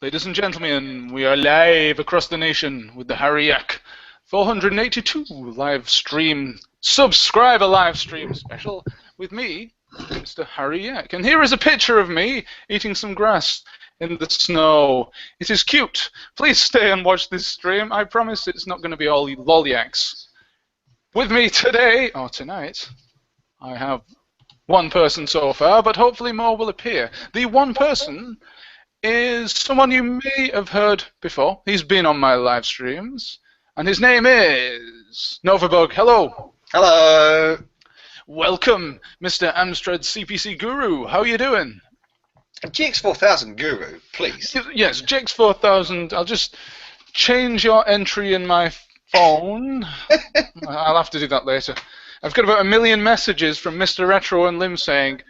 Ladies and gentlemen, we are live across the nation with the Harry Yak 482 live stream, subscriber live stream special with me, Mr. Harry Yak. And here is a picture of me eating some grass in the snow. It is cute. Please stay and watch this stream. I promise it's not going to be all lolyaks. With me today, or tonight, I have one person so far, but hopefully more will appear. The one person is someone you may have heard before. He's been on my live streams, and his name is Novabug. Hello. Hello. Welcome, Mr. Amstrad CPC Guru. How are you doing? GX4000 Guru, please. Yes, GX4000. I'll just change your entry in my phone. I'll have to do that later. I've got about 1 million messages from Mr. Retro and Lim saying,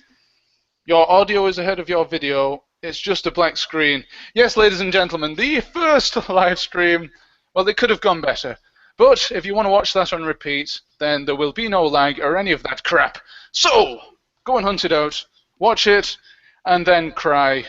your audio is ahead of your video. It's just a black screen. Yes, ladies and gentlemen, the first live stream, well, it could have gone better. But if you want to watch that on repeat, then there will be no lag or any of that crap. So, go and hunt it out, watch it, and then cry.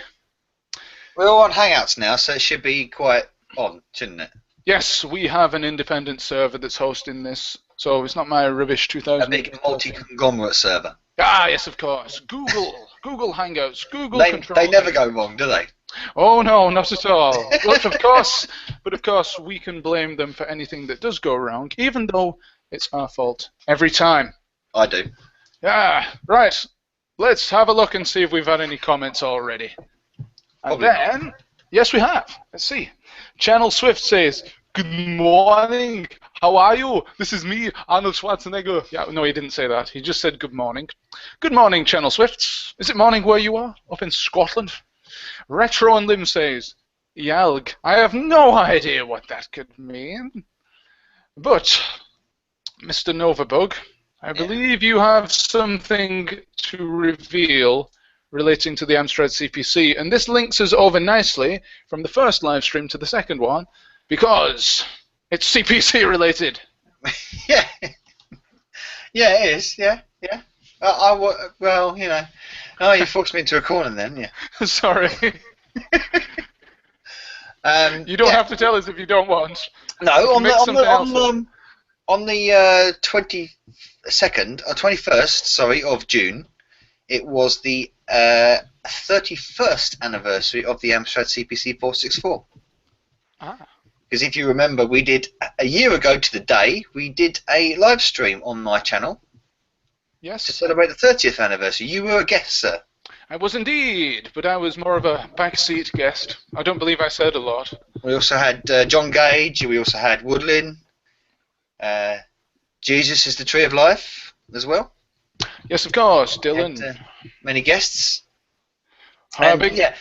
We're all on Hangouts now, so it should be quite on, shouldn't it? Yes, we have an independent server that's hosting this, so it's not my rubbish 2000. A big multi-conglomerate server. Ah, yes, of course. Google Hangouts, Google Control. They never go wrong, do they? Oh no, not at all. But of course, we can blame them for anything that does go wrong, even though it's our fault every time. I do. Yeah, right. Let's have a look and see if we've had any comments already. And then, yes, we have. Let's see. Channel Swift says, "Good morning. How are you? This is me, Arnold Schwarzenegger." Yeah, no, he didn't say that. He just said good morning. Good morning, Channel Swifts. Is it morning where you are? Up in Scotland? Retro and Lim says, "Yalg." I have no idea what that could mean. But, Mr. Novabug, I believe you have something to reveal relating to the Amstrad CPC, and this links us over nicely from the first live stream to the second one, because it's CPC related. Yeah. Yeah, it is. Yeah. Well, you know. Oh, you forced me into a corner then, yeah. Sorry. You don't have to tell us if you don't want. No, on the 22nd, 21st, sorry, of June, it was the 31st anniversary of the Amstrad CPC 464. Ah. Because if you remember, we did, a year ago to the day, we did a live stream on my channel. Yes. To celebrate the 30th anniversary. You were a guest, sir. I was indeed, but I was more of a backseat guest. I don't believe I said a lot. We also had John Gage, we also had Woodlin, Jesus is the Tree of Life as well. Yes, of course, Dylan. And, many guests. How big? Yeah.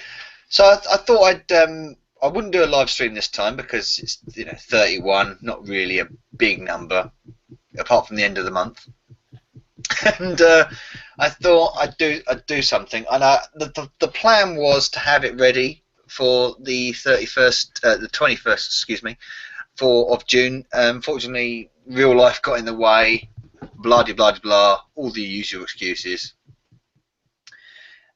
So I thought I wouldn't do a live stream this time because it's 31, not really a big number, apart from the end of the month. And I thought I'd do something, and the plan was to have it ready for the 21st, excuse me, of June. Unfortunately, real life got in the way. Blah de blah de blah, all the usual excuses.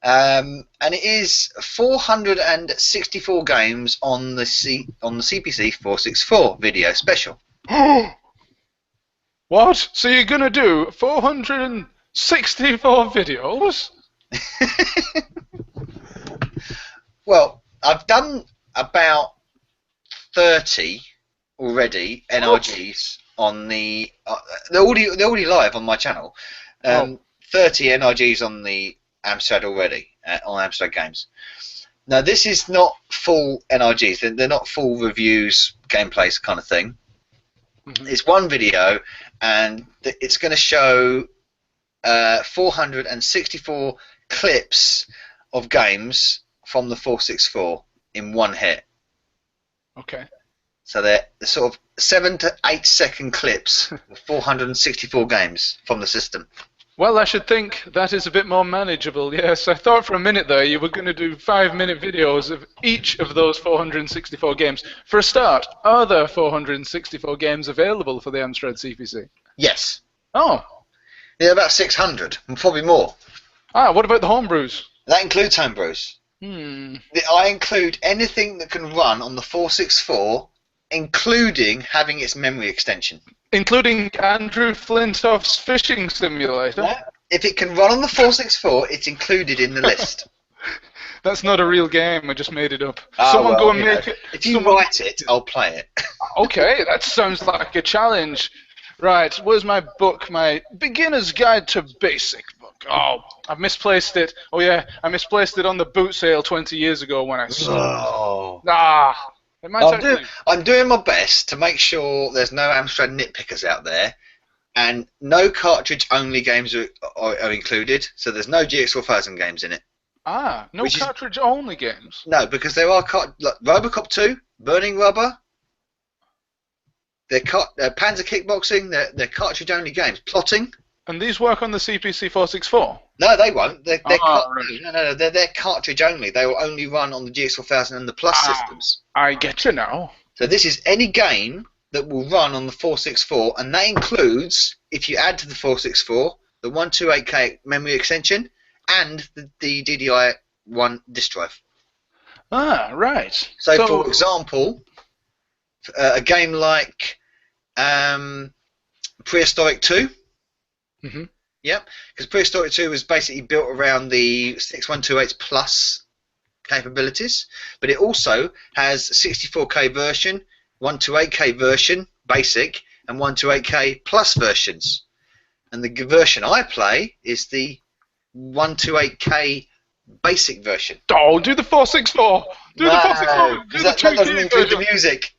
And it is 464 games on the CPC 464 video special. What? So you're gonna do 464 videos? Well, I've done about 30 already NRGs on the they're already live on my channel. 30 NRGs on the Amstrad already on Amstrad Games. Now this is not full NRGs. They're not full reviews, gameplays kind of thing. Mm-hmm. It's one video, and it's going to show 464 clips of games from the 464 in one hit. Okay. So they're sort of 7 to 8 second clips of 464 games from the system. Well, I should think that is a bit more manageable, yes. I thought for a minute there you were going to do 5-minute videos of each of those 464 games. For a start, are there 464 games available for the Amstrad CPC? Yes. Oh. Yeah, about 600, and probably more. Ah, what about the homebrews? That includes homebrews. I include anything that can run on the 464, including having its memory extension. Including Andrew Flintoff's fishing simulator? Yeah. If it can run on the 464, it's included in the list. That's not a real game, I just made it up. Oh, Someone well, go and make it. If you write it, I'll play it. Okay, that sounds like a challenge. Right, where's my book? My Beginner's Guide to Basic book. Oh, I've misplaced it. Oh yeah, I misplaced it on the boot sale 20 years ago when I saw it. It might I'm doing my best to make sure there's no Amstrad nitpickers out there, and no cartridge-only games are included, so there's no GX4000 games in it. No cartridge-only games? No, because there are like Robocop 2, Burning Rubber, they're Panzer Kickboxing, they're cartridge-only games. Plotting. And these work on the CPC 464? No, they won't. They're right. No, they're cartridge only. They will only run on the GX4000 and the Plus systems. I get you now. So this is any game that will run on the 464, and that includes, if you add to the 464, the 128K memory extension and the DDI1 disk drive. Right. So for example, a game like Prehistoric 2. Mm-hmm. Yep, because Prehistoric 2 was basically built around the 6128 Plus capabilities, but it also has 64K version, 128K version, basic, and 128K Plus versions. And the version I play is the 128K basic version. Oh, do the 464! Do the 464! Do that doesn't include the music.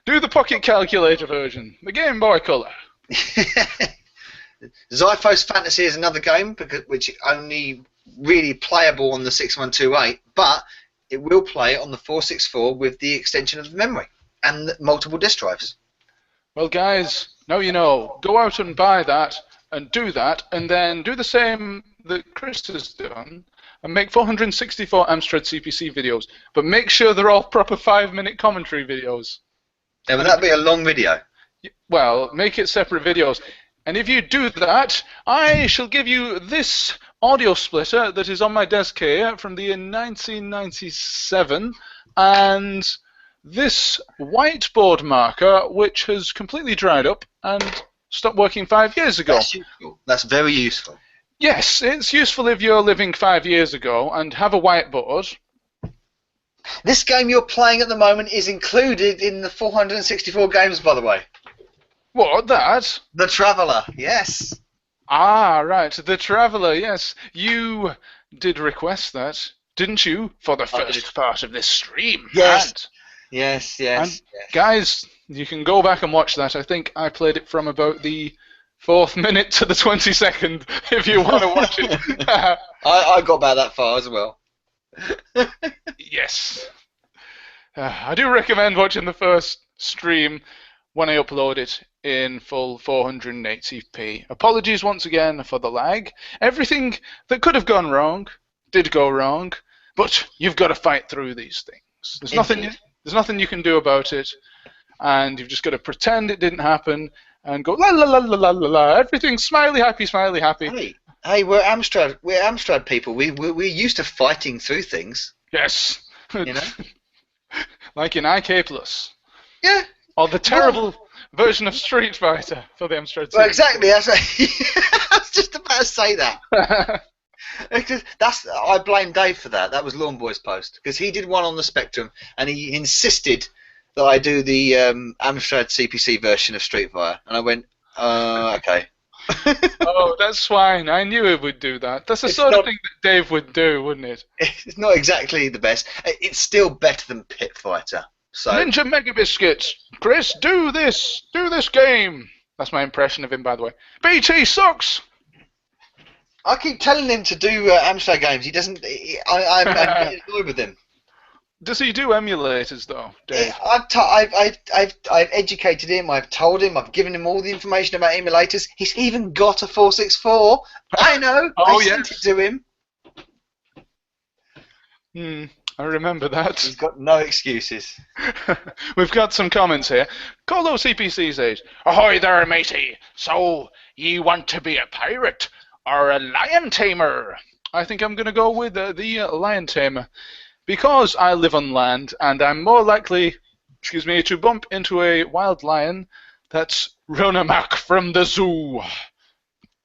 Do the Pocket Calculator version, the Game Boy Color. Zyphos Fantasy is another game which is only really playable on the 6128, but it will play on the 464 with the extension of the memory and multiple disk drives. Well, guys, now you know. Go out and buy that and do that, and then do the same that Chris has done and make 464 Amstrad CPC videos, but make sure they're all proper 5-minute commentary videos. Yeah, but that'd be a long video. Well, make it separate videos. And if you do that, I shall give you this audio splitter that is on my desk here from the year 1997, and this whiteboard marker which has completely dried up and stopped working 5 years ago. That's useful. That's very useful. Yes, it's useful if you're living 5 years ago and have a whiteboard. This game you're playing at the moment is included in the 464 games, by the way. What, that? The Traveller, yes. Right, The Traveller, yes. You did request that, didn't you, for the first part of this stream? Yes. Yes. Guys, you can go back and watch that. I think I played it from about the 4th minute to the 22nd, if you want to watch it. I got about that far as well. Yes. I do recommend watching the first stream when I upload it in full 480p. Apologies once again for the lag. Everything that could have gone wrong did go wrong, but you've got to fight through these things. There's nothing you can do about it, and you've just got to pretend it didn't happen and go la la la la la la la. Everything's smiley happy, smiley happy. Hey, we're Amstrad people. We're used to fighting through things. Yes. You know? Like in IK Plus. Yeah. Or the terrible version of Street Fighter for the Amstrad CPC. Well, exactly. I was just about to say that. I blame Dave for that. That was Lawn Boy's post, because he did one on the Spectrum and he insisted that I do the Amstrad CPC version of Street Fighter, and I went, okay. Oh, that's fine. I knew it would do that. That's the sort of thing that Dave would do, wouldn't it? It's not exactly the best. It's still better than Pit Fighter. So. Ninja Mega Biscuits, Chris, do this game. That's my impression of him, by the way. BT sucks. I keep telling him to do Amstrad games. He doesn't. I'm annoyed with him. Does he do emulators though, Dave? I've educated him. I've told him. I've given him all the information about emulators. He's even got a 464. I know. I sent it to him. I remember that. He's got no excuses. We've got some comments here. Colo CPC says, "Ahoy there, matey. So, ye want to be a pirate or a lion tamer? I think I'm going to go with the lion tamer. Because I live on land and I'm more likely, to bump into a wild lion that's run amok from the zoo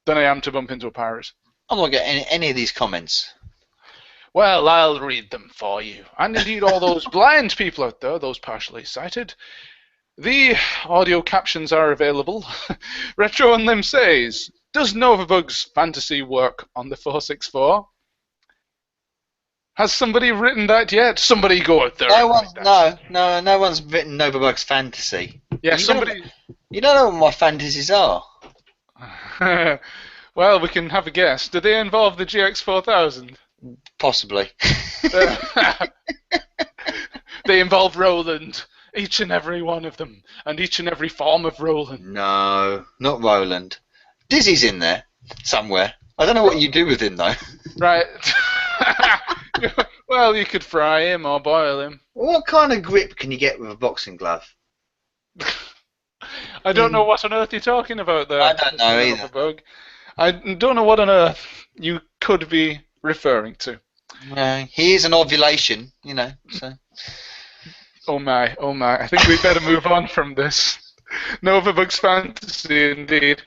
than I am to bump into a pirate. I'm not getting any of these comments. Well, I'll read them for you. And indeed all those blind people out there, those partially sighted. The audio captions are available. Retro and Lim says, does Novabug's fantasy work on the 464? Has somebody written that yet? Somebody go out there. No one's written Novabug's fantasy. Yeah, somebody. You don't know what my fantasies are. Well, we can have a guess. Do they involve the GX4000? Possibly. They involve Roland. Each and every one of them. And each and every form of Roland. No, not Roland. Dizzy's in there somewhere. I don't know what you do with him, though. Right. Well, you could fry him or boil him. What kind of grip can you get with a boxing glove? I don't know what on earth you're talking about there. I don't know either. I don't know what on earth you could be referring to. He is an ovulation, so... Oh my. I think we better move on from this. Novabug's fantasy, indeed.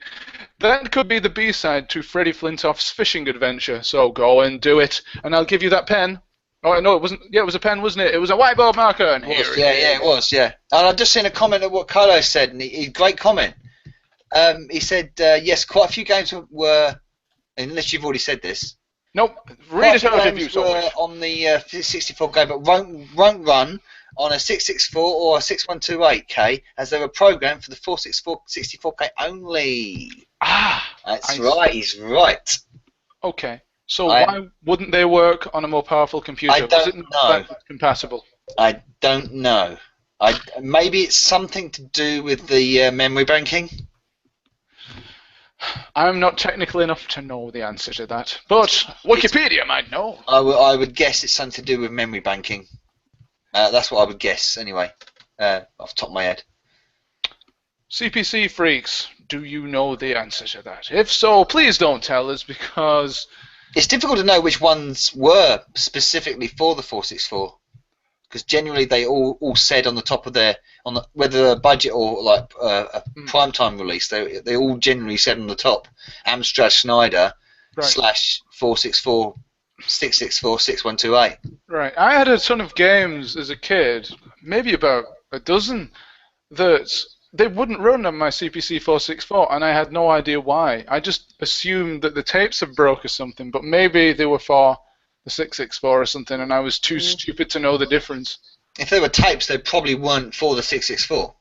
That could be the B-side to Freddie Flintoff's fishing adventure, so go and do it, and I'll give you that pen. Oh, no, it wasn't. Yeah, it was a pen, wasn't it? It was a whiteboard marker, and it was. And I've just seen a comment of what Carlo said, and great comment. He said, yes, quite a few games were, unless you've already said this. Nope, read it out if you were on the 64 game, but won't run on a 664 or a 6128K, as they were programmed for the 64K only. That's right, he's right. Okay, so why wouldn't they work on a more powerful computer? I don't know. Compatible? I don't know. Maybe it's something to do with the memory banking. I'm not technical enough to know the answer to that, but Wikipedia might know. I would guess it's something to do with memory banking. That's what I would guess, anyway, off the top of my head. CPC freaks, do you know the answer to that? If so, please don't tell us, because... It's difficult to know which ones were specifically for the 464, because generally they all said on the top of whether a budget or like a primetime release, they all generally said on the top, Amstrad Schneider / 464, 664, 6128. Right. I had a ton of games as a kid, maybe about a dozen, that they wouldn't run on my CPC 464, and I had no idea why. I just assumed that the tapes had broke or something, but maybe they were for the 664 or something, and I was too stupid to know the difference. If they were tapes, they probably weren't for the 664.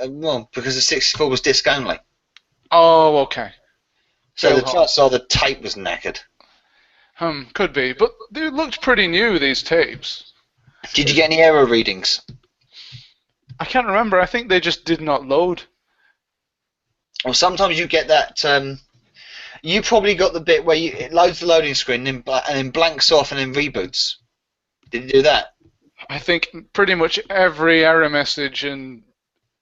Well, because the 664 was disc only. Oh, okay. So the chances are the tape was knackered. Could be, but they looked pretty new, these tapes. Did you get any error readings? I can't remember. I think they just did not load. Well, sometimes you get that. You probably got the bit where it loads the loading screen and then blanks off and then reboots. Did it do that? I think pretty much every error message and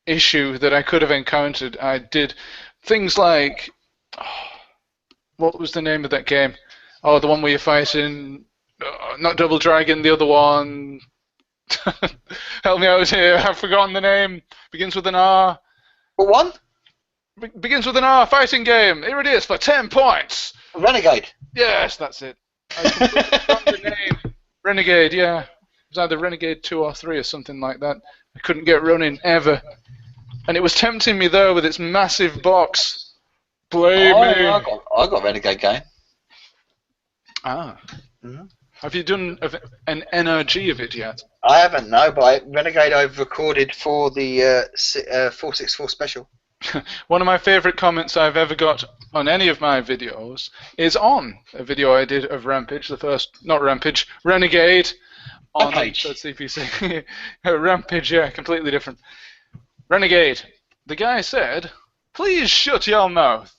issue that I could have encountered, I did. Things like, what was the name of that game? Oh, the one where you're fighting, not Double Dragon, the other one. Help me out here, I've forgotten the name. Begins with an R. What one? Begins with an R, fighting game. Here it is for 10 points. Renegade. Yes, that's it. I forgot the name. Renegade, yeah. It was either Renegade 2 or 3 or something like that. I couldn't get running ever. And it was tempting me there with its massive box. Blame me. I got Renegade game. Ah. Mm-hmm. Have you done an NRG of it yet? I haven't, no, but Renegade I've recorded for the 464 special. One of my favourite comments I've ever got on any of my videos is on a video I did of Rampage, the first, not Rampage, Renegade on CPC. Rampage, yeah, completely different. Renegade. The guy said, "Please shut your mouth."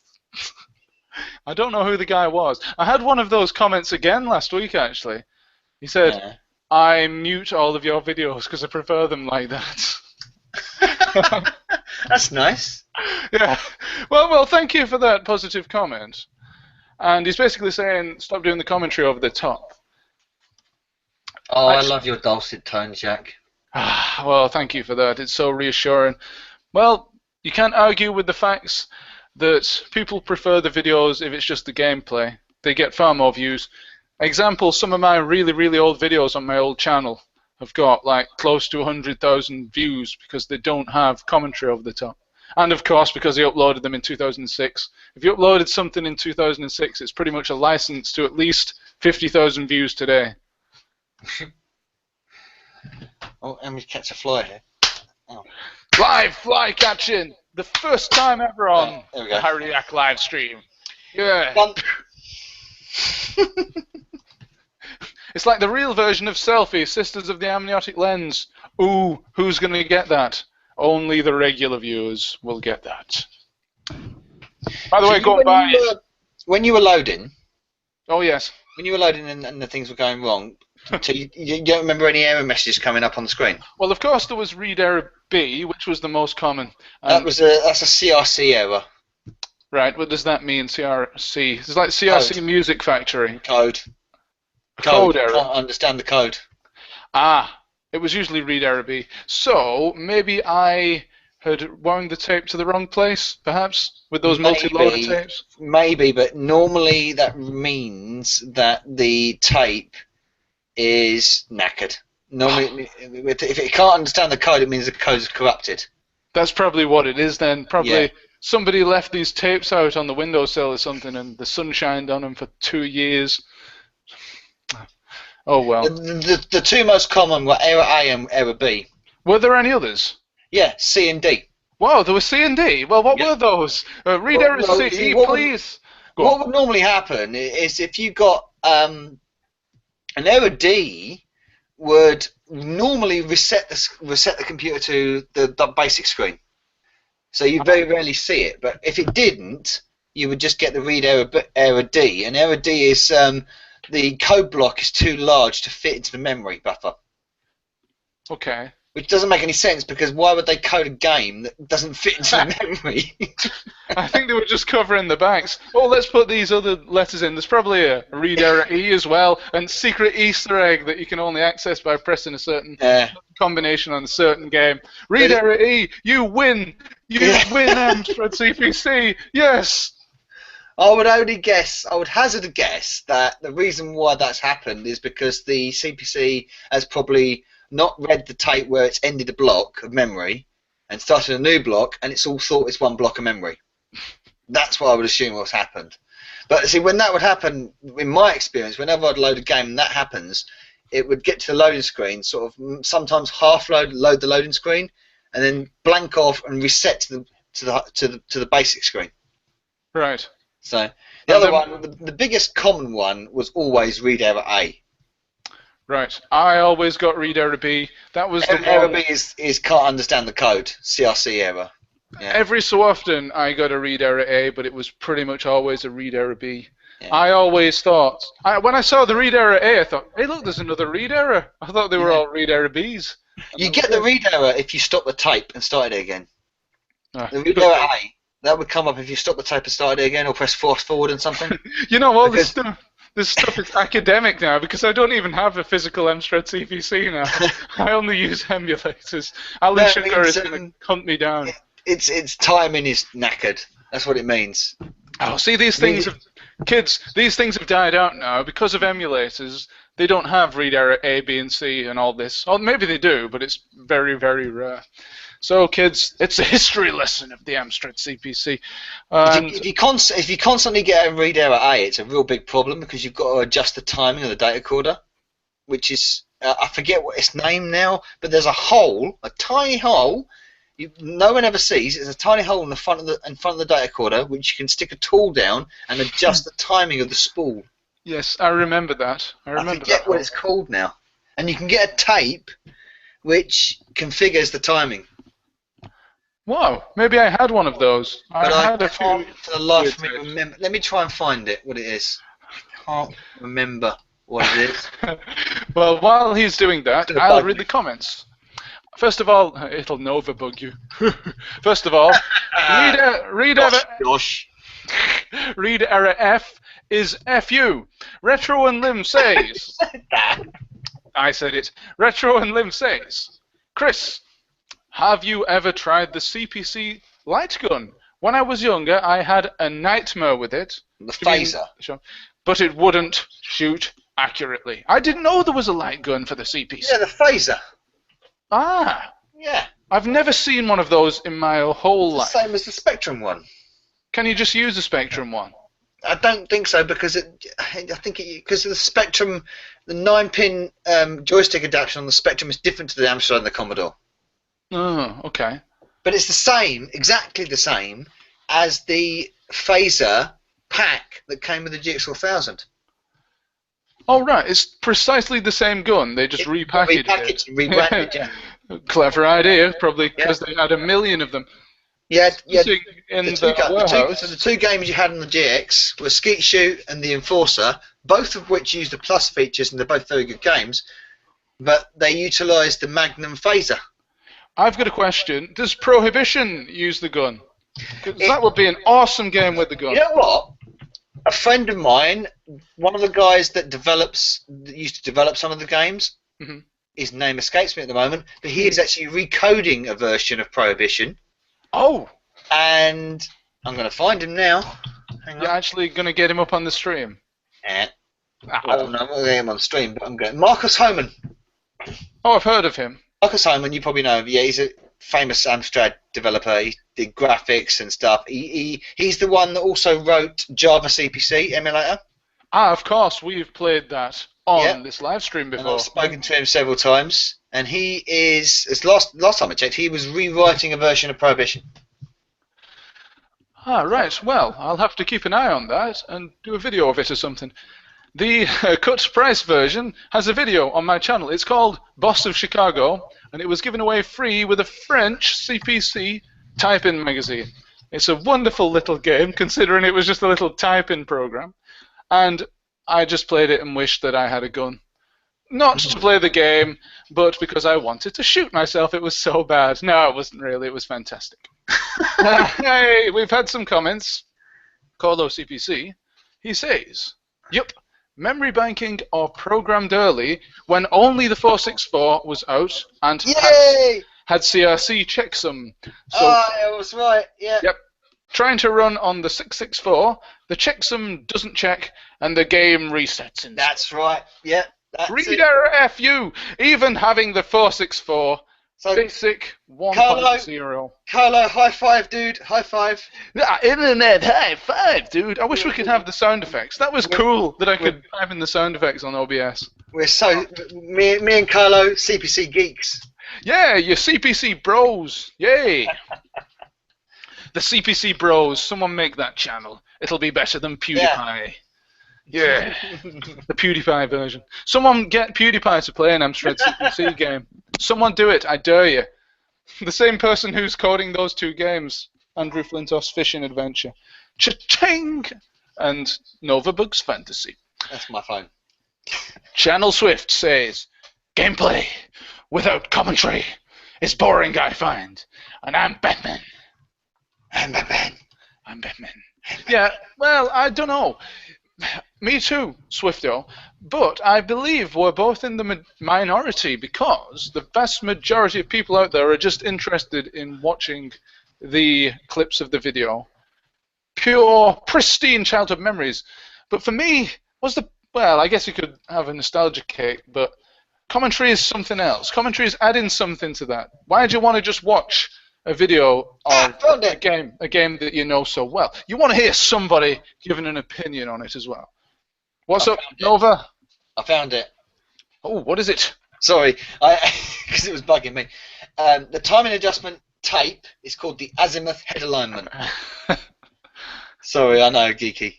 I don't know who the guy was. I had one of those comments again last week, actually. He said, "I mute all of your videos because I prefer them like that." That's nice. Yeah. Well, thank you for that positive comment. And he's basically saying, stop doing the commentary over the top. Oh, I love your dulcet tones, Jack. Well, thank you for that. It's so reassuring. Well, you can't argue with the facts that people prefer the videos if it's just the gameplay. They get far more views. Example, some of my really, really old videos on my old channel have got like close to 100,000 views because they don't have commentary over the top. And of course, because they uploaded them in 2006. If you uploaded something in 2006, it's pretty much a license to at least 50,000 views today. Oh, and we catch a fly here. Oh. Live fly catching! The first time ever on there we the go. Harriac live stream. Yeah. It's like the real version of Selfie, Sisters of the Amniotic Lens. Ooh, who's going to get that? Only the regular viewers will get that. By the way, go and buy it. When you were loading... Oh, yes. When you were loading and the things were going wrong, so you don't remember any error messages coming up on the screen? Well, of course there was read error B, which was the most common. That's a CRC error. Right, what does that mean, CRC? It's like CRC Code. Music Factory. Code error. Can't understand the code. Ah, it was usually read error B. So, maybe I had wound the tape to the wrong place, perhaps, with those multi-loader tapes? Maybe, but normally that means that the tape is knackered. Normally, if it can't understand the code, it means the code is corrupted. That's probably what it is then. Probably somebody left these tapes out on the windowsill or something and the sun shined on them for 2 years. Oh well. The two most common were error A and error B. Were there any others? Yeah, C and D. Wow, there was C and D. Well, what were those? Read error C, please. What would normally happen is if you got an error D would normally reset the computer to the basic screen. So you very rarely see it. But if it didn't, you would just get the read error D. And error D is the code block is too large to fit into the memory buffer. Okay. Which doesn't make any sense because why would they code a game that doesn't fit into the memory? I think they were just covering the backs. Oh, let's put these other letters in. There's probably a read error E as well, and secret Easter egg that you can only access by pressing a certain combination on a certain game. Read error E, you win! You win Amstrad CPC! Yes! I would hazard a guess that the reason why that's happened is because the CPC has probably not read the tape where it's ended a block of memory and started a new block, and it's all thought it's one block of memory. That's what I would assume what's happened. But see, when that would happen, in my experience, whenever I'd load a game and that happens, it would get to the loading screen, sort of sometimes half load the loading screen, and then blank off and reset to the basic screen. Right. So the other one, the biggest common one, was always read error A. Right. I always got read error B. That was the error B is can't understand the code. CRC error. Yeah. Every so often I got a read error A, but it was pretty much always a read error B. Yeah. I always thought, when I saw the read error A, I thought, hey, look, there's another read error. I thought they were all read error Bs. You get the read error if you stop the tape and started it again. The read error A, that would come up if you stop the tape and started it again, or press fast forward and something. You know, all this stuff. This stuff is academic now because I don't even have a physical Amstrad CPC now. I only use emulators. Alan Sugar is going to hunt me down. Its timing is knackered. That's what it means. Oh, see, these things have died out now because of emulators. They don't have read error A, B, and C and all this. Or maybe they do, but it's very, very rare. So, kids, it's a history lesson of the Amstrad CPC. If you constantly get a read error A, it's a real big problem because you've got to adjust the timing of the data recorder, which is I forget what it's named now, but there's a hole, a tiny hole. No one ever sees. It's a tiny hole in the front of the data recorder, which you can stick a tool down and adjust the timing of the spool. Yes, I remember that. I forget what it's called now. And you can get a tape which configures the timing. Wow, maybe I had one of those. But I can't for the life of me remember. Let me try and find it, what it is. I can't remember what it is. Well, while he's doing that, I'll read the comments. First of all, it'll Nova bug you. First of all, read error F, is FU. Retro and Lim says. I said it. Retro and Lim says. Chris, have you ever tried the CPC light gun? When I was younger, I had a nightmare with it. The phaser. But it wouldn't shoot accurately. I didn't know there was a light gun for the CPC. Yeah, the phaser. Ah. Yeah. I've never seen one of those in my whole life. Same as the Spectrum one. Can you just use the Spectrum one? I don't think so because because the Spectrum, the 9-pin joystick adaptation on the Spectrum is different to the Amstrad and the Commodore. Oh, okay. But it's the same, exactly the same as the phaser pack that came with the GX4000. Oh right, it's precisely the same gun. They just repackaged it. And rebranded, yeah. Clever idea, probably because they had a million of them. Yeah. In the two games you had on the GX were Skeet Shoot and the Enforcer, both of which used the Plus features, and they're both very good games. But they utilised the Magnum phaser. I've got a question. Does Prohibition use the gun? Because that would be an awesome game with the gun. You know what? A friend of mine, one of the guys that used to develop some of the games, his name escapes me at the moment, but he is actually recoding a version of Prohibition. Oh! And I'm going to find him now. Hang on. You're actually going to get him up on the stream? Well, no, I'm not going to get him on the stream, but I'm going. Marcus Homan. Oh, I've heard of him. Marcus Homan, you probably know him. Yeah, he's a famous Amstrad developer. He did graphics and stuff. He's the one that also wrote Java CPC emulator. Ah, of course, we've played that on this live stream before. And I've spoken to him several times, and he is, as last time I checked, he was rewriting a version of Prohibition. Ah, right. Well, I'll have to keep an eye on that and do a video of it or something. The cut price version has a video on my channel. It's called Boss of Chicago, and it was given away free with a French CPC type-in magazine. It's a wonderful little game, considering it was just a little type-in program. And I just played it and wished that I had a gun. Not to play the game, but because I wanted to shoot myself. It was so bad. No, it wasn't really. It was fantastic. Hey, we've had some comments. Colo CPC, he says, "Yup, memory banking or programmed early when only the 464 was out and had CRC checksum." So, I was right, yeah. Yep. Trying to run on the 664, the checksum doesn't check and the game resets instead. That's right, yeah. Reader FU, even having the 464, so, basic 1.0. Carlo, high five, dude, high five. Internet high five, dude. I wish we could have the sound effects. That was cool that I could type in the sound effects on OBS. We're so, me and Carlo, CPC geeks. Yeah, you CPC bros. Yay. The CPC bros. Someone make that channel. It'll be better than PewDiePie. Yeah. The PewDiePie version. Someone get PewDiePie to play an Amstrad CPC game. Someone do it. I dare you. The same person who's coding those two games. Andrew Flintoff's Fishing Adventure. Cha-ching! And Nova Bugs Fantasy. That's my phone. Channel Swift says, "Gameplay without commentary is boring, I find. And I'm Batman. I'm Batman. I'm Batman." Yeah, well, I don't know. Me too, Swifto. But I believe we're both in the minority because the vast majority of people out there are just interested in watching the clips of the video. Pure, pristine childhood memories. But for me, well, I guess you could have a nostalgia cake, but commentary is something else. Commentary is adding something to that. Why do you want to just watch a video of a game that you know so well? You want to hear somebody giving an opinion on it as well. What's up, Nova? I found it. Oh, what is it? Sorry, because it was bugging me. The timing adjustment tape is called the azimuth head alignment. Sorry, I know, geeky.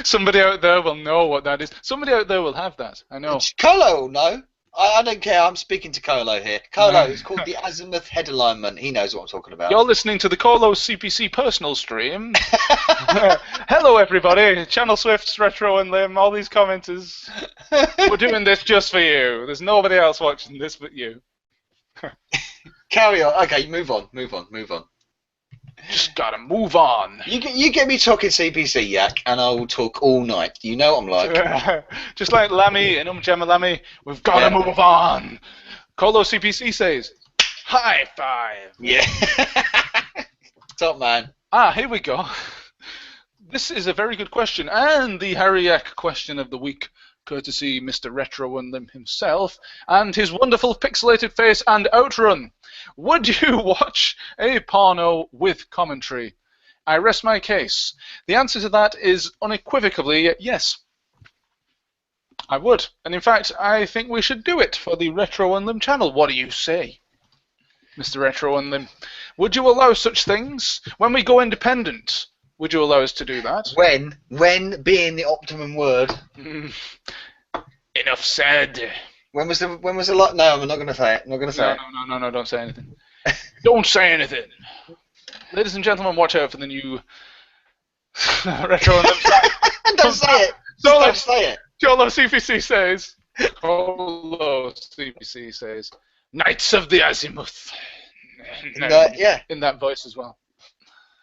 Somebody out there will know what that is. Somebody out there will have that. I know. Colo will know. I don't care. I'm speaking to Colo here. Colo, it's called the azimuth head alignment. He knows what I'm talking about. You're listening to the Colo CPC personal stream. Hello, everybody. Channel Swifts, Retro and Lim, all these commenters. We're doing this just for you. There's nobody else watching this but you. Carry on. Okay, move on. Just gotta move on. You get me talking CPC, Yak, and I will talk all night. You know what I'm like. Just like Lammy and Gemma Lammy, we've gotta move on. Colo CPC says, high five. Yeah. Top man. Here we go. This is a very good question, and the Harry Yak question of the week, courtesy Mr. Retro and Lim himself, and his wonderful pixelated face and outrun. Would you watch a porno with commentary? I rest my case. The answer to that is unequivocally yes. I would. And in fact, I think we should do it for the Retro and Lim channel. What do you say, Mr. Retro and Lim? Would you allow such things? When we go independent, would you allow us to do that? When being the optimum word. Enough said. When was the lot? No, I'm not going to say it. I'm not going to say it. No, don't say anything. Don't say anything. Ladies and gentlemen, watch out for the new Retro and Lim. Don't say it. Don't say it. Colo CPC says. Colo CPC says. Knights of the Azimuth. Yeah. In that voice as well.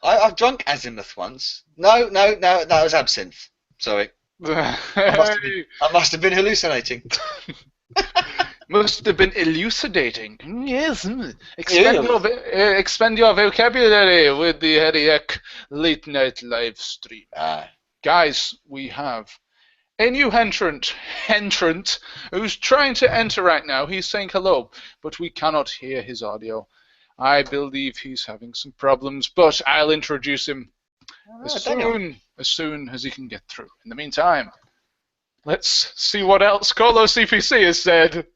I've drunk Azimuth once. No, that was absinthe. Sorry. I must have been hallucinating. Must have been elucidating. Yes. Expand your vocabulary with the Harry Yak late night live stream. Guys, we have a new entrant who's trying to enter right now. He's saying hello, but we cannot hear his audio. I believe he's having some problems, but I'll introduce him as soon as he can get through. In the meantime, let's see what else Colo CPC has said.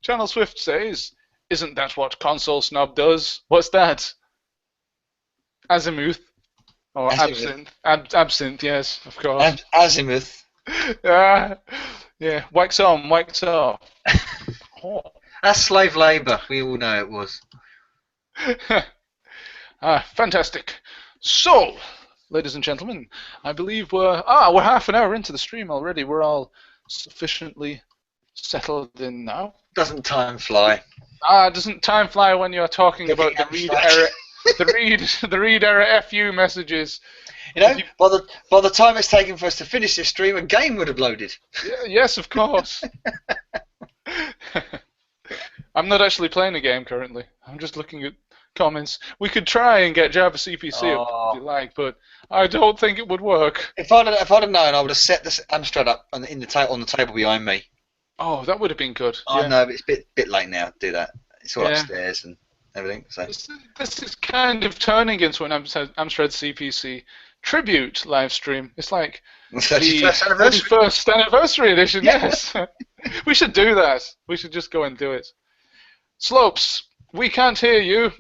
Channel Swift says, isn't that what Console Snob does? What's that? Azimuth. Or absinthe. Absinthe, yes, of course. Azimuth. Yeah. Wax on, wax off. Oh. That's slave labour. We all know it was. Fantastic. So, ladies and gentlemen, I believe we're half an hour into the stream already. We're all sufficiently settled in now. Doesn't time fly? Doesn't time fly when you're talking about the read error, the read error FU messages? You know, by the time it's taken for us to finish this stream, a game would have loaded. Yes, of course. I'm not actually playing a game currently. I'm just looking at comments. We could try and get Java CPC up if you like, but I don't think it would work. If I'd have known, I would have set this Amstrad up on the table behind me. Oh, that would have been good. I know, but it's a bit late now to do that. It's all upstairs and everything. So this is kind of turning into an Amstrad CPC tribute live stream. It's like the 31st anniversary edition. Yes, we should do that. We should just go and do it. Slopes, we can't hear you,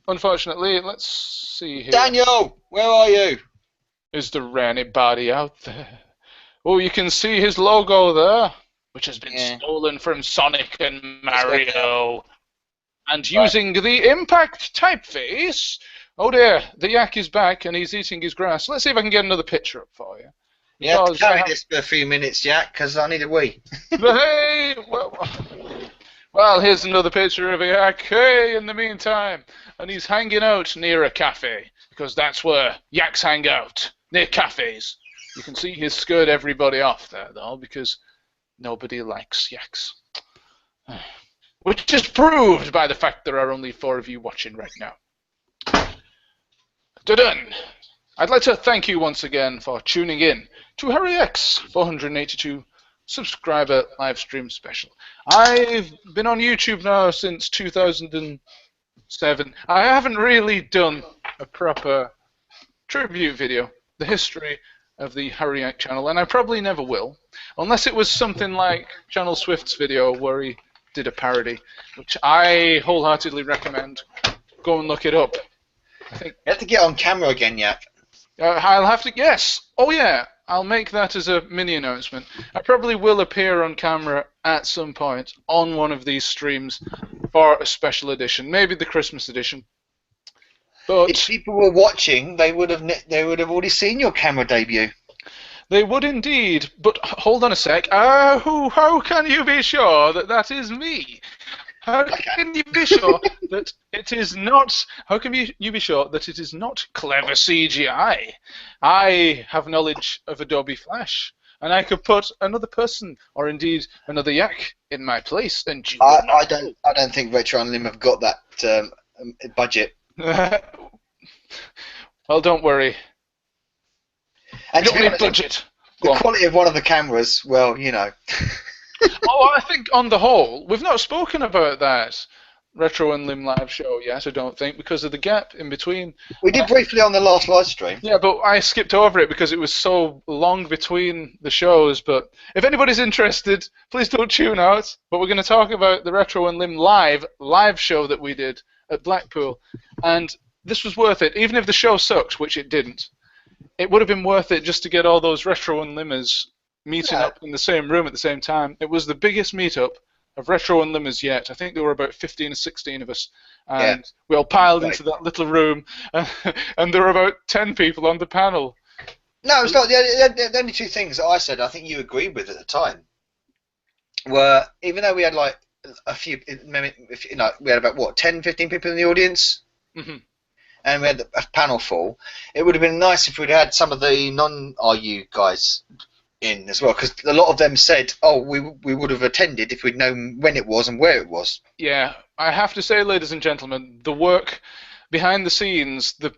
unfortunately. Let's see here. Daniel, where are you? Is there anybody out there? Oh, you can see his logo there, which has been stolen from Sonic and Mario. And using the impact typeface. Oh dear, the Yak is back and he's eating his grass. Let's see if I can get another picture up for you. You have to carry this for a few minutes, Yak, because I need a wee. Hey, well, here's another picture of a Yak. Hey, in the meantime. And he's hanging out near a cafe, because that's where Yaks hang out, near cafes. You can see he's scared everybody off there, though, because nobody likes Yaks. Which is proved by the fact there are only 4 of you watching right now. Done. I'd like to thank you once again for tuning in to Harry X 482 subscriber live stream special. I've been on YouTube now since 2007. I haven't really done a proper tribute video, the history of the Harry X channel, and I probably never will, unless it was something like Channel Swift's video where he did a parody, which I wholeheartedly recommend. Go and look it up. I think you have to get on camera again, Yak. I'll have to. Yes. Oh yeah. I'll make that as a mini announcement. I probably will appear on camera at some point on one of these streams for a special edition, maybe the Christmas edition. But if people were watching, they would have already seen your camera debut. They would indeed. But hold on a sec. How can you be sure that that is me? How can you be sure that it is not? How can you be sure that it is not clever CGI? I have knowledge of Adobe Flash, and I could put another person, or indeed another yak, in my place, and you would not. I don't think Retro and Lim have got that budget. Well, don't worry. And You don't need budget. The quality of one of the cameras, well, you know. Oh, I think on the whole, we've not spoken about that Retro and Lim live show yet, I don't think, because of the gap in between. We did briefly on the last live stream. Yeah, but I skipped over it because it was so long between the shows. But if anybody's interested, please don't tune out. But we're going to talk about the Retro and Lim live show that we did at Blackpool. And this was worth it. Even if the show sucked, which it didn't, it would have been worth it just to get all those Retro and Limmers meeting up in the same room at the same time. It was the biggest meetup of Retro and Limmers yet. I think there were about 15 or 16 of us, and we all piled into that little room, and there were about 10 people on the panel. No, it's not. The only two things that I said, I think you agreed with at the time, were even though we had like a few, we had about what 10, 15 people in the audience, and we had a panel full. It would have been nice if we'd had some of the non-RU guys in as well, because a lot of them said, "Oh, we would have attended if we'd known when it was and where it was." Yeah, I have to say, ladies and gentlemen, the work behind the scenes, the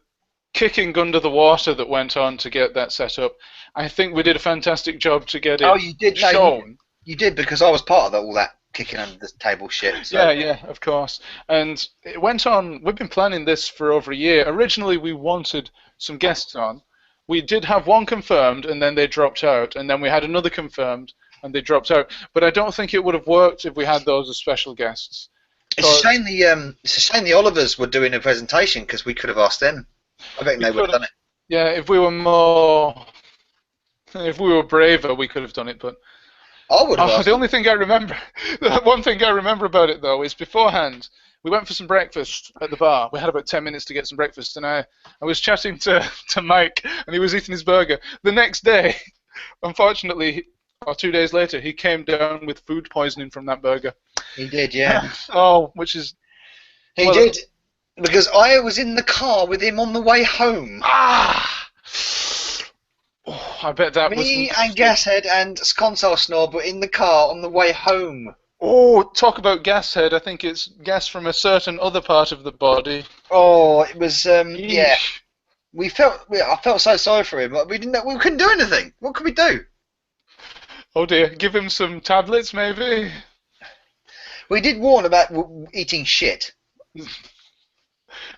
kicking under the water that went on to get that set up, I think we did a fantastic job to get it you did shown. No, you did, because I was part of all that kicking under the table shit. So. Yeah, of course. And it went on. We've been planning this for over a year. Originally, we wanted some guests on. We did have one confirmed, and then they dropped out, and then we had another confirmed, and they dropped out. But I don't think it would have worked if we had those as special guests. It's a shame the Olivers were doing a presentation, because we could have asked them. I think they would have done it. Yeah, if we were braver, we could have done it. But I would have. The only thing I remember, the one thing I remember about it though, is beforehand. We went for some breakfast at the bar. We had about 10 minutes to get some breakfast, and I was chatting to Mike, and he was eating his burger. The next day, unfortunately, or 2 days later, he came down with food poisoning from that burger. He did, yeah. Which is... He did, because I was in the car with him on the way home. I bet that was... Me and Gashead and Console Snob were in the car on the way home. Oh, talk about gas head. I think it's gas from a certain other part of the body. Oh, it was, yeah. I felt so sorry for him. Like, we couldn't do anything. What could we do? Oh dear, give him some tablets maybe? We did warn about eating shit.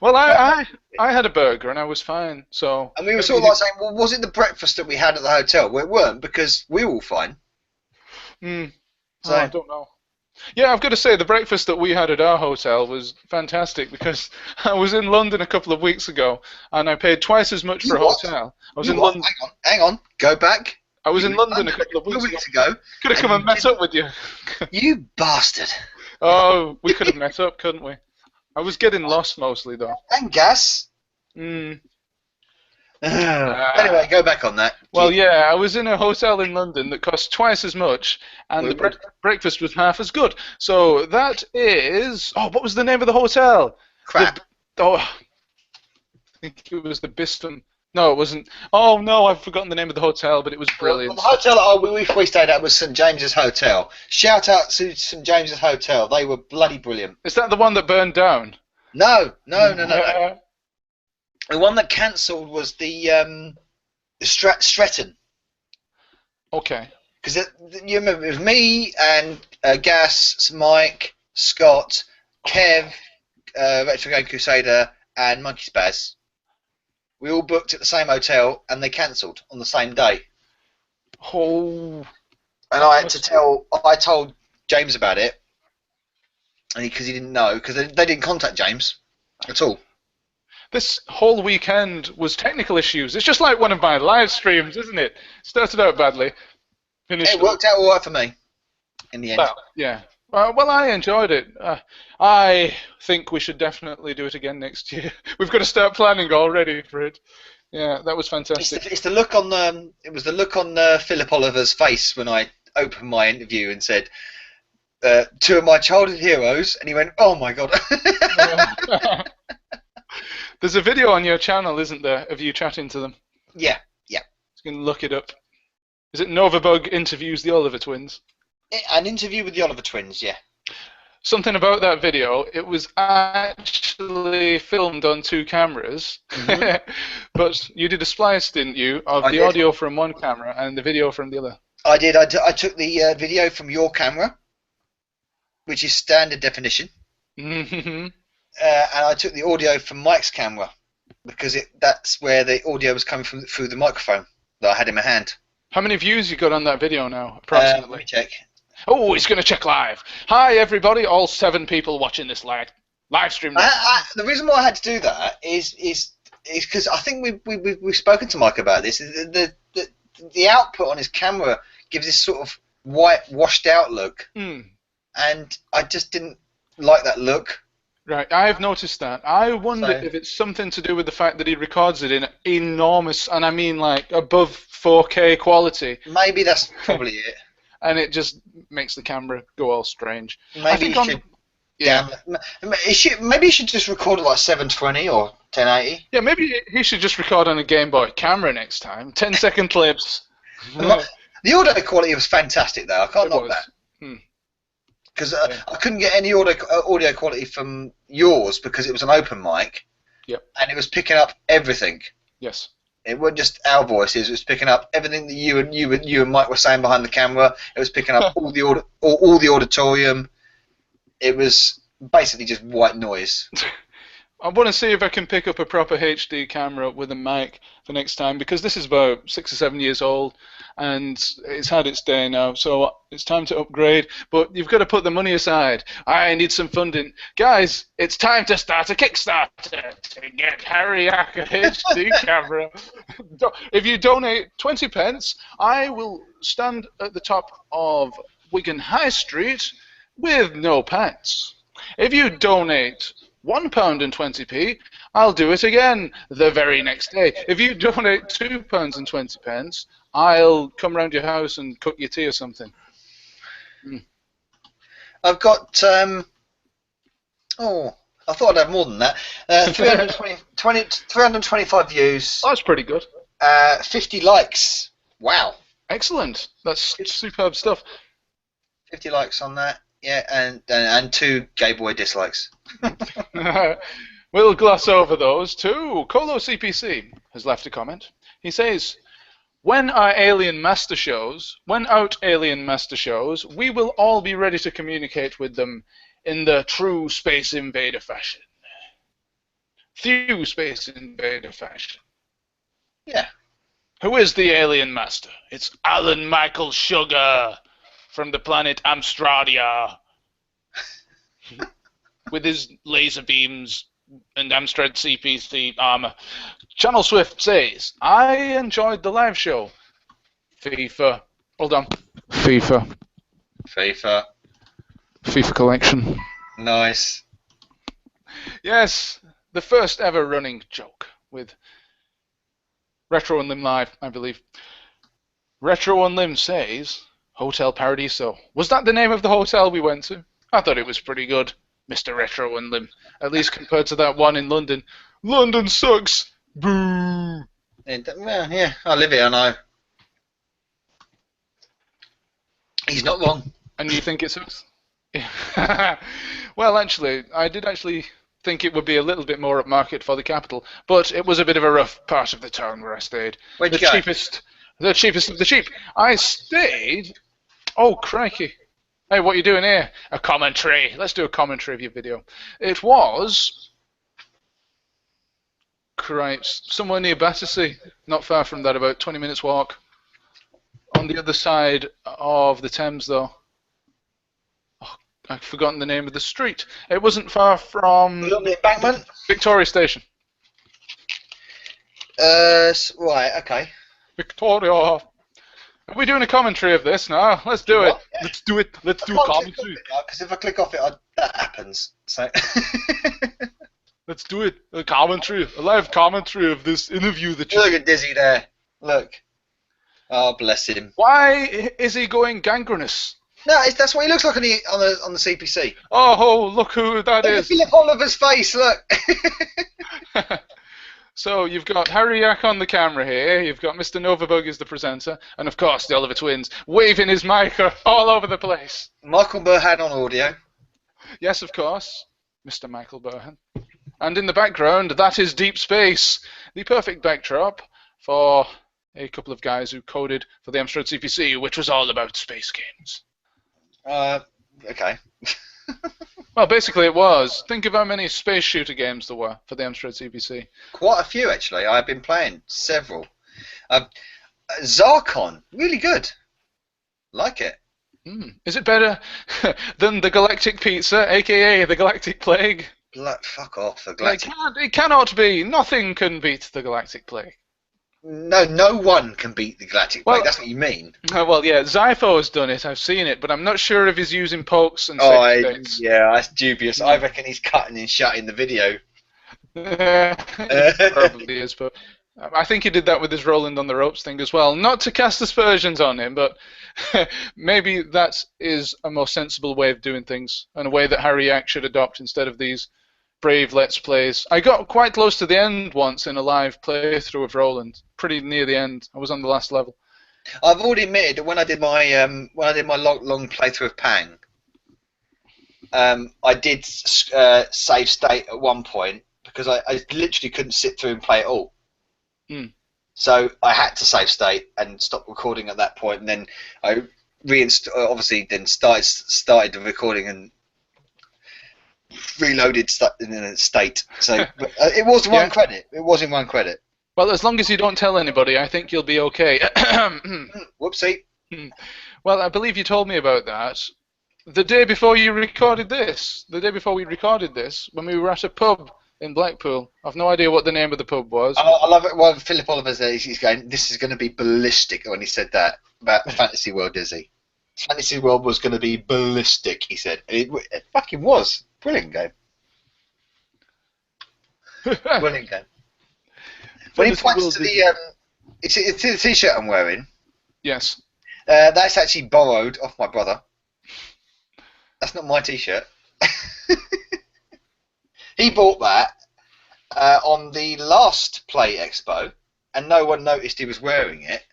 Well, I had a burger and I was fine, so... And we were sort of like saying, well, was it the breakfast that we had at the hotel? Well, it weren't, because we were all fine. So, I don't know. Yeah, I've got to say, the breakfast that we had at our hotel was fantastic, because I was in London a couple of weeks ago, and I paid twice as much for a hotel. I was in London. Hang on, go back. I was in London a couple of weeks ago. Could have come and met up with you. You bastard. Oh, we could have met up, couldn't we? I was getting lost mostly, though. And gas. Anyway, go back on that. Well, yeah, I was in a hotel in London that cost twice as much, and the breakfast was half as good. So that is... Oh, what was the name of the hotel? Crap. I think it was the Biston. No, it wasn't. Oh, no, I've forgotten the name of the hotel, but it was brilliant. Well, the hotel we stayed at was St James's Hotel. Shout out to St James's Hotel. They were bloody brilliant. Is that the one that burned down? No. The one that cancelled was the Stretton. Okay. Because you remember, it was me and Gas, Mike, Scott, Kev, Retro Game Crusader, and Monkey Spaz. We all booked at the same hotel, and they cancelled on the same day. Oh. And I told James about it, because he didn't know, because they didn't contact James at all. This whole weekend was technical issues. It's just like one of my live streams, isn't it? Started out badly. It worked out all right for me in the end. Well, yeah. Well, I enjoyed it. I think we should definitely do it again next year. We've got to start planning already for it. Yeah, that was fantastic. It's the look on it was the look on Philip Oliver's face when I opened my interview and said, two of my childhood heroes, and he went, "Oh my god." There's a video on your channel, isn't there, of you chatting to them? Yeah. You can look it up. Is it Novabug interviews the Oliver twins? An interview with the Oliver twins, yeah. Something about that video, it was actually filmed on 2 cameras, but you did a splice, didn't you, of the audio from one camera and the video from the other? I did. I took the video from your camera, which is standard definition, and I took the audio from Mike's camera, because that's where the audio was coming from through the microphone that I had in my hand. How many views you got on that video now, approximately? Let me check. Oh, he's going to check live. Hi, everybody, all 7 people watching this live stream. The reason why I had to do that is because I think we've spoken to Mike about this. The output on his camera gives this sort of white, washed out look, and I just didn't like that look. Right, I've noticed that. I wonder if it's something to do with the fact that he records it in enormous, and I mean like above 4K quality. Maybe that's probably it. And it just makes the camera go all strange. Maybe you should. Yeah. Maybe you should just record it like 720 or 1080. Yeah, maybe he should just record on a Game Boy camera next time. 10-second clips. The audio quality was fantastic, though. I can't knock that. Because I couldn't get any audio quality from yours because it was an open mic. Yep. And it was picking up everything. Yes. It wasn't just our voices; it was picking up everything that you and Mike were saying behind the camera. It was picking up all the auditorium. It was basically just white noise. I want to see if I can pick up a proper HD camera with a mic for next time, because this is about 6 or 7 years old and it's had its day now, so it's time to upgrade. But you've got to put the money aside. I need some funding. Guys, it's time to start a Kickstarter to get Harry a HD camera. If you donate 20 pence, I will stand at the top of Wigan High Street with no pants. If you donate £1.20, I'll do it again the very next day. If you donate £2.20, I'll come round your house and cook your tea or something. I've got I thought I'd have more than that. 325 views. That's pretty good. 50 likes. Wow. Excellent. That's superb stuff. 50 likes on that. Yeah, and 2 Gay Boy dislikes. We'll gloss over those too. Colo CPC has left a comment. He says, when out Alien Master shows, we will all be ready to communicate with them in the true Space Invader fashion. Few Space Invader fashion. Yeah. Who is the Alien Master? It's Alan Michael Sugar from the planet Amstradia. With his laser beams and Amstrad CPC armor. Channel Swift says, I enjoyed the live show. FIFA. Hold on. FIFA collection. Nice. Yes, the first ever running joke with Retro and Lim Live, I believe. Retro and Lim says, Hotel Paradiso. Was that the name of the hotel we went to? I thought it was pretty good, Mr. Retro and Lim. At least compared to that one in London. London sucks. Boo. Yeah, I live here, I know. He's not wrong. And you think it sucks? Well, actually, I did actually think it would be a little bit more upmarket for the capital, but it was a bit of a rough part of the town where I stayed. Where'd you go? The cheapest of the cheap. I stayed... Oh, crikey. Hey, what are you doing here? A commentary. Let's do a commentary of your video. It was... Christ. Somewhere near Battersea. Not far from that, about 20 minutes walk. On the other side of the Thames, though. Oh, I've forgotten the name of the street. It wasn't far from... You on the embankment? Victoria Station. Right, okay. Victoria. Are we doing a commentary of this now? Let's do it. Yeah. Let's do it. Let's do a commentary. Because if I click off it, that happens. So. Let's do it. A commentary. A live commentary of this interview that you... Look at Dizzy there. Look. Oh, bless him. Why is he going gangrenous? No, that's what he looks like on the CPC. Oh, look who that Look at is. Philip Oliver's face. Look. So you've got Harry Yak on the camera here, you've got Mr. Novabug as the presenter, and of course the Oliver Twins waving his mic all over the place. Michael Burhan on audio. Yes, of course, Mr. Michael Burhan. And in the background, that is Deep Space, the perfect backdrop for a couple of guys who coded for the Amstrad CPC, which was all about space games. Okay. Well, basically it was. Think of how many space shooter games there were for the Amstrad CPC. Quite a few, actually. I've been playing several. Zarkon, really good. Like it. Is it better than the Galactic Pizza, aka the Galactic Plague? Fuck off, the Galactic. It cannot be. Nothing can beat the Galactic Plague. No one can beat the Galactic Plague. That's what you mean. Well, yeah, Zypho's done it. I've seen it, but I'm not sure if he's using pokes and yeah, that's dubious. I reckon he's cutting and shutting the video. Probably is, but I think he did that with his Roland on the ropes thing as well. Not to cast aspersions on him, but maybe that is a more sensible way of doing things and a way that Harry Yak should adopt instead of these brave Let's Plays. I got quite close to the end once in a live playthrough of Roland, pretty near the end. I was on the last level. I've already admitted that when I did my long playthrough of Pang, I did save state at one point because I literally couldn't sit through and play it all. So I had to save state and stop recording at that point, and then I obviously then started the recording and reloaded in a state. So it was one credit. It was in one credit. Well, as long as you don't tell anybody, I think you'll be okay. Whoopsie. Well, I believe you told me about that the day before you recorded this. The day before we recorded this, when we were at a pub in Blackpool. I've no idea what the name of the pub was. I love it. Well, Philip Oliver says he's going, this is going to be ballistic when he said that about Fantasy World, is he? Fantasy World was going to be ballistic, he said. It fucking was. Brilliant game. Brilliant game. When he points to the it's the t-shirt I'm wearing. Yes. That's actually borrowed off my brother. That's not my t-shirt. He bought that on the last Play Expo, and no one noticed he was wearing it,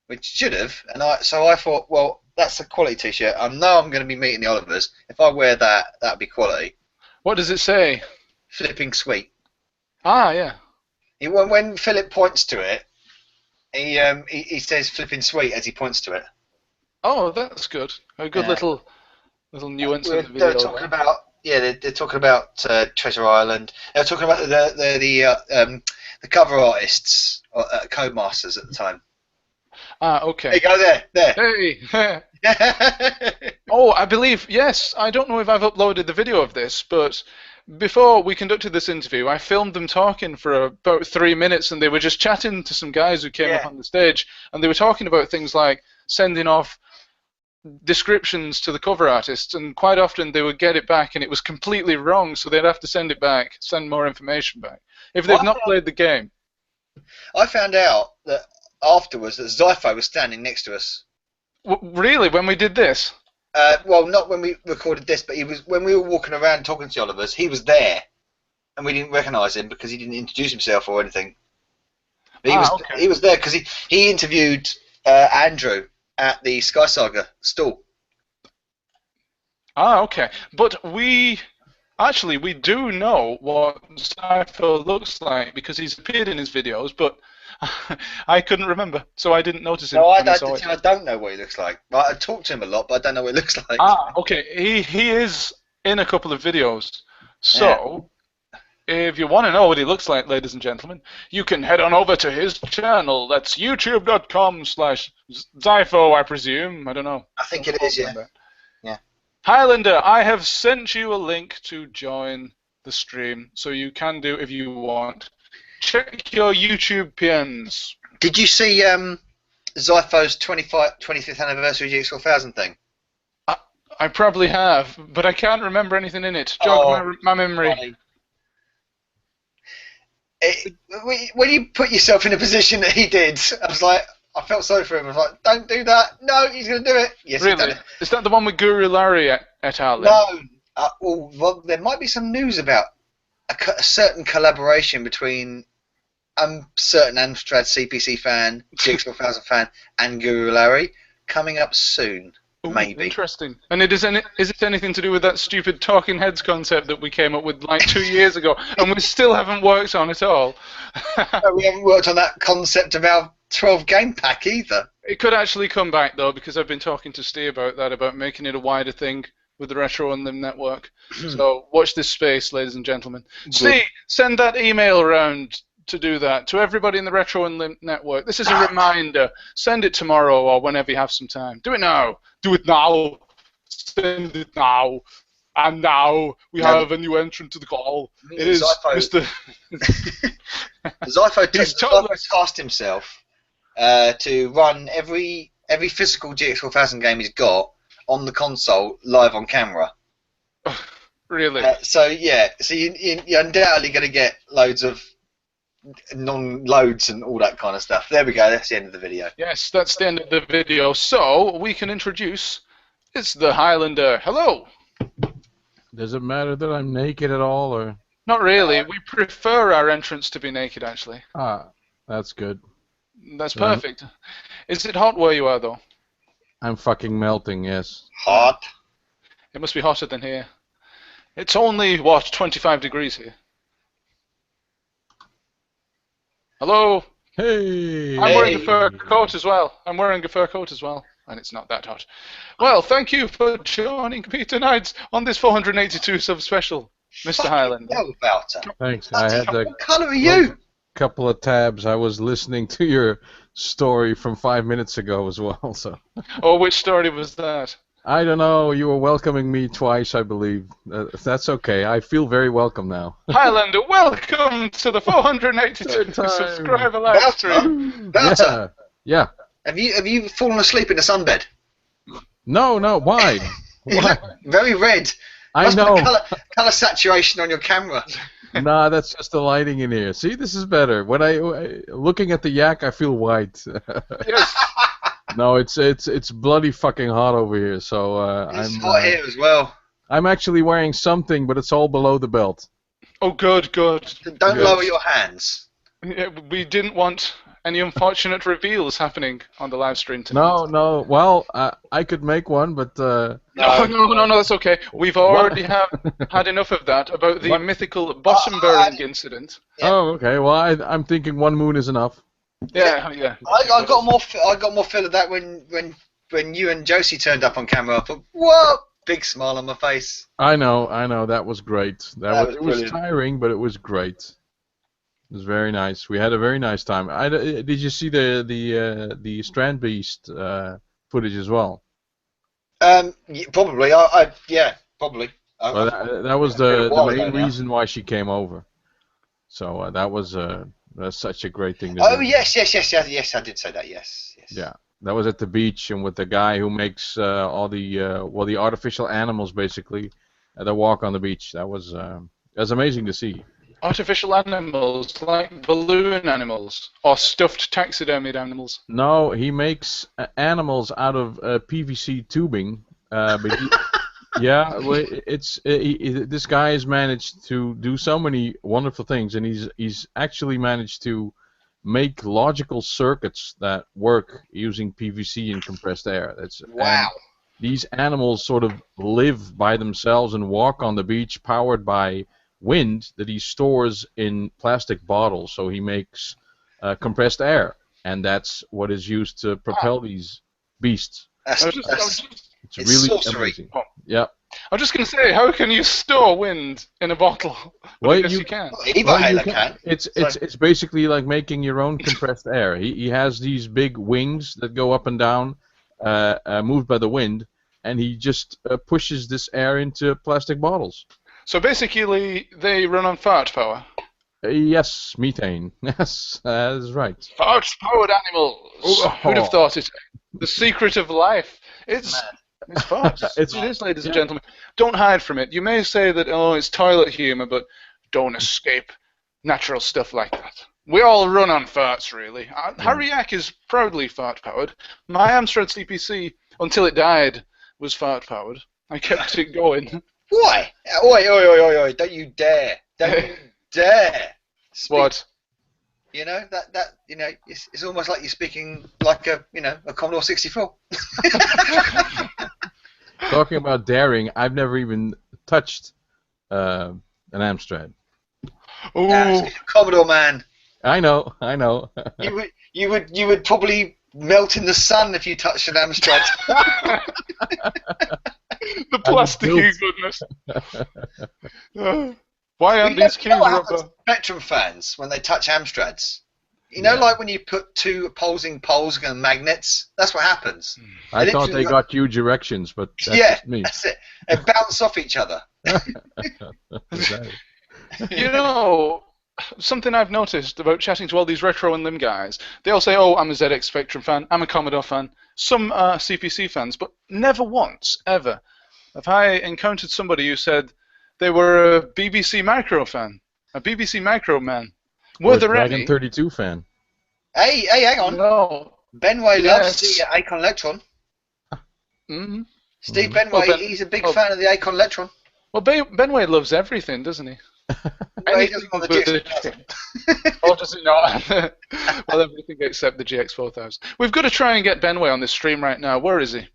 which should have. And so I thought, well, that's a quality t-shirt. I know I'm going to be meeting the Olivers. If I wear that, that'd be quality. What does it say? Flipping sweet. Ah, yeah. When Philip points to it, he says flipping sweet as he points to it. Oh, that's good. A good little nuance in the video. They're talking about they're talking about Treasure Island. They're talking about the cover artists, Codemasters at the time. Ah, okay. There you go, there. Hey! Oh, I believe, yes, I don't know if I've uploaded the video of this, but before we conducted this interview, I filmed them talking for about 3 minutes, and they were just chatting to some guys who came up on the stage, and they were talking about things like sending off descriptions to the cover artists, and quite often they would get it back and it was completely wrong, so they'd have to send it back, send more information back, if they've not played the game. I found out that afterwards that Zypho was standing next to us. Really? When we did this? Well, not when we recorded this, but he was when we were walking around talking to the Olivers. He was there, and we didn't recognise him because he didn't introduce himself or anything. But he was there because he interviewed Andrew at the Sky Saga stall. Ah, okay. But we do know what Zypho looks like because he's appeared in his videos, but I couldn't remember, so I didn't notice him. No, I don't know what he looks like. I talk to him a lot, but I don't know what he looks like. Ah, okay. He is in a couple of videos. So, if you want to know what he looks like, ladies and gentlemen, you can head on over to his channel. That's youtube.com/Zypho, I presume. I don't know. I think it is, yeah. Yeah. Highlander, I have sent you a link to join the stream, so you can do if you want. Check your YouTube PNs. Did you see Zypho's 25th anniversary GX4000 thing? I probably have, but I can't remember anything in it. Jog my memory. When you put yourself in a position that he did, I was like, I felt sorry for him. I was like, don't do that. No, he's going to do it. Yes, he's done Really? it. Is that the one with Guru Larry et al? No. Well, there might be some news about a certain collaboration between a certain Amstrad CPC fan, GX4000 fan, and Guru Larry coming up soon. Ooh, Maybe. Interesting. And is it anything to do with that stupid Talking Heads concept that we came up with like 2 years ago, and we still haven't worked on at all? We haven't worked on that concept of our 12 game pack either. It could actually come back though, because I've been talking to Steve about that, about making it a wider thing with the Retro and Limb network. So watch this space, ladies and gentlemen. Steve, send that email around to do that to everybody in the Retro and Limb network. This is a reminder. Send it tomorrow or whenever you have some time. Do it now. Do it now. Send it now. And now we have a new entrant to the call. It is Mr. Zypho tasked himself to run every physical GX4000 game he's got on the console live on camera. Really? So you're undoubtedly going to get loads of non-loads and all that kind of stuff. There we go. That's the end of the video. Yes, that's the end of the video. So we can introduce. It's the Highlander. Hello. Does it matter that I'm naked at all, or? Not really. We prefer our entrants to be naked, actually. Ah, that's good. That's perfect. Is it hot where you are, though? I'm fucking melting, yes. Hot. It must be hotter than here. It's only, what, 25 degrees here. Hello? Hey! I'm wearing a fur coat as well. And it's not that hot. Well, thank you for joining me tonight on this 482 sub special, Mr. Highlander. Thanks. I had What colour are you? couple of tabs. I was listening to your story from 5 minutes ago as well. So. Oh, which story was that? I don't know. You were welcoming me twice, I believe. That's okay. I feel very welcome now. Highlander, welcome to the 482 subscriber live stream. Yeah. Have you fallen asleep in the sunbed? No. Why? Why? Very red. I know. Color saturation on your camera. Nah, that's just the lighting in here. See, this is better. When looking at the yak, I feel white. Yes. No, it's bloody fucking hot over here. So It's hot here as well. I'm actually wearing something, but it's all below the belt. Oh, good. Don't lower your hands. Yeah, we didn't want any unfortunate reveals happening on the live stream tonight. No. Well, I could make one, but No, that's okay. We've already had enough of that about the mythical Bossenberg incident. Yeah. Oh, okay. Well, I'm thinking 1 moon is enough. Yeah. I got more feel of that when you and Josie turned up on camera. I thought, whoa, big smile on my face. I know. That was great. It was brilliant. tiring, but it was great. It was very nice. We had a very nice time. Did you see the Strand Beast footage as well? Probably. Probably. Well, that was the main reason why she came over. So that was such a great thing to do. Yes, I did say that, yes. Yeah, that was at the beach and with the guy who makes all the artificial animals, basically, that walk on the beach. That was amazing to see. Artificial animals, like balloon animals, or stuffed taxidermied animals. No, he makes animals out of PVC tubing. But this guy has managed to do so many wonderful things, and he's actually managed to make logical circuits that work using PVC and compressed air. Wow. These animals sort of live by themselves and walk on the beach, powered by wind that he stores in plastic bottles. So he makes compressed air, and that's what is used to propel these beasts. It's really sorcery. amazing. Yeah. I'm just going to say, how can you store wind in a bottle? Well, I guess you can. You can. It's basically like making your own compressed air. He has these big wings that go up and down, moved by the wind, and he just pushes this air into plastic bottles. So basically, they run on fart power. Yes, methane. Yes, that's right. Fart-powered animals. Who'd have thought it? The secret of life. It's farts. It is, ladies and gentlemen. Don't hide from it. You may say that, it's toilet humor, but don't escape natural stuff like that. We all run on farts, really. Harry-Yak is proudly fart-powered. My Amstrad CPC, until it died, was fart-powered. I kept it going. Why? Oi! Don't you dare! Don't you dare! Speak. What? You know that it's almost like you're speaking like a Commodore 64. Talking about daring, I've never even touched an Amstrad. Ooh. Commodore man. I know. You would probably melt in the sun if you touched an Amstrad. The plasticky goodness. Why aren't these keys rubber? Spectrum fans, when they touch Amstrads, like when you put two opposing poles and magnets, that's what happens. I thought they got huge erections, but that's just me. That's it. They bounce off each other. Something I've noticed about chatting to all these retro and limb guys, they all say, oh, I'm a ZX Spectrum fan, I'm a Commodore fan, some are CPC fans, but never once, ever, have I encountered somebody who said they were a BBC Micro fan, a BBC Micro man. Were there any? Dragon 32 fan. Hey, hang on. No. Benway loves the Acon Electron. Mm-hmm. Steve Benway, he's a big fan of the Acon Electron. Well, Benway loves everything, doesn't he? No, he doesn't love the GX4000. Oh, does he not? Well, everything except the GX4000. We've got to try and get Benway on this stream right now. Where is he?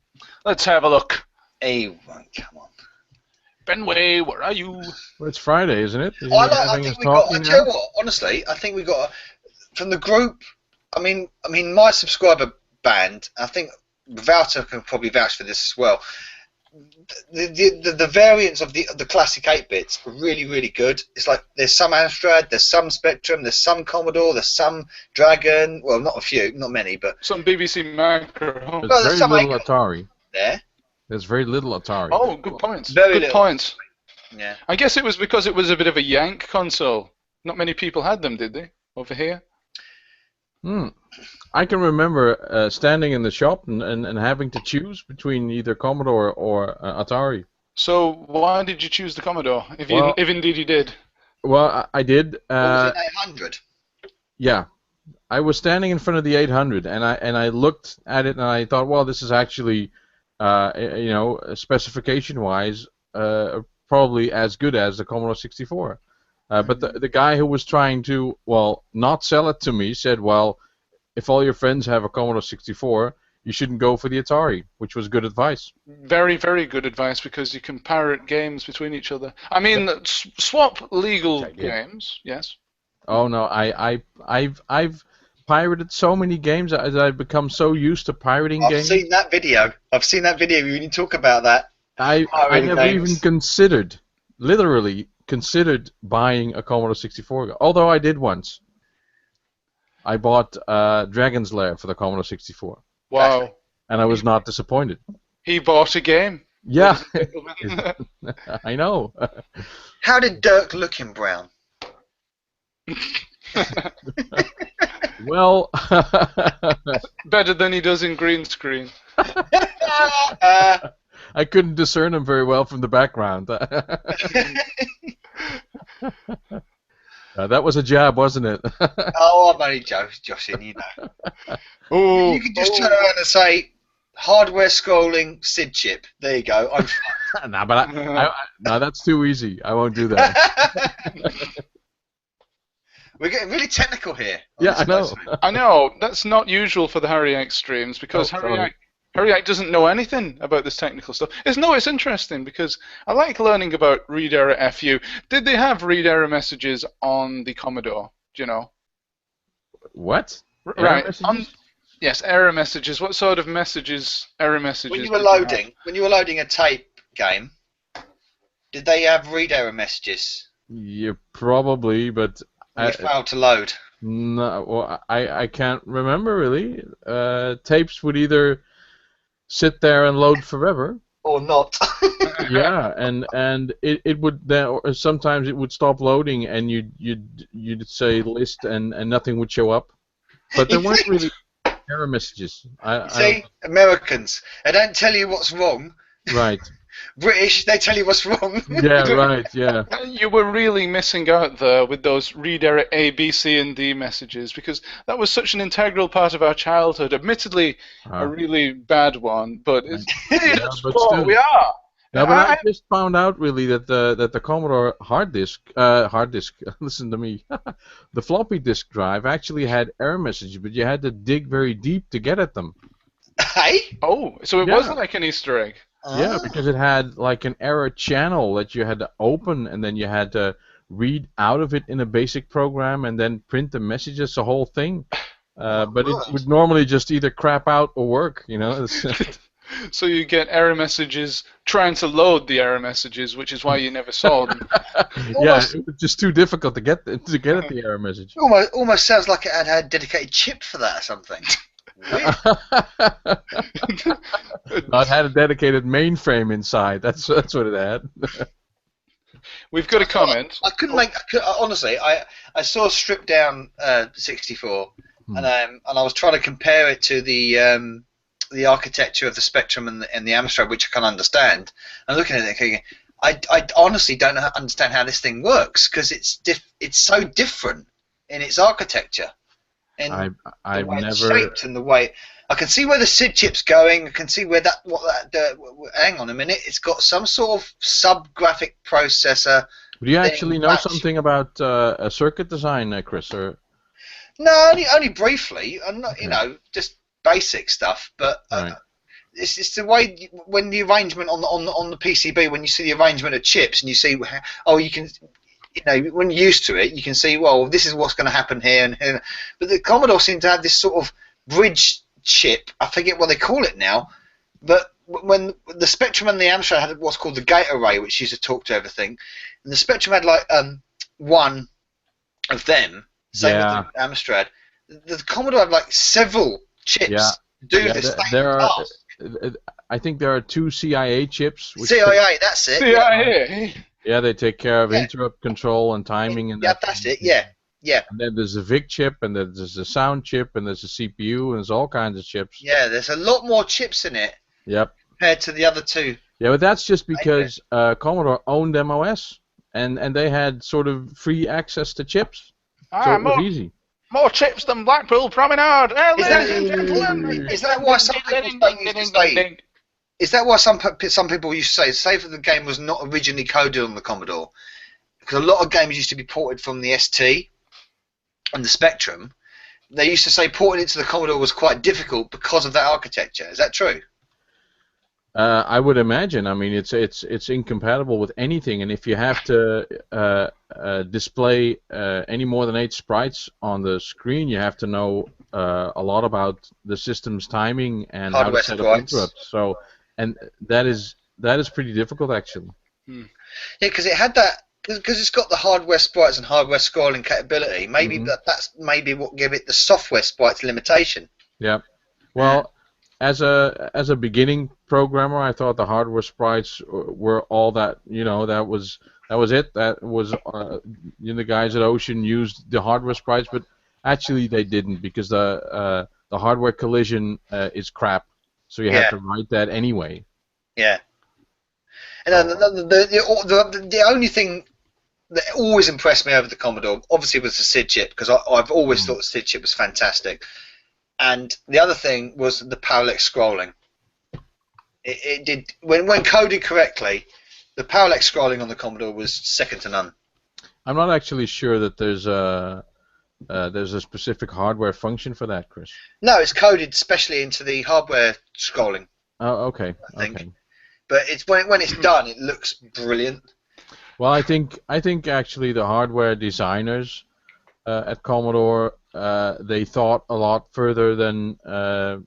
Let's have a look. He won't come on. Benway, where are you? Well, it's Friday, isn't it? I think we got. I tell you what, honestly, I think we got from the group. I mean, my subscriber band. I think Wouter can probably vouch for this as well. The variants of the classic 8-bits are really, really good. It's like there's some Amstrad, there's some Spectrum, there's some Commodore, there's some Dragon. Well, not a few, not many, but some BBC Micro. There's very little Atari. There. There's very little Atari. Oh, good points. Good points. Yeah. I guess it was because it was a bit of a yank console. Not many people had them, did they? Over here. I can remember standing in the shop and having to choose between either Commodore or Atari. So why did you choose the Commodore, if indeed you did? Well, I did. Was it 800? Yeah, I was standing in front of the 800, and I looked at it and I thought, well, this is actually, specification-wise, probably as good as the Commodore 64. But the guy who was trying to, not sell it to me said, well, if all your friends have a Commodore 64, you shouldn't go for the Atari, which was good advice. Very, very good advice, because you can pirate games between each other. I mean, swap legal games, yes. Oh no, I've pirated so many games that I've become so used to pirating games. I've seen that video. when you talk about that. I never even considered, literally considered buying a Commodore 64. Although I did once. I bought Dragon's Lair for the Commodore 64. Wow. And I was not disappointed. He bought a game. Yeah. I know. How did Dirk look in brown? Well, better than he does in green screen. I couldn't discern him very well from the background. That was a jab, wasn't it? Oh, I'm only joshing, you know. Ooh, You can just turn around and say, hardware scrolling SID chip. There you go. I'm fine. No, but no, that's too easy. I won't do that. We're getting really technical here. Yeah, I know. I know. That's not usual for the Harry-Yak streams, because Harry-Yak doesn't know anything about this technical stuff. It's interesting, because I like learning about read error FU. Did they have read error messages on the Commodore? Do you know? What? Right. Yes, error messages. What sort of error messages? When you were loading a tape game, did they have read error messages? Yeah, probably, but You failed to load. No, well, I can't remember really. Tapes would either sit there and load forever, or not. Yeah, and it would then, or sometimes it would stop loading, and you'd say list, and nothing would show up. But there weren't really error messages. See, Americans, they don't tell you what's wrong. Right. British, they tell you what's wrong. Yeah, right. Yeah. You were really missing out there with those redirect A, B, C, and D messages because that was such an integral part of our childhood. Admittedly, a really bad one, but it's, Yeah, but what still. we are. No, but I just found out really that the Commodore hard disk, listen to me, the floppy disk drive actually had error messages, but you had to dig very deep to get at them. Hey? Oh, so it wasn't like an Easter egg. Yeah, because it had like an error channel that you had to open, and then you had to read out of it in a basic program, and then print the messages, the whole thing. But it would normally just either crap out or work, you know. So you get error messages trying to load the error messages, which is why you never saw them. Yeah, it was just too difficult to get at the error message. Almost sounds like it had a dedicated chip for that or something. It had a dedicated mainframe inside. That's what it had. We've got a comment. Honestly, I saw a stripped down 64, and I was trying to compare it to the architecture of the Spectrum and the Amstrad, which I can understand. I'm looking at it thinking, I honestly don't understand how this thing works because it's so different in its architecture. And I've the way never. It's shaped and the way I can see where the SID chip's going. I can see where hang on a minute. It's got some sort of sub-graphic processor. Do you actually know something about a circuit design, Chris? Or? No, only briefly. I'm not, just basic stuff. But Right. it's the way when the arrangement on the PCB, when you see the arrangement of chips and you see, you can. When you're used to it, you can see, well, this is what's going to happen here and here. But the Commodore seemed to have this sort of bridge chip. I forget what they call it now. But when the Spectrum and the Amstrad had what's called the gate array, which used to talk to everything, and the Spectrum had like one of them. Same with the Amstrad. The Commodore had like several chips do the same task. I think there are 2 CIA chips. CIA, that's it. CIA. Yeah, they take care of interrupt control and timing and that's it. Yeah. And then there's a VIC chip, and then there's a sound chip, and there's a CPU, and there's all kinds of chips. Yeah, there's a lot more chips in it. Yep. Compared to the other two. Yeah, but that's just because Commodore owned MOS, and they had sort of free access to chips, so it was easy. More chips than Blackpool Promenade. Ladies and gentlemen, is that why some people used to say? Is that why some people used to say if the game was not originally coded on the Commodore? Because a lot of games used to be ported from the ST and the Spectrum. They used to say porting it to the Commodore was quite difficult because of that architecture. Is that true? I would imagine. I mean, it's incompatible with anything, and if you have to display any more than 8 sprites on the screen, you have to know a lot about the system's timing and how to set up interrupts. So. And that is pretty difficult, actually. Yeah, because it had that. Because it's got the hardware sprites and hardware scrolling capability. Maybe that's maybe what gave it the software sprites limitation. Yeah. Well, as a beginning programmer, I thought the hardware sprites were all that. That was it. That was the guys at Ocean used the hardware sprites, but actually they didn't because the hardware collision is crap. So you have to write that anyway. Yeah. And the only thing that always impressed me over the Commodore, obviously, was the SID chip, because I've always thought the SID chip was fantastic. And the other thing was the parallax scrolling. It did when coded correctly, the parallax scrolling on the Commodore was second to none. I'm not actually sure that there's a specific hardware function for that, Chris. No, it's coded specially into the hardware scrolling. Oh, okay. I think. Okay. But it's when it's done, it looks brilliant. Well, I think actually the hardware designers at Commodore they thought a lot further than that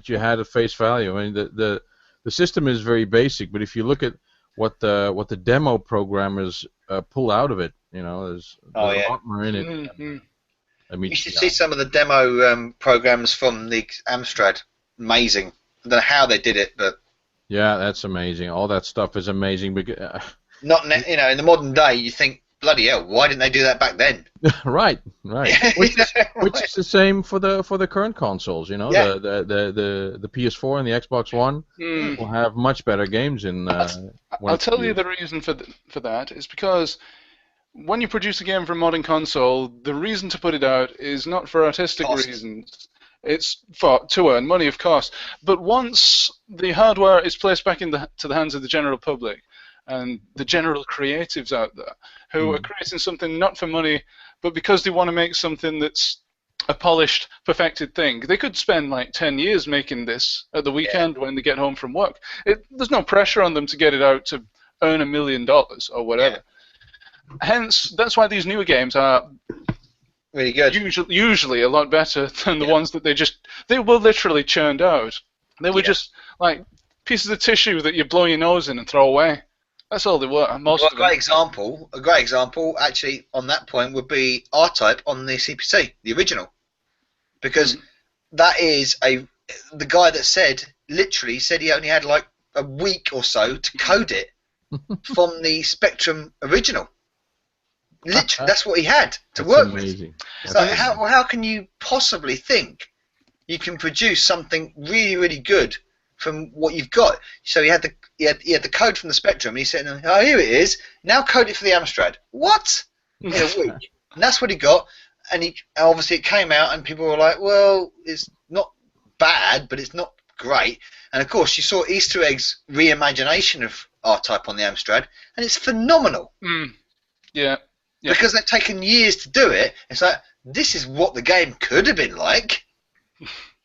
you had at face value. I mean, the system is very basic, but if you look at what the demo programmers pull out of it, there's a lot more in it. Mm-hmm. I mean, you should see some of the demo programs from the Amstrad. Amazing. I don't know how they did it, but yeah, that's amazing. All that stuff is amazing. Not in the modern day, you think bloody hell, why didn't they do that back then? Right. Which is the same for the current consoles. You know, Yeah. the PS4 and the Xbox One will have much better games in. I'll tell you the reason for that is because when you produce a game for a modern console, the reason to put it out is not for artistic reasons. It's to earn money, of course. But once the hardware is placed back into the hands of the general public and the general creatives out there who are creating something not for money, but because they want to make something that's a polished, perfected thing, they could spend like 10 years making this at the weekend when they get home from work. There's no pressure on them to get it out to earn $1 million or whatever. Yeah. Hence, that's why these newer games are really good. Usually a lot better than the ones that they were literally churned out. They were just like pieces of tissue that you blow your nose in and throw away. That's all they were. A great example, actually, on that point would be R-Type on the CPC, the original, because that is the guy that literally said he only had like a week or so to code it from the Spectrum original. Literally, that's what he had to work with. So how can you possibly think you can produce something really, really good from what you've got? So he had the code from the Spectrum, and he said, "Oh, here it is. Now code it for the Amstrad." What? In a week, and that's what he got. And obviously it came out, and people were like, "Well, it's not bad, but it's not great." And of course, you saw Easter Eggs reimagination of R-Type on the Amstrad, and it's phenomenal. Yeah. Because they've taken years to do it. It's like, this is what the game could have been like.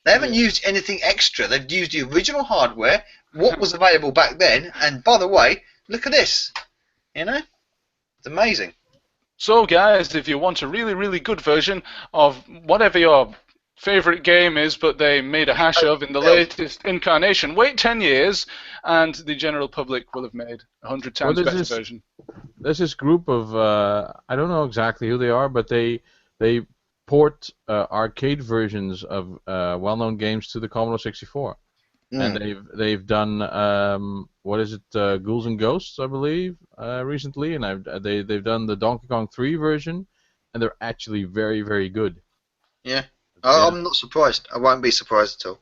They haven't used anything extra. They've used the original hardware, what was available back then, and by the way, look at this. You know? It's amazing. So guys, if you want a really, really good version of whatever your favorite game is, but they made a hash of in the latest incarnation, wait 10 years, and the general public will have made 100 times better version. There's this group of, I don't know exactly who they are, but they port arcade versions of well-known games to the Commodore 64. And they've done, what is it, Ghouls and Ghosts, I believe, recently, and they've done the Donkey Kong 3 version, and they're actually very, very good. Yeah. I'm not surprised. I won't be surprised at all.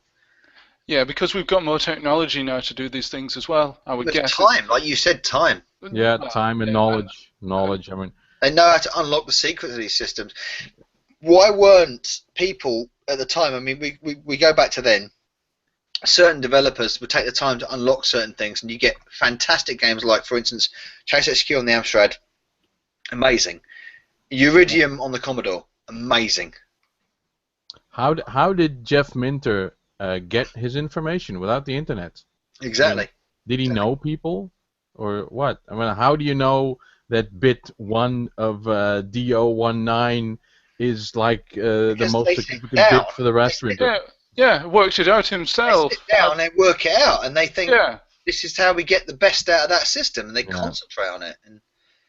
Yeah, because we've got more technology now to do these things as well, I would guess. Time, like you said, time. Yeah, time and knowledge. I mean, they know how to unlock the secrets of these systems. Why weren't people at the time? I mean, we go back to then. Certain developers would take the time to unlock certain things, and you get fantastic games like, for instance, Chase HQ on the Amstrad, amazing. Iridium on the Commodore, amazing. How did Jeff Minter get his information without the internet? Exactly. I mean, did he know people, or what? I mean, how do you know that bit 1 of DO19 is like the most significant bit for the rest of it? Yeah, worked it out himself. They sit down and work it out, and they think this is how we get the best out of that system, and they concentrate on it. And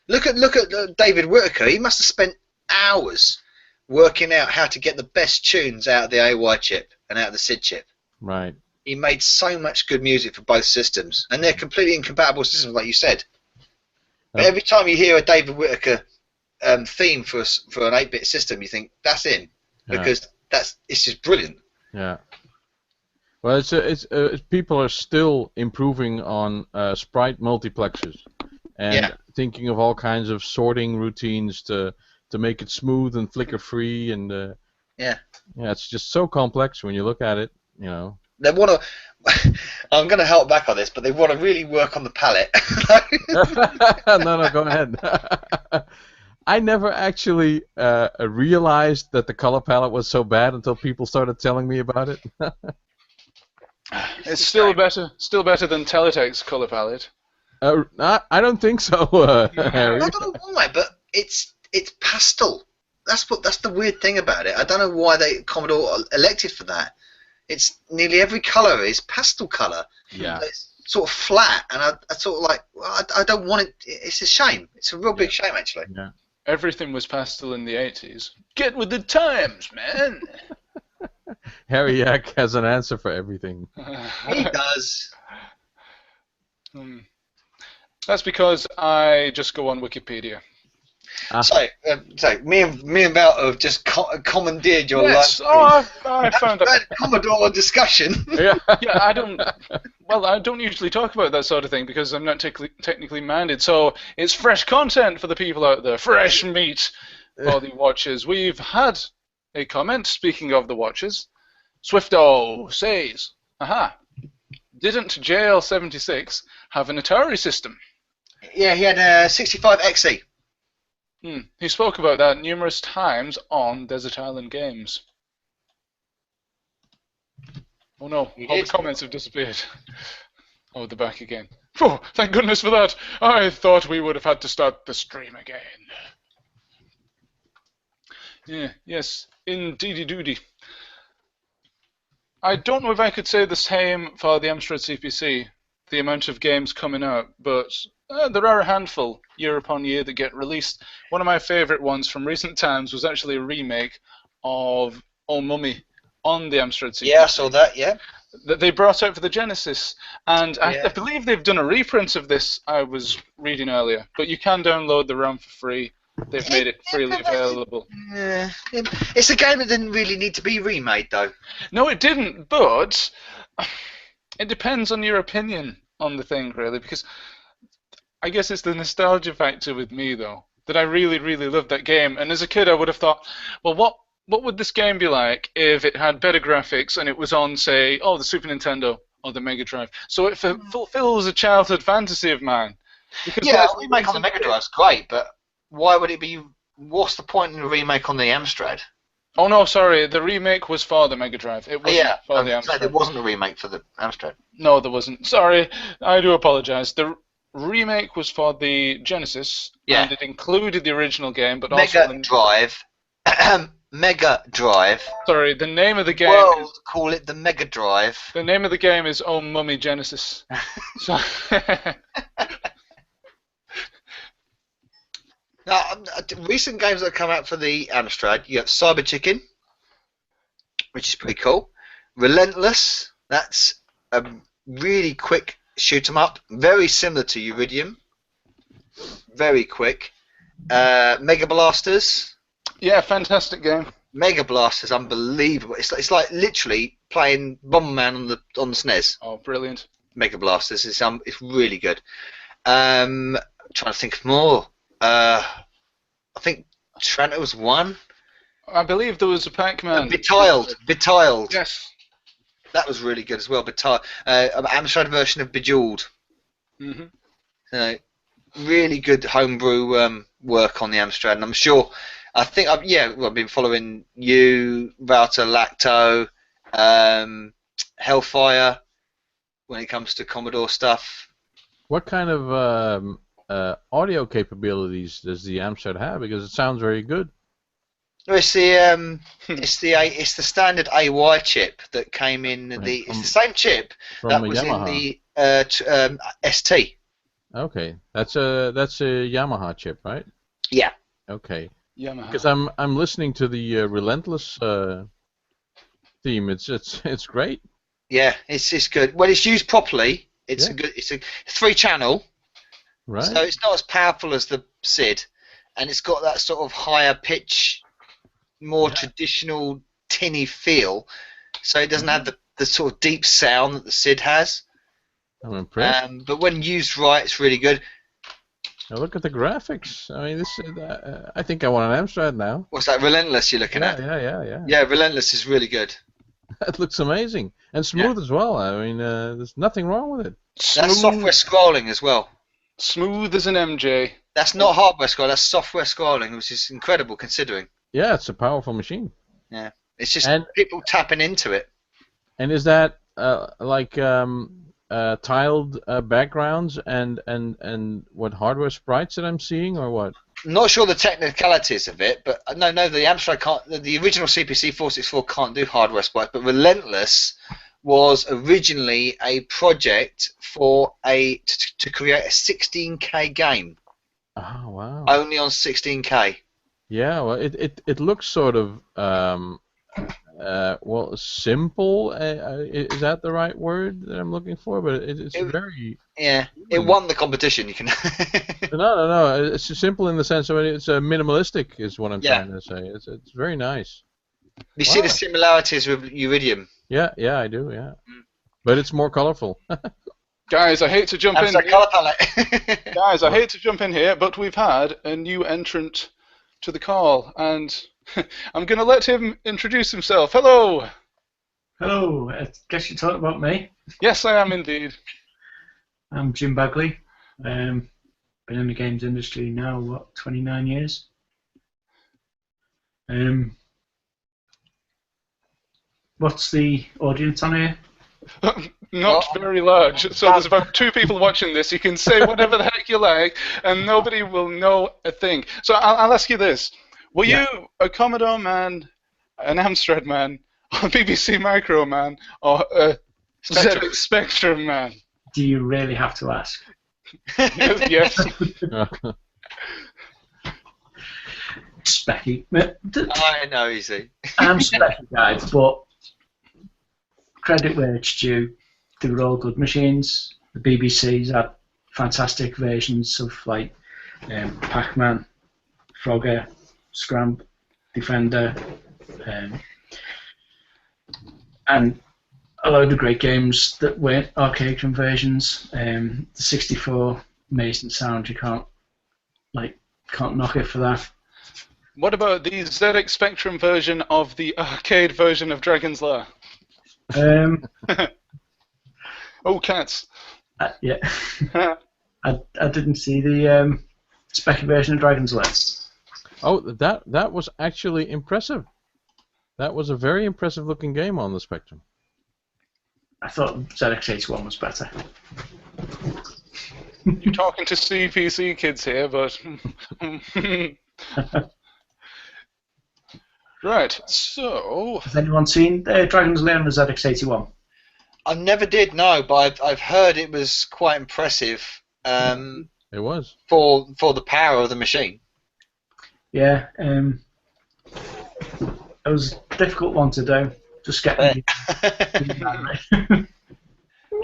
look at David Whittaker. He must have spent hours working out how to get the best tunes out of the AY chip and out of the SID chip. Right. He made so much good music for both systems, and they're completely incompatible systems, like you said. But every time you hear a David Whittaker theme for an 8-bit system, you think that's in, because it's just brilliant. Yeah. Well, it's people are still improving on sprite multiplexers and thinking of all kinds of sorting routines to make it smooth and flicker free, and it's just so complex when you look at it, you know. They want to. I'm going to help back on this, but they want to really work on the palette. No, go ahead. I never actually realized that the color palette was so bad until people started telling me about it. It's still better than Teletext's color palette. I don't think so, Harry. I don't know why, but it's pastel. That's the weird thing about it. I don't know why Commodore elected for that. It's nearly every color is pastel color. Yeah. It's sort of flat, and I sort of like, well, I don't want it. It's a shame. It's a real big shame, actually. Yeah. Everything was pastel in the 80s. Get with the times, man. Harry Yak has an answer for everything. He does. That's because I just go on Wikipedia. So me and Walter have just commandeered your Yes. live stream. I found out. Commodore discussion. Yeah. Yeah, I don't. Well, I don't usually talk about that sort of thing because I'm not technically minded. So it's fresh content for the people out there. Fresh meat for the watchers. We've had a comment. Speaking of the watchers, Swifto says, "Aha! Didn't JL76 have an Atari system?" Yeah, he had a 65 XE. He spoke about that numerous times on Desert Island Games. Oh no, all the comments have disappeared. Oh, they're back again. Oh, thank goodness for that. I thought we would have had to start the stream again. Yeah, yes, indeedy doody. I don't know if I could say the same for the Amstrad CPC, the amount of games coming out, but there are a handful year upon year that get released. One of my favourite ones from recent times was actually a remake of Old Mummy on the Amstrad CPC. Yeah, I saw that, yeah. That they brought out for the Genesis, and I believe they've done a reprint of this, I was reading earlier, but you can download the ROM for free. They've made it freely available. It's a game that didn't really need to be remade, though. No, it didn't, but it depends on your opinion on the thing, really, because I guess it's the nostalgia factor with me, though, that I really, really loved that game, and as a kid I would have thought, well, what would this game be like if it had better graphics and it was on, say, the Super Nintendo or the Mega Drive? So it fulfills a childhood fantasy of mine. Yeah, a remake on the Mega Drive's great, but why would it be? What's the point in a remake on the Amstrad? Oh no, sorry, the remake was for the Mega Drive. It wasn't for the Amstrad. There wasn't a remake for the Amstrad. No, there wasn't. Sorry, I do apologise. The remake was for the Genesis, and it included the original game, but also Mega Drive. Mega Drive. Sorry, the name of the game is... call it the Mega Drive. The name of the game is Oh Mummy Genesis. So now, recent games that have come out for the Amstrad, you have Cyber Chicken, which is pretty cool. Relentless, that's a really quick shoot 'em up, very similar to Uridium. Very quick. Mega Blasters. Yeah, fantastic game. Mega Blasters, unbelievable. It's like literally playing Bomberman on the SNES. Oh, brilliant. Mega Blasters, it's really good. Trying to think of more. I think Trento was one. I believe there was a Pac-Man. Betiled. Yes. That was really good as well. Betiled. An Amstrad version of Bejeweled. Really good homebrew work on the Amstrad, and I'm sure. I've been following you, Walter, Lacto, Hellfire, when it comes to Commodore stuff. What kind of audio capabilities does the Amstrad have? Because it sounds very good. It's the standard AY chip that came in it's the same chip that was Yamaha. In the ST. Okay, that's a Yamaha chip, right? Yeah. Okay. Yamaha. Because I'm listening to the Relentless theme. It's great. Yeah, it's good. When it's used properly, it's a 3-channel. Right. So it's not as powerful as the SID, and it's got that sort of higher pitch, more traditional tinny feel. So it doesn't have the sort of deep sound that the SID has. I'm impressed. But when used right, it's really good. Now look at the graphics. I mean, this. I think I want an Amstrad now. What's that? Relentless you're looking at? Yeah. Yeah, Relentless is really good. That looks amazing and smooth as well. I mean, there's nothing wrong with it. That's software scrolling as well. Smooth as an MJ. That's not hardware scrolling. That's software scrolling, which is incredible considering. Yeah, it's a powerful machine. Yeah, it's just people tapping into it. And is that tiled backgrounds and what hardware sprites that I'm seeing, or what? Not sure the technicalities of it, but no, the Amstrad can't. The original CPC 464 can't do hardware sprites, but Relentless was originally a project for to create a 16K game. Oh wow! Only on 16K. Yeah, well, it looks sort of Well, simple. Is that the right word that I'm looking for? But it's very. Yeah, it won the competition. You can. No. It's simple in the sense of it's minimalistic, is what I'm Yeah. trying to say. It's very nice. You see the similarities with Iridium. Yeah, I do. Yeah, but it's more colorful. Guys, I hate to jump in. Color palette. Guys, I hate to jump in here, but we've had a new entrant to the call, and I'm going to let him introduce himself. Hello. Hello. I guess you're talking about me. Yes, I am indeed. I'm Jim Bagley. Been in the games industry now, 29 years. What's the audience on here? Not very large. So there's about 2 people watching this. You can say whatever the heck you like, and nobody will know a thing. So I'll ask you this. Were you a Commodore man, an Amstrad man, a BBC Micro man, or a ZX Spectrum man? Do you really have to ask? Yes. Specky. I know, easy. I'm Specky guys, but credit where it's due. They were all good machines. The BBC's had fantastic versions of like Pac-Man, Frogger, Scramp, Defender, and a load of great games that weren't arcade conversions. The 64 amazing sound. You can't knock it for that. What about the ZX Spectrum version of the arcade version of Dragon's Lair? Oh, cats. Yeah. I didn't see the Specky version of Dragon's Lair. Oh, that was actually impressive. That was a very impressive looking game on the Spectrum. I thought ZX81 was better. You're talking to CPC kids here, but... Right, so... Has anyone seen Dragon's Lair on the ZX81? I never did, no, but I've heard it was quite impressive. It was. For the power of the machine. Yeah, it was a difficult one to do. Just getting.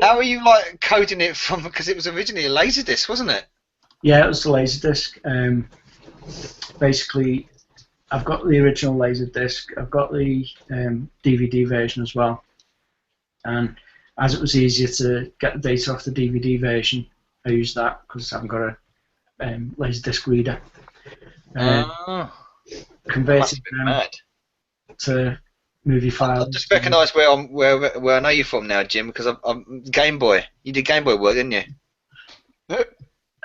How are you coding it from? Because it was originally a Laserdisc, wasn't it? Yeah, it was the Laserdisc. Basically, I've got the original Laserdisc. I've got the DVD version as well. And as it was easier to get the data off the DVD version, I used that because I haven't got a Laserdisc reader. Converted them to movie files. I just recognise where I know you from now, Jim, because I'm Game Boy. You did Game Boy work, didn't you?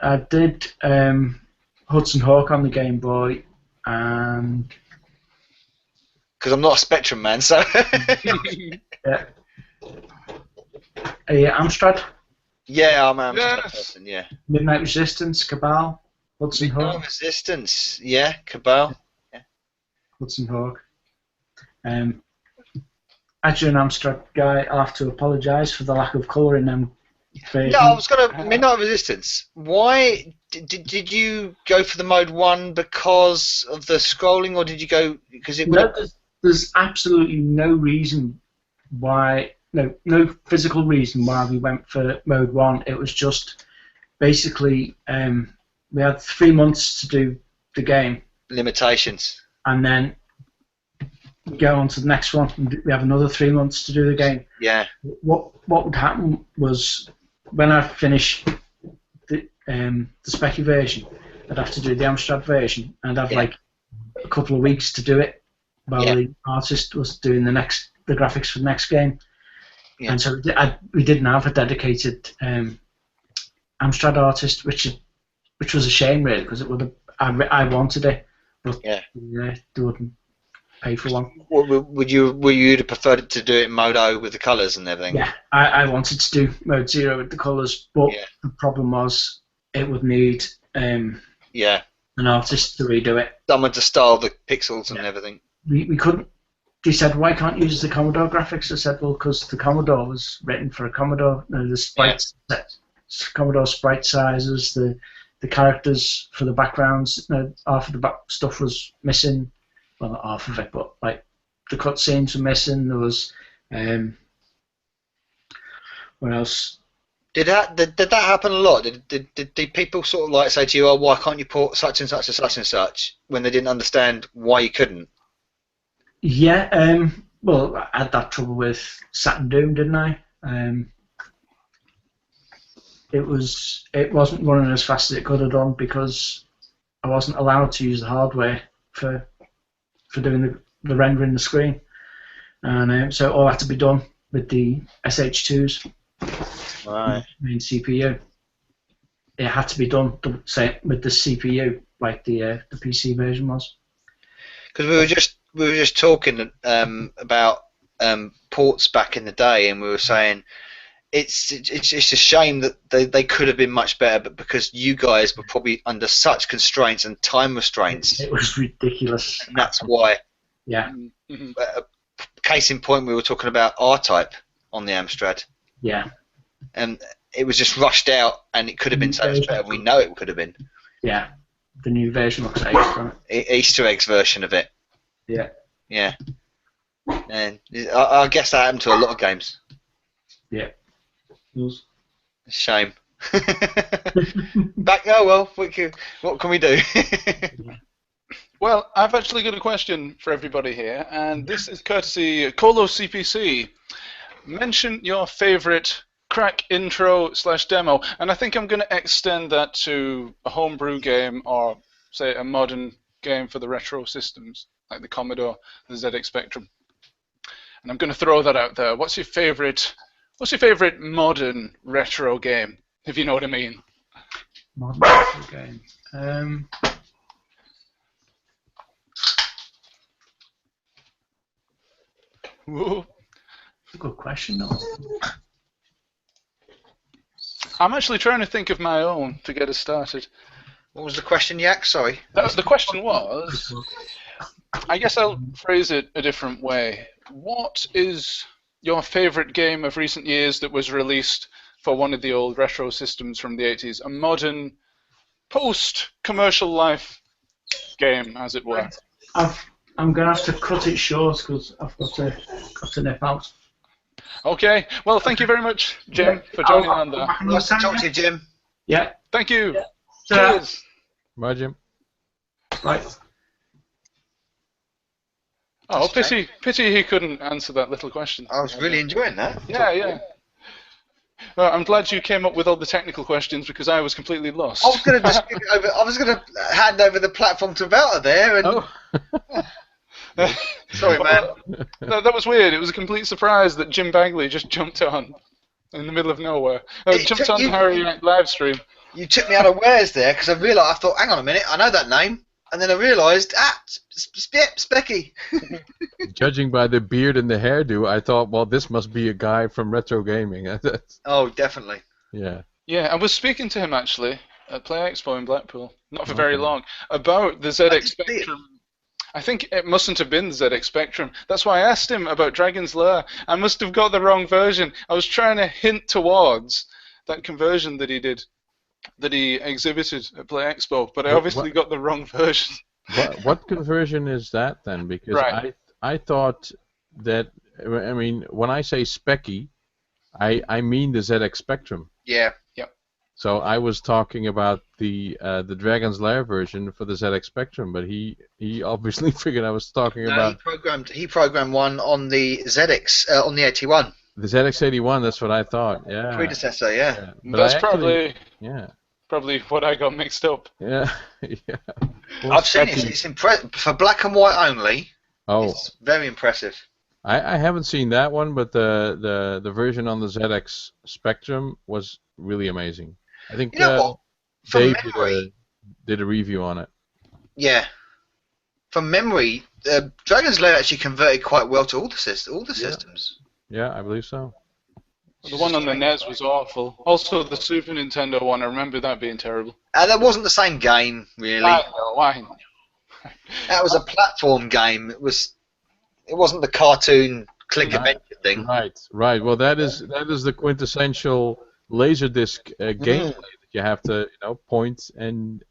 I did Hudson Hawk on the Game Boy, and because I'm not a Spectrum man, so yeah. Amstrad. Yeah, I'm an Amstrad person. Yeah. Midnight Resistance, Cabal, Hudson Hawk. Midnight Resistance, yeah, Cabal. Yeah. Hudson Hawk. Actually, an Amstrad guy, I'll have to apologise for the lack of colour in them. No, I was gonna Midnight Resistance. Why did you go for the mode 1 because of the scrolling, or did you go because it? No, there's absolutely no reason why. No physical reason why we went for mode 1. It was just basically we had 3 months to do the game. Limitations. And then go on to the next one, and we have another 3 months to do the game. Yeah. What would happen was when I finished the Specky version, I'd have to do the Amstrad version, and I'd have like a couple of weeks to do it while the artist was doing the graphics for the next game. Yeah. And so we didn't have a dedicated Amstrad artist, which was a shame really, because it would have. I wanted it, but they wouldn't pay for one. Would you have preferred to do it in mode O with the colours and everything? Yeah, I wanted to do mode 0 with the colours, but the problem was it would need an artist to redo it. Someone to style the pixels and everything. We couldn't. They said, why can't you use the Commodore graphics? I said, well, because the Commodore was written for a Commodore. The sprites, Commodore sprite sizes, the characters for the backgrounds, half of the back stuff was missing. Well, not half of it, but like the cutscenes were missing. There was what else? Did that happen a lot? Did people sort of like say to you, "Oh, why can't you port such and such and such and such," when they didn't understand why you couldn't? Yeah. Well, I had that trouble with Saturn Doom, didn't I? It wasn't running as fast as it could have done because I wasn't allowed to use the hardware for doing the rendering the screen, and so it all had to be done with the SH2s, Right. main CPU. It had to be done with the CPU, like the PC version was. Because we were just talking about ports back in the day, and we were saying it's a shame that they could have been much better, but because you guys were probably under such constraints and time restraints, It was ridiculous. and that's why. Yeah. Case in point, we were talking about R-Type on the Amstrad, Yeah. and it was just rushed out, and it could have been so much better. We know it could have been. Yeah. The new version looks excellent. Easter eggs version of it. Yeah. Yeah. And I guess that happened to a lot of games. Yeah. Shame. Oh well, what can we do? Well, I've actually got a question for everybody here, and this is courtesy Colo CPC. Mention your favorite crack intro/demo, and I think I'm going to extend that to a homebrew game or, say, a modern game for the retro systems, like the Commodore, the ZX Spectrum. And I'm going to throw that out there. What's your favorite modern retro game, if you know what I mean? Modern retro game. Whoa. That's a good question, though. I'm actually trying to think of my own to get us started. What was the question, Yak? Sorry. The question was, I guess I'll phrase it a different way. What is your favorite game of recent years that was released for one of the old retro systems from the 80s? A modern, post-commercial life game, as it were. I'm going to have to cut it short because I've got to nip out. Okay. Well, thank you very much, Jim, for joining on there. Nice to talk to you, Jim. Yeah. Thank you. Yeah. Cheers. Bye, Jim. Right. Oh, pity he couldn't answer that little question. I was really enjoying that. Yeah. Well, I'm glad you came up with all the technical questions because I was completely lost. I was going to hand over the platform to Walter there, and sorry, man. That was weird. It was a complete surprise that Jim Bagley just jumped on in the middle of nowhere. Jumped on Harry live stream. You took me unawares there because I thought, hang on a minute, I know that name, and then I realised, Specky. Judging by the beard and the hairdo, I thought, well, this must be a guy from retro gaming. Oh, definitely. Yeah. Yeah, I was speaking to him actually at Play Expo in Blackpool, not for very long, about the ZX Spectrum. I think it mustn't have been the ZX Spectrum. That's why I asked him about Dragon's Lair. I must have got the wrong version. I was trying to hint towards that conversion that he did, that he exhibited at Play Expo, but I obviously got the wrong version. What conversion is that then? Because right. I thought that, I mean, when I say Specky, I mean the ZX Spectrum. Yeah. Yep. So I was talking about the Dragon's Lair version for the ZX Spectrum, but he obviously figured I was talking about. He programmed one on the ZX on the 81. The ZX81. That's what I thought. Yeah. Predecessor. Yeah. But That's probably what I got mixed up. Yeah. Yeah. Well, I've seen it. It's impressive for black and white only. Oh. It's very impressive. I haven't seen that one, but the version on the ZX Spectrum was really amazing. I think Dave did a review on it. Yeah. From memory, Dragon's Lair actually converted quite well to all the systems. Yeah, I believe so. The one on the NES was awful. Also, the Super Nintendo one, I remember that being terrible. That wasn't the same game, really. Why? That was a platform game. It wasn't the cartoon click adventure thing. Right. Well, that is the quintessential Laserdisc gameplay that you have to point and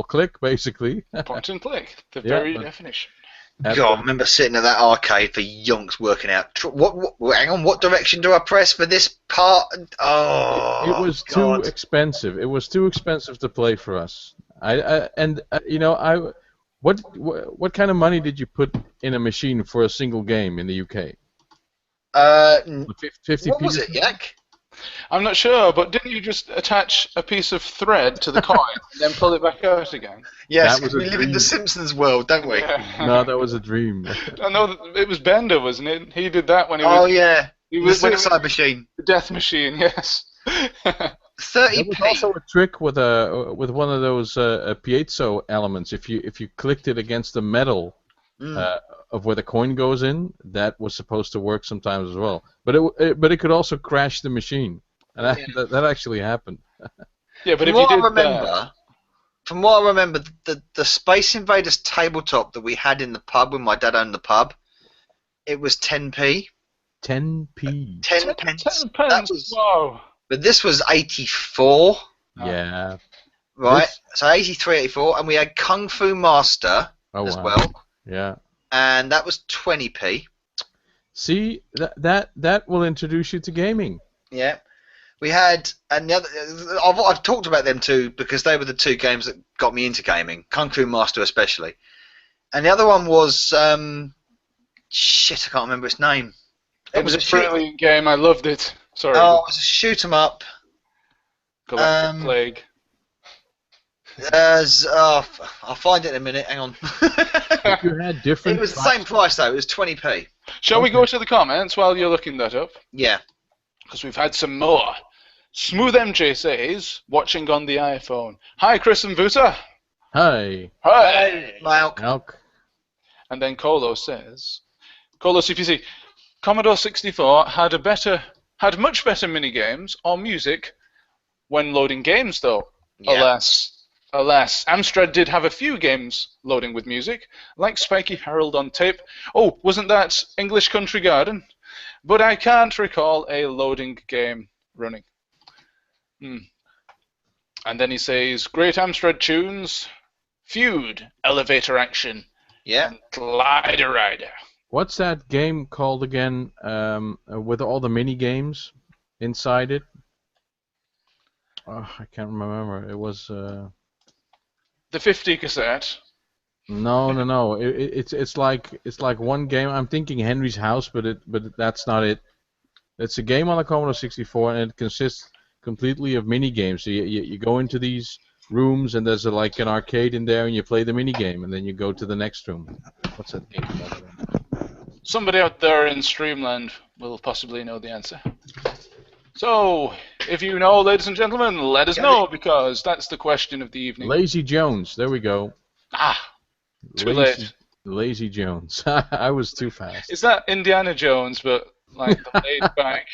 click basically. Point and click, the very definition. God, I remember sitting at that arcade for yonks working out. Hang on, what direction do I press for this part? Oh, It was God. too expensive. It was too expensive to play for us. What kind of money did you put in a machine for a single game in the UK? 50p. What was it, Yak? I'm not sure, but didn't you just attach a piece of thread to the coin and then pull it back out again? Yes, That was we a live in the dream. Simpsons world, don't we? Yeah. No, that was a dream. I know it was Bender, wasn't it? He did that when he Oh, was. yeah. He The was suicide machine. the death machine. Yes. 30p. There was also a trick with one of those piezo elements. If you clicked it against the metal of where the coin goes in, that was supposed to work sometimes as well. But it could also crash the machine, and that actually happened. Yeah, but From if what you I did remember, from what I remember, the Space Invaders tabletop that we had in the pub when my dad owned the pub, it was 10p. 10p. 10 pence. 10 pence. That was, Wow. but this was 84, Yeah. right? This- So 83, 84, and we had Kung Fu Master Oh as wow. well, Yeah. and that was 20p. See, that will introduce you to gaming. Yeah. We had another. I've talked about them two because they were the two games that got me into gaming, Kung Fu Master especially. And the other one was shit. I can't remember its name. It was a brilliant game. I loved it. Sorry. Oh, it was a shoot 'em up. Galactic Plague. I'll find it in a minute. Hang on. If you had different. It was the same price though. It was 20p. Shall we go to the comments while you're looking that up? Yeah. Because we've had some more. Smooth MJ says, watching on the iPhone. Hi, Chris and Vuta. Hi. Hi. Milk. And then Colo says, Colo CPC, Commodore 64 had much better minigames or music when loading games, though. Yeah. Alas, Amstrad did have a few games loading with music, like Spiky Harold on tape. Oh, wasn't that English Country Garden? But I can't recall a loading game running. And then he says, great Amstrad tunes, Feud, Elevator Action, Yeah. and Glider Rider. What's that game called again? With all the mini games inside it. Oh, I can't remember. It was. The 50 cassette. No. It's like one game. I'm thinking Henry's House, but that's not it. It's a game on the Commodore 64, and it consists completely of mini games. So you go into these rooms, and there's like an arcade in there, and you play the mini game, and then you go to the next room. What's that game called? Somebody out there in Streamland will possibly know the answer. So, if you know, ladies and gentlemen, let us know, because that's the question of the evening. Lazy Jones. There we go. Too late. Lazy Jones. I was too fast. Is that Indiana Jones, but like the laid back?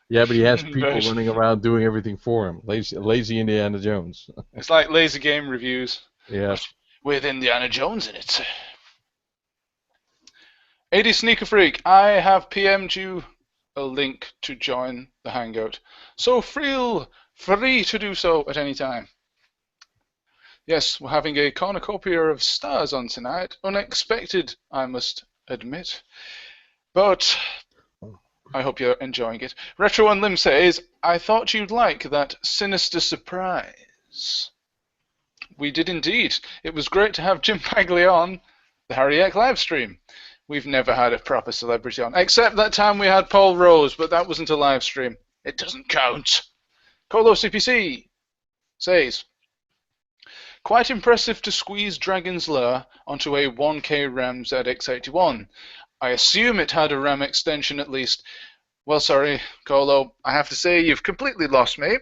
Yeah, but he has people version. running around doing everything for him. Lazy Indiana Jones. It's like lazy game reviews. Yeah. With Indiana Jones in it. 80 Sneaker Freak, I have PM'd you a link to join the Hangout. So feel free to do so at any time. Yes, we're having a cornucopia of stars on tonight. Unexpected, I must admit. But I hope you're enjoying it. Retro and Lim says, I thought you'd like that sinister surprise. We did indeed. It was great to have Jim Bagley on the Harry Eck live stream. We've never had a proper celebrity on, except that time we had Paul Rose, but that wasn't a live stream. It doesn't count. Colo CPC says, quite impressive to squeeze Dragon's Lair onto a 1K RAM ZX81. I assume it had a RAM extension at least. Well, sorry, Colo, I have to say you've completely lost me.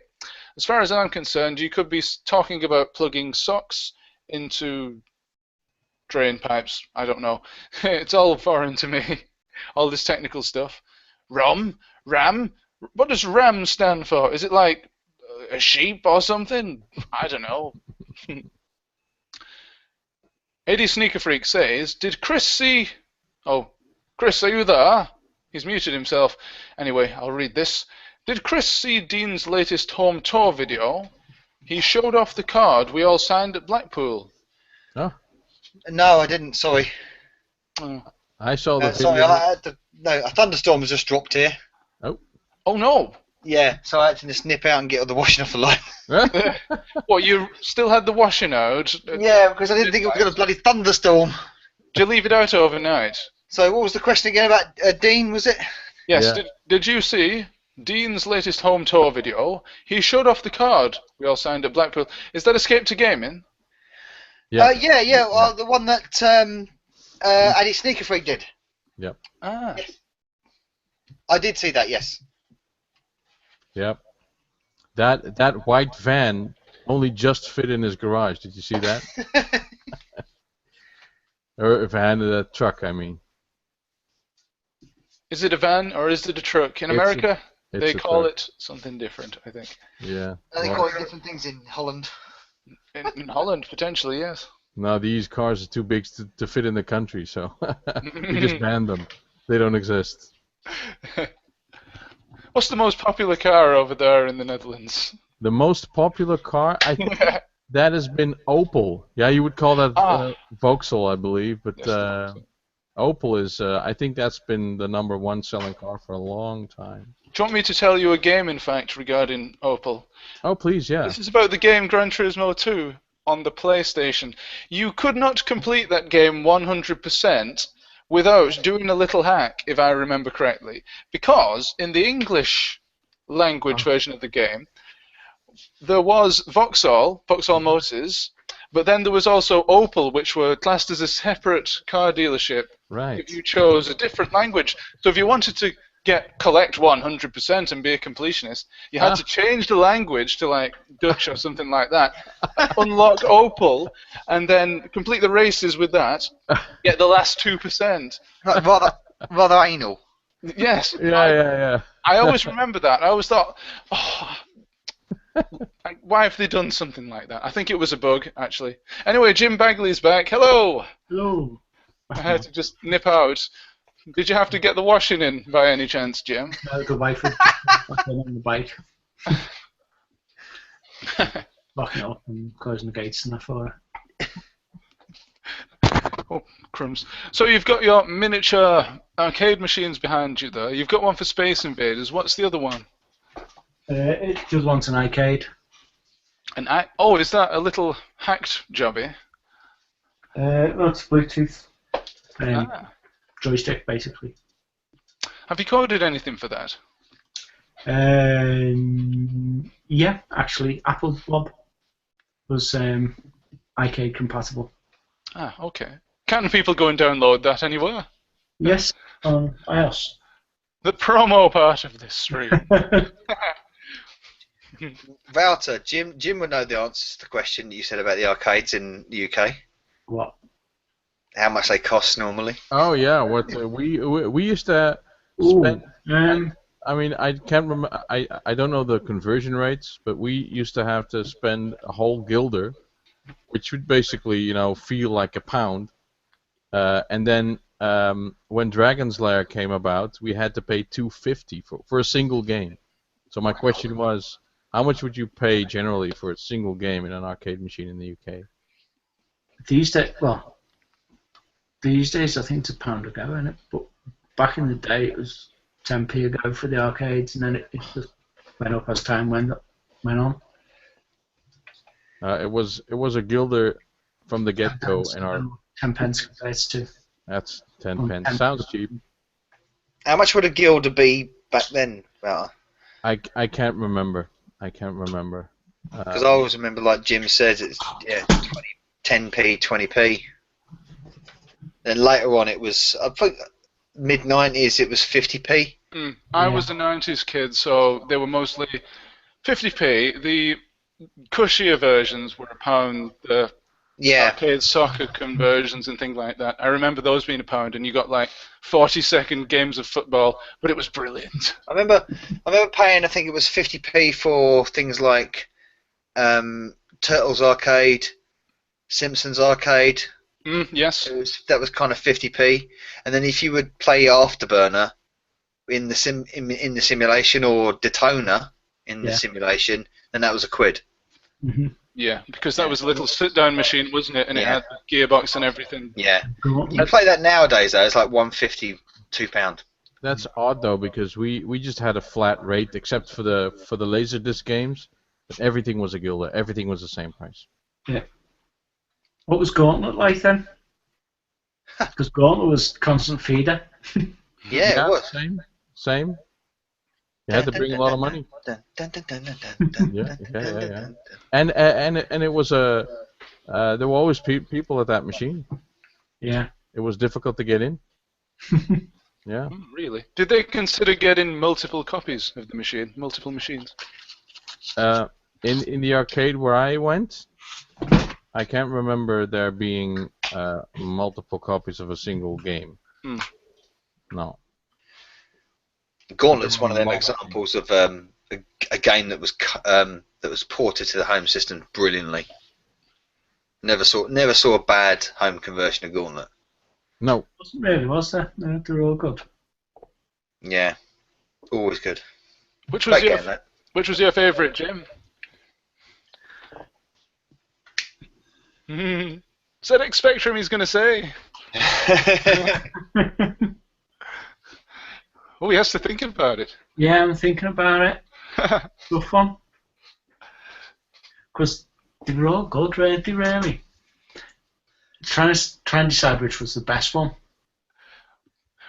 As far as I'm concerned, you could be talking about plugging socks into drain pipes. I don't know. It's all foreign to me, all this technical stuff. RAM? What does RAM stand for? Is it like a sheep or something? I don't know. AD Sneaker Freak says, did Chris see... Oh, Chris, are you there? He's muted himself. Anyway, I'll read this. Did Chris see Dean's latest home tour video? He showed off the card we all signed at Blackpool. Oh. No, I didn't. Sorry. Oh, I saw the Sorry, video. a thunderstorm has just dropped here. oh no! Yeah, so I had to just nip out and get all the washing off the line. What, you still had the washing out? Yeah, because I didn't think it was going to bloody thunderstorm. Did you leave it out overnight? So what was the question again about Dean, was it? Yes. Yeah. Did you see Dean's latest home tour video? He showed off the card we all signed at Blackpool. Is that Escape to Gaming? Yeah. Well, the one that Addy Sneaker Freak did. Yep. Ah. Yes. I did see that, yes. Yep. That white van only just fit in his garage. Did you see that? Or a van, a truck, I mean. Is it a van or is it a truck? In America, they call it something different, I think. Yeah. And they call it different things in Holland. In Holland, potentially, yes. No, these cars are too big to fit in the country, so we just banned them. They don't exist. What's the most popular car over there in the Netherlands? The most popular car, I think that has been Opel. Yeah, you would call that Vauxhall, I believe, but Yes, Opel is, I think that's been the #1 selling car for a long time. Do you want me to tell you a game, in fact, regarding Opel? Oh, please, yeah. This is about the game Gran Turismo 2 on the PlayStation. You could not complete that game 100% without doing a little hack, if I remember correctly, because in the English language version of the game, there was Vauxhall Motors, but then there was also Opel, which were classed as a separate car dealership. Right. If you chose a different language. So if you wanted to collect 100% and be a completionist, you had to change the language to like Dutch or something like that, unlock Opel, and then complete the races with that, get the last 2%. Rather anal. Yes. Yeah. I always remember that. I always thought, why have they done something like that? I think it was a bug, actually. Anyway, Jim Bagley's back. Hello! Hello. I had to just nip out. Did you have to get the washing in by any chance, Jim? No, the wife was on the bike. Locking it up and closing the gates and that for her. Oh, crumbs. So you've got your miniature arcade machines behind you there. You've got one for Space Invaders. What's the other one? It just wants an arcade. Oh, is that a little hacked jobby? Well, it's Bluetooth. Joystick, basically. Have you coded anything for that? Yeah, actually, Apple Blob was arcade compatible. Ah, okay. Can people go and download that anywhere? Yes, on iOS. The promo part of this stream. Wouter, Jim would know the answer to the question that you said about the arcades in the UK. What? How much they cost normally? Oh yeah, what we used to spend. I mean, I can't remember. I don't know the conversion rates, but we used to have to spend a whole guilder, which would basically, feel like a pound. And then when Dragon's Lair came about, we had to pay $2.50 for a single game. So my question was, how much would you pay generally for a single game in an arcade machine in the UK? These days I think it's £1 a go, isn't it? But back in the day it was 10p a go for the arcades, and then it just went up as time went on. It was a guilder from the get-go in our 10 pence compared to. That's 10 pence. Sounds cheap. How much would a guilder be back then, Wouter? I can't remember. Because I always remember, like Jim says, it's 10p, 20p. Then later on, it was, I think, mid-90s, it was 50p. I was a 90s kid, so they were mostly 50p. The cushier versions were £1. The arcade soccer conversions and things like that, I remember those being £1, and you got like 40-second games of football, but it was brilliant. I remember paying, I think it was 50p for things like Turtles Arcade, Simpsons Arcade. Yes. That was kind of 50p, and then if you would play Afterburner in the simulation, or Daytona in the simulation, then that was £1. Mm-hmm. Yeah, because that was a little sit-down machine, wasn't it? And it had the gearbox and everything. Yeah. You play that nowadays, though. It's like £150, £2. That's odd though, because we just had a flat rate, except for the Laserdisc games. But everything was a guilder. Everything was the same price. Yeah. What was Gauntlet like then? Because Gauntlet was constant feeder. Yeah, it was. Same. You had to bring a lot of money. Yeah. And it was there were always people at that machine. Yeah. It was difficult to get in. Yeah. Really? Did they consider getting multiple copies of the machine, multiple machines? In the arcade where I went, I can't remember there being multiple copies of a single game. No. Gauntlet's one of them examples of a game that was ported to the home system brilliantly. Never saw a bad home conversion of Gauntlet. No. Wasn't really, was there? No, they're all good. Yeah, always good. Which was your favourite, Jim? ZX Spectrum, he's going to say. Oh, he has to think about it. Yeah, I'm thinking about it. Tough one. Because they were all good, really. Trying to decide which was the best one.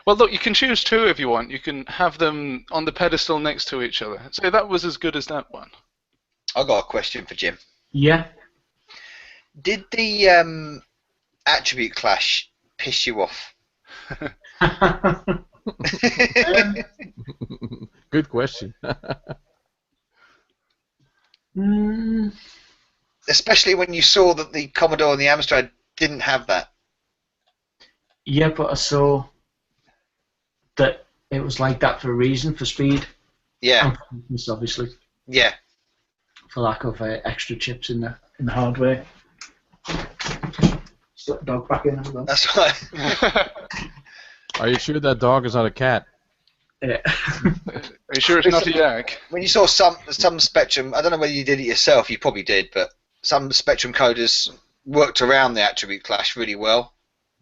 Well, look, you can choose two if you want. You can have them on the pedestal next to each other. Say that was as good as that one. I got a question for Jim. Yeah. Did the attribute clash piss you off? Good question. Especially when you saw that the Commodore and the Amstrad didn't have that. Yeah, but I saw that it was like that for a reason, for speed. Yeah. And performance, obviously. Yeah. For lack of extra chips in the hardware. Slip the dog back in. That's right. Are you sure that dog is not a cat? Yeah. Are you sure it's not a yak? When you saw some Spectrum, I don't know whether you did it yourself, you probably did, but some Spectrum coders worked around the attribute clash really well.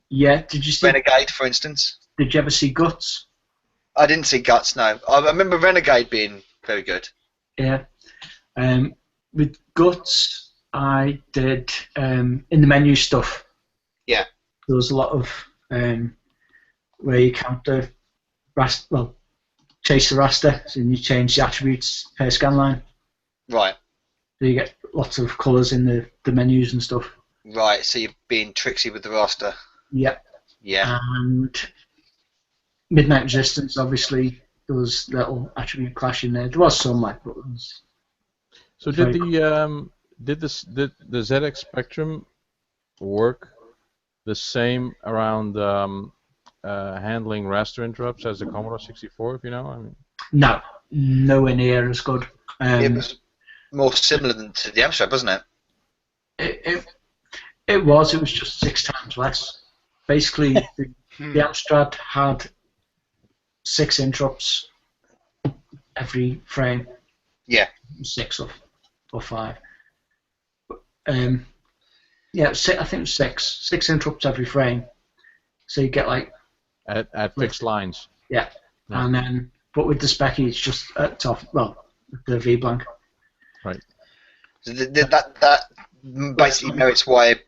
Yeah, did you see Renegade, for instance? Did you ever see Guts? I didn't see Guts, no. I remember Renegade being very good. Yeah. With Guts, I did in the menu stuff. Yeah. There was a lot of where you count the chase the raster, so you change the attributes per scan line. Right. So you get lots of colours in the menus and stuff. Right, so you're being tricksy with the raster. Yeah. Yeah. And Midnight Resistance, obviously, there was little attribute clash in there. There was some like buttons. So did the ZX Spectrum work the same around handling raster interrupts as the Commodore 64? If you know, I mean. No, nowhere near as good. It was more similar to the Amstrad, wasn't it? It was just 6 times less. Basically, the Amstrad had 6 interrupts every frame. Yeah. 6 or 5. Yeah, I think it was 6. 6 interrupts every frame. So you get like at fixed lines. Yeah. And then, but with the Specky, it's just at top. Well, the V blank. Right. So that basically merits why.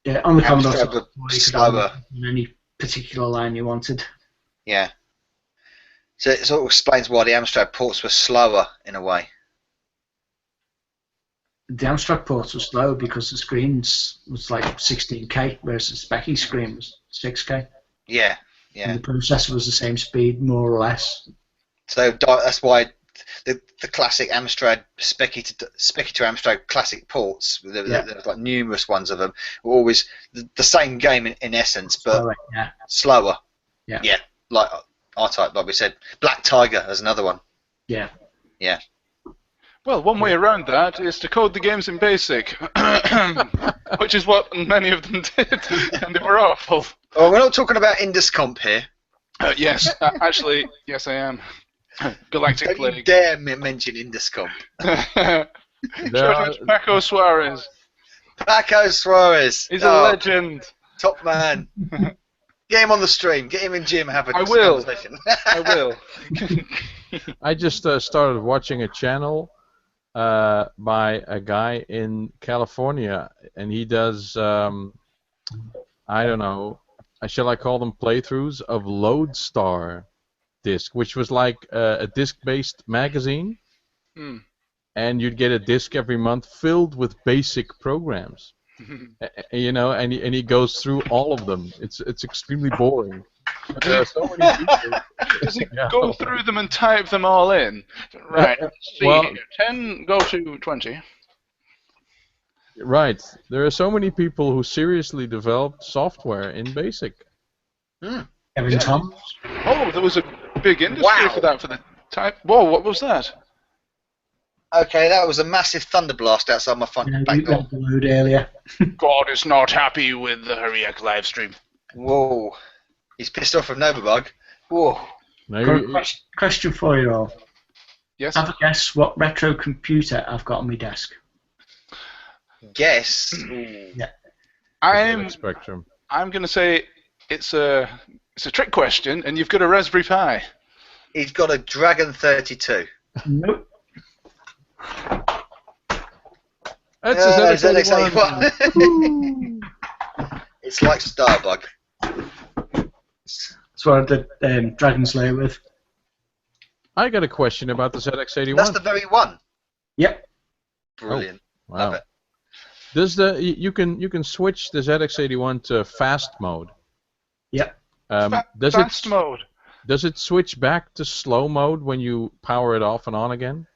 Yeah, on the Commodore, Amstrad were slower. In any particular line you wanted. Yeah. So it sort of explains why the Amstrad ports were slower in a way. The Amstrad ports were slow because the screens was like 16K, whereas the Specky screen was 6K. Yeah, yeah. And the processor was the same speed, more or less. So that's why the classic Amstrad Specky to Amstrad classic ports, there was like numerous ones of them, were always the same game in essence, but slower. Yeah. Yeah, like R-Type, like we said. Black Tiger is another one. Yeah. Yeah. Well, one way around that is to code the games in BASIC, which is what many of them did, and they were awful. Oh, we're not talking about Induscomp here. Yes, actually, yes I am. Galactic Don't Plague. you dare mention Induscomp. There Shout are, out to Paco Suarez. Paco Suarez. He's a legend. Top man. Get him on the stream. Get him in gym. Have a I will. conversation. I will. I just started watching a channel by a guy in California, and he does, I don't know, shall I call them playthroughs of Lodestar Disc, which was like a disc-based magazine, and you'd get a disc every month filled with basic programs. You know, and he goes through all of them. It's extremely boring. But there are so many people. Does he go through them and type them all in? Right. Let's see Well, here. 10, go to 20. Right. There are so many people who seriously developed software in BASIC. Kevin Tom. Oh, there was a big industry for that, for the type. Whoa, what was that? Okay, that was a massive thunder blast outside my front back You door. got the load earlier. God is not happy with the Hurriac live stream. Whoa. He's pissed off with Novabug. Whoa. Now Question for you all. Yes? Have a guess what retro computer I've got on my desk. Guess. Yeah. I'm Spectrum. going to say it's a trick question, and you've got a Raspberry Pi. He's got a Dragon 32. Nope. That's a ZX81. It's like Starbug. That's what I did Dragon Slayer with. I got a question about the ZX81. That's the very one. Yep. Brilliant. Wow. Love it. Does you can switch the ZX81 to fast mode? Yep. Fast mode. Does it switch back to slow mode when you power it off and on again?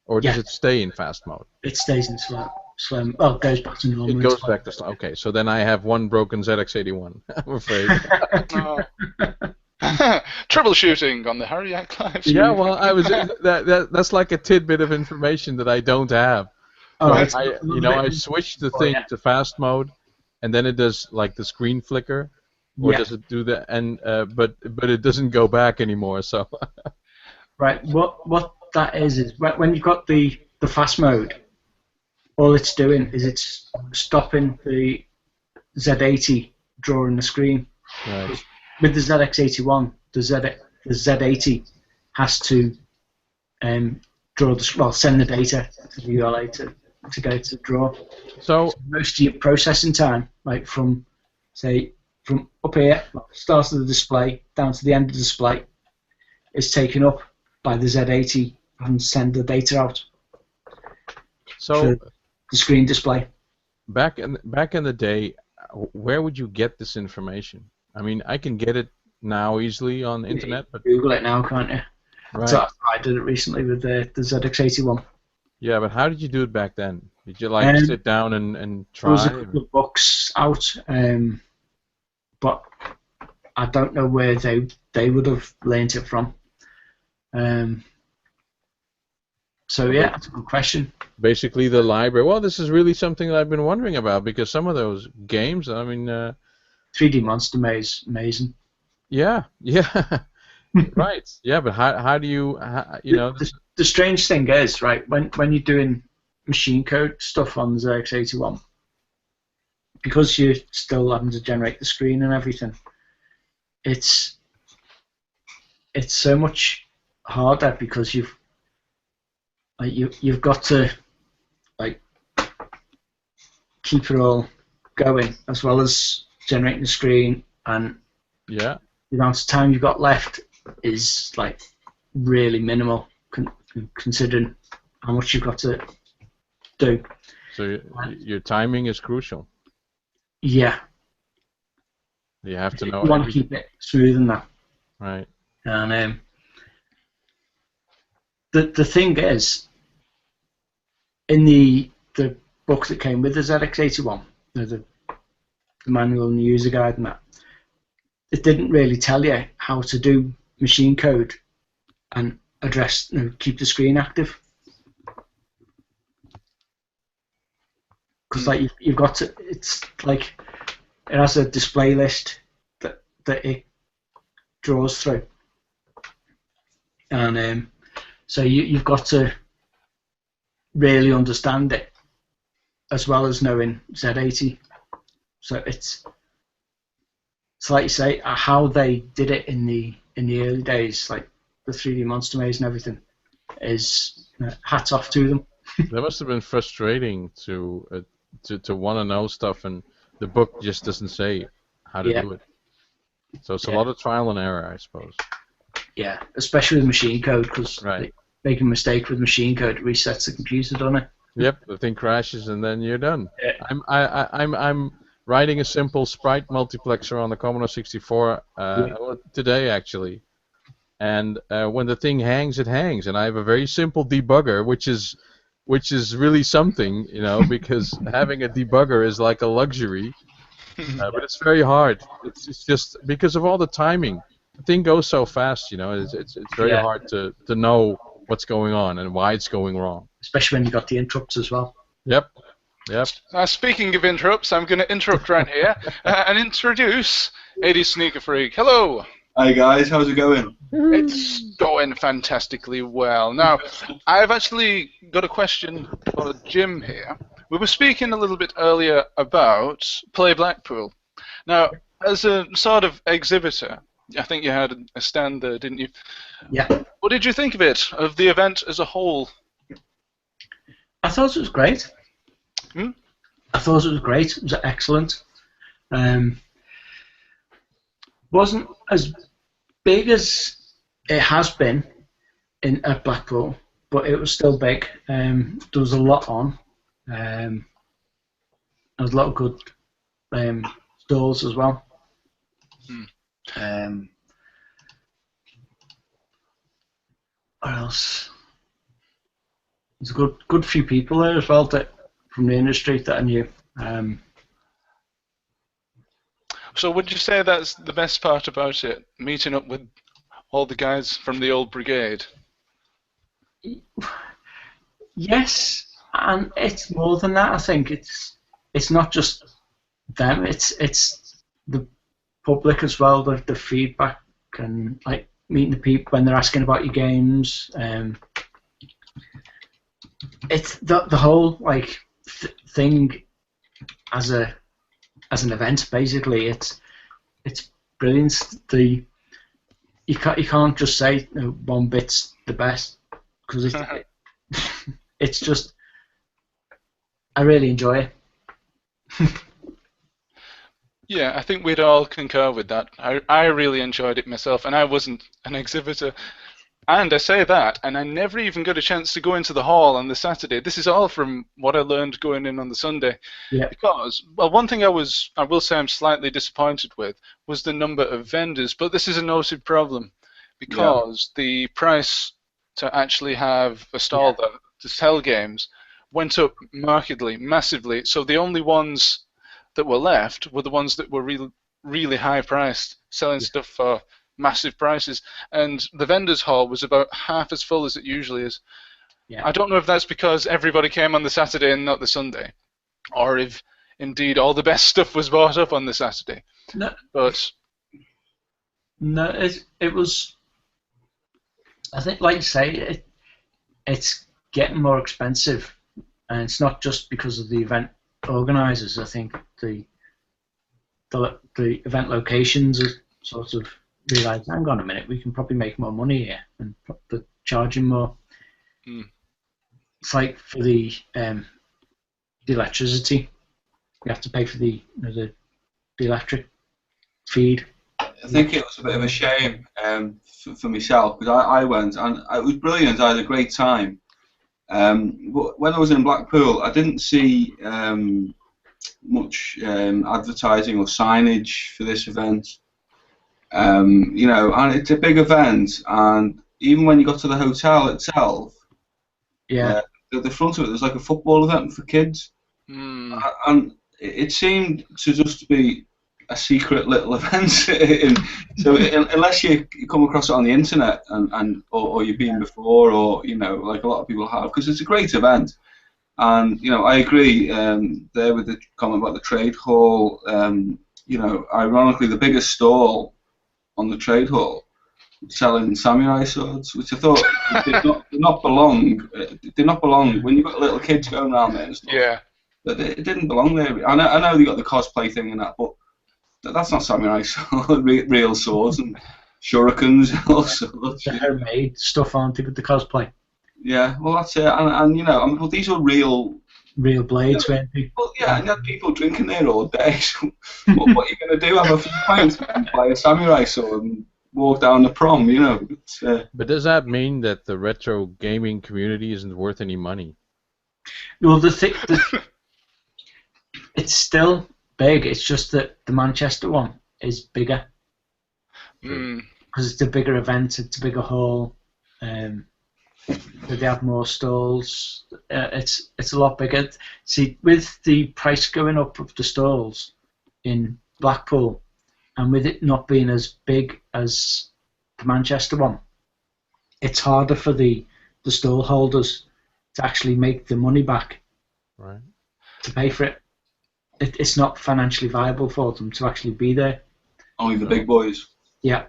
Or does it stay in fast mode? It stays in slow. Oh, it goes back to normal. It goes back to slow. Okay, so then I have one broken ZX81. I'm afraid. Troubleshooting on the Hurriac live stream. Yeah, well, I was that's like a tidbit of information that I don't have. Oh, I switched the thing to fast mode, and then it does like the screen flicker, or does it do that? And but it doesn't go back anymore. So. Right. What that is when you've got the fast mode, all it's doing is it's stopping the Z80 drawing the screen. Right. With the ZX81, the Z80 has to send the data to the ULA to go to draw. So most of your processing time, like from up here, start of the display down to the end of the display, is taken up by the Z80 and send the data out. So the screen display. Back in the day, where would you get this information? I mean, I can get it now easily on the internet, but Google it now, can't you? right. So I did it recently with the ZX81. Yeah, but how did you do it back then? Did you sit down and try? There was a couple of books out, but I don't know where they would have learnt it from. So yeah, that's a good question. Basically, the library. Well, this is really something that I've been wondering about because some of those games. I mean, 3D Monster Maze, amazing. Yeah, right. Yeah, but how do you, The strange thing is, right, when you're doing machine code stuff on the ZX81, because you're still having to generate the screen and everything, it's so much harder because you've got to keep it all going as well as generating the screen, and the amount of time you've got left is really minimal considering how much you've got to do. So your timing is crucial. Yeah. You have to know. You want to keep it smooth and that. Right. And the thing is, in the book that came with the ZX81, the manual and the user guide and that, it didn't really tell you how to do machine code and keep the screen active. Because you've got to, it's like it has a display list that it draws through, and so you've got to really understand it as well as knowing Z80. So it's like you say, how they did it in the early days, like the 3D Monster Maze and everything, is hats off to them. That must have been frustrating to want to know stuff, and the book just doesn't say how to do it. So it's a lot of trial and error, I suppose. Yeah, especially with machine code, because making a mistake with machine code resets the computer, doesn't it? Yep, the thing crashes and then you're done. Yeah. I'm writing a simple sprite multiplexer on the Commodore 64 today, actually. And when the thing hangs, it hangs. And I have a very simple debugger, which is really something, you know, because having a debugger is like a luxury. But it's very hard. It's just because of all the timing. The thing goes so fast, you know. It's very hard to know what's going on and why it's going wrong. Especially when you got the interrupts as well. Yep. Speaking of interrupts, I'm going to interrupt right here and introduce 80 Sneaker Freak. Hello. Hi guys, how's it going? It's going fantastically well. Now, I've actually got a question for Jim here. We were speaking a little bit earlier about Play Blackpool. Now, as a sort of exhibitor, I think you had a stand there, didn't you? Yeah. What did you think of it, of the event as a whole? I thought it was great. I thought it was great. It was excellent. Wasn't as big as it has been at Blackpool, but it was still big. There was a lot on. There was a lot of good stalls as well. What else? There's a good few people there as well from the industry that I knew. So would you say that's the best part about it, meeting up with all the guys from the old brigade? Yes, and it's more than that. I think it's not just them. It's the public as well. The feedback and like meeting the people when they're asking about your games. It's the whole like thing as an event. Basically, it's brilliant. You can't just say one bit's the best because it's just I really enjoy it. Yeah, I think we'd all concur with that. I really enjoyed it myself, and I wasn't an exhibitor. And I say that, and I never even got a chance to go into the hall on the Saturday. This is all from what I learned going in on the Sunday. Yeah. Because, well, one thing I will say I'm slightly disappointed with was the number of vendors, but this is a noted problem because the price to actually have a stall there to sell games went up markedly, massively. So the only ones that were left were the ones that were really high priced, selling stuff for massive prices, and the vendors hall was about half as full as it usually is. I don't know if that's because everybody came on the Saturday and not the Sunday, or if indeed all the best stuff was bought up on the Saturday. No, it was. I think, like you say, it's getting more expensive, and it's not just because of the event organisers. I think the event locations are sort of realised, hang on a minute, we can probably make more money here and they're charging more. It's like for the electricity, you have to pay for the electric feed. I think it was a bit of a shame for myself because I went and it was brilliant. I had a great time. But when I was in Blackpool, I didn't see much advertising or signage for this event. You know, and it's a big event, and even when you got to the hotel itself, at the front of it, there's like a football event for kids, and it seemed to just be a secret little event. So unless you come across it on the internet or you've been before, or you know, like a lot of people have, because it's a great event. And you know, I agree there with the comment about the trade hall. You know, ironically, the biggest stall on the trade hall selling samurai swords, which I thought did not belong. Did not belong when you've got little kids going around there and stuff. Yeah. But it didn't belong there. I know they got the cosplay thing and that, but that's not samurai sword, real swords and shurikens and all sorts. The homemade stuff, aren't they, with the cosplay? Yeah, well that's it, and you know, I mean, well, these are real blades, weren't they? Well, yeah, and you had people drinking there all day. So what are you going to do? Have a few pints and buy a samurai sword and walk down the prom, you know? But does that mean that the retro gaming community isn't worth any money? Well, it's still big. It's just that the Manchester one is bigger because it's a bigger event. It's a bigger hall. They have more stalls. It's a lot bigger. See, with the price going up of the stalls in Blackpool, and with it not being as big as the Manchester one, it's harder for the stall holders to actually make the money back, right? To pay for it. It's not financially viable for them to actually be there. Only the big boys. Yeah.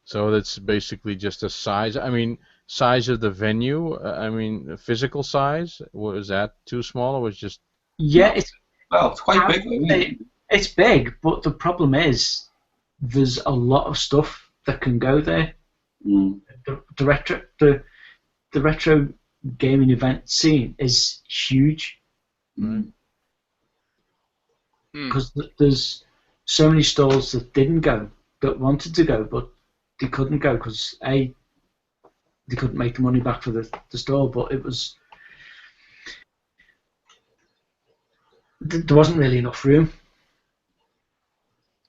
So that's basically just a size. I mean, size of the venue. I mean, physical size. Was that too small, or was it just? Yeah, it's quite big. Isn't it? It's big, but the problem is there's a lot of stuff that can go there. Mm. The retro gaming event scene is huge. Because there's so many stalls that didn't go, that wanted to go, but they couldn't go because they couldn't make the money back for the stall, but it was there wasn't really enough room.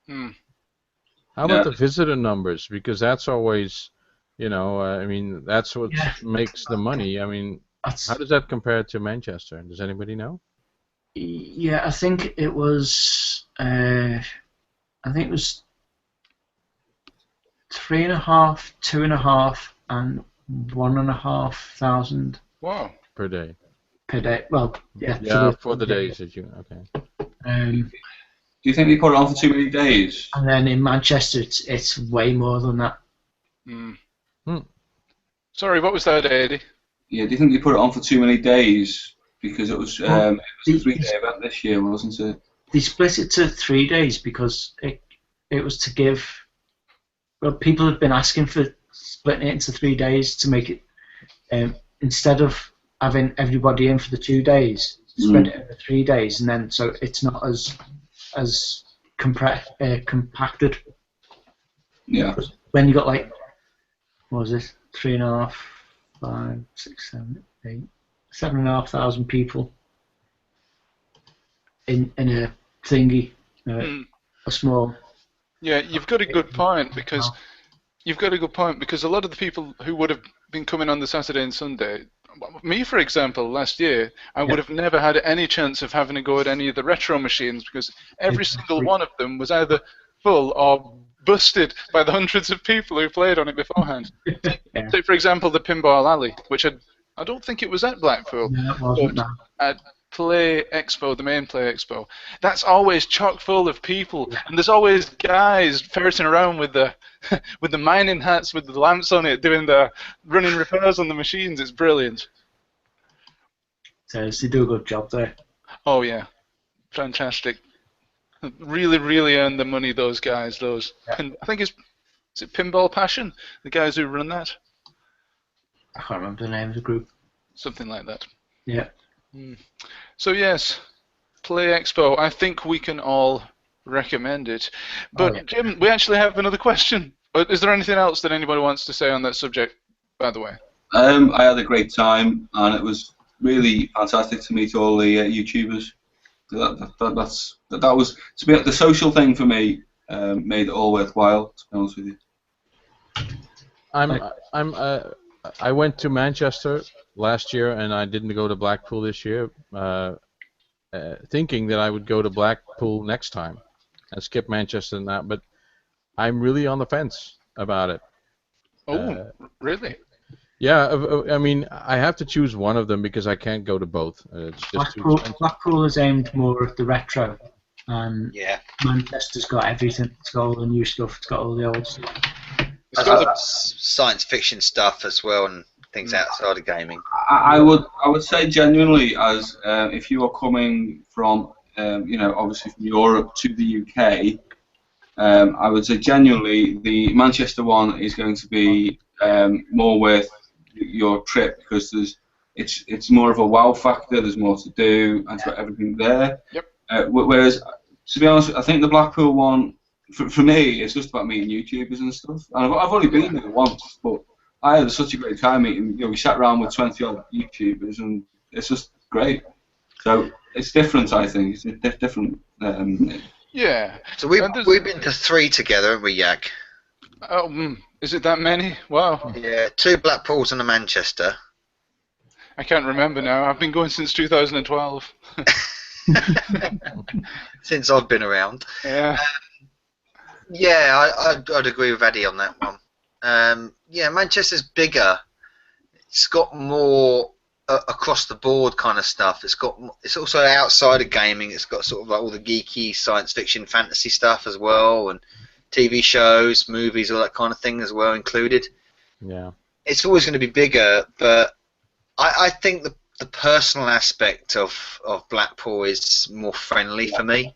How about the visitor numbers? Because that's always, you know, I mean, that's what makes the money. I mean, how does that compare to Manchester? Does anybody know? Yeah, I think it was. I think it was 3.5, 2.5, and 1,500. Wow. Per day. Per day. Well, yeah. Yeah, for the days that you. Okay. Do you think they put it on for too many days? And then in Manchester, it's way more than that. Sorry, what was that, Eddie? Yeah, do you think they put it on for too many days? Because it was a 3-day event this year, wasn't it? They split it to 3 days because it was to give. Well, people have been asking for splitting it into 3 days to make it instead of having everybody in for the 2 days, spread it over 3 days, and then so it's not as compacted. Yeah. When you got like, what was this? 3.5, 5, 6, 7, 8. 7,500 people in a thingy, a small. Yeah, you've got a good point because a lot of the people who would have been coming on the Saturday and Sunday, me for example, last year, I would have never had any chance of having to go at any of the retro machines because every single one of them was either full or busted by the hundreds of people who played on it beforehand. Take for example the Pinball Alley, which I don't think it was at Blackpool. No, it wasn't. No. At Play Expo, the main Play Expo, that's always chock full of people, and there's always guys ferreting around with the mining hats with the lamps on it, doing the running repairs on the machines. It's brilliant. So they do a good job there. Oh yeah, fantastic. Really, really earn the money, those guys. And I think is it Pinball Passion, the guys who run that. I can't remember the name of the group. Something like that. Yeah. So yes, Play Expo. I think we can all recommend it. But Jim, we actually have another question. Is there anything else that anybody wants to say on that subject, by the way? I had a great time, and it was really fantastic to meet all the YouTubers. That was the social thing for me. Made it all worthwhile. To be honest with you. I went to Manchester last year, and I didn't go to Blackpool this year, thinking that I would go to Blackpool next time and skip Manchester and that. But I'm really on the fence about it. Oh, really? Yeah, I mean, I have to choose one of them because I can't go to both. It's just Blackpool is aimed more at the retro, and Manchester's got everything. It's got all the new stuff. It's got all the old stuff. It's got the science fiction stuff as well and things outside of gaming. I would say genuinely, as if you are coming from obviously from Europe to the UK, I would say genuinely the Manchester one is going to be more worth your trip because it's more of a wow factor. There's more to do and it's got everything there. Yep. Whereas, to be honest, I think the Blackpool one, for me, it's just about meeting YouTubers and stuff. And I've only been there once, but I had such a great time meeting. We sat around with 20 odd YouTubers, and it's just great. So it's different, I think. It's different. Yeah. So we've been to 3 together, haven't we, Yak? Oh, is it that many? Wow. Yeah, 2 Blackpools and a Manchester. I can't remember now. I've been going since 2012. Since I've been around. Yeah. I'd agree with Addy on that one. Manchester's bigger. It's got more across the board kind of stuff. It's also outside of gaming. It's got sort of like all the geeky science fiction, fantasy stuff as well, and TV shows, movies, all that kind of thing as well included. Yeah. It's always going to be bigger, but I think the personal aspect of Blackpool is more friendly for me.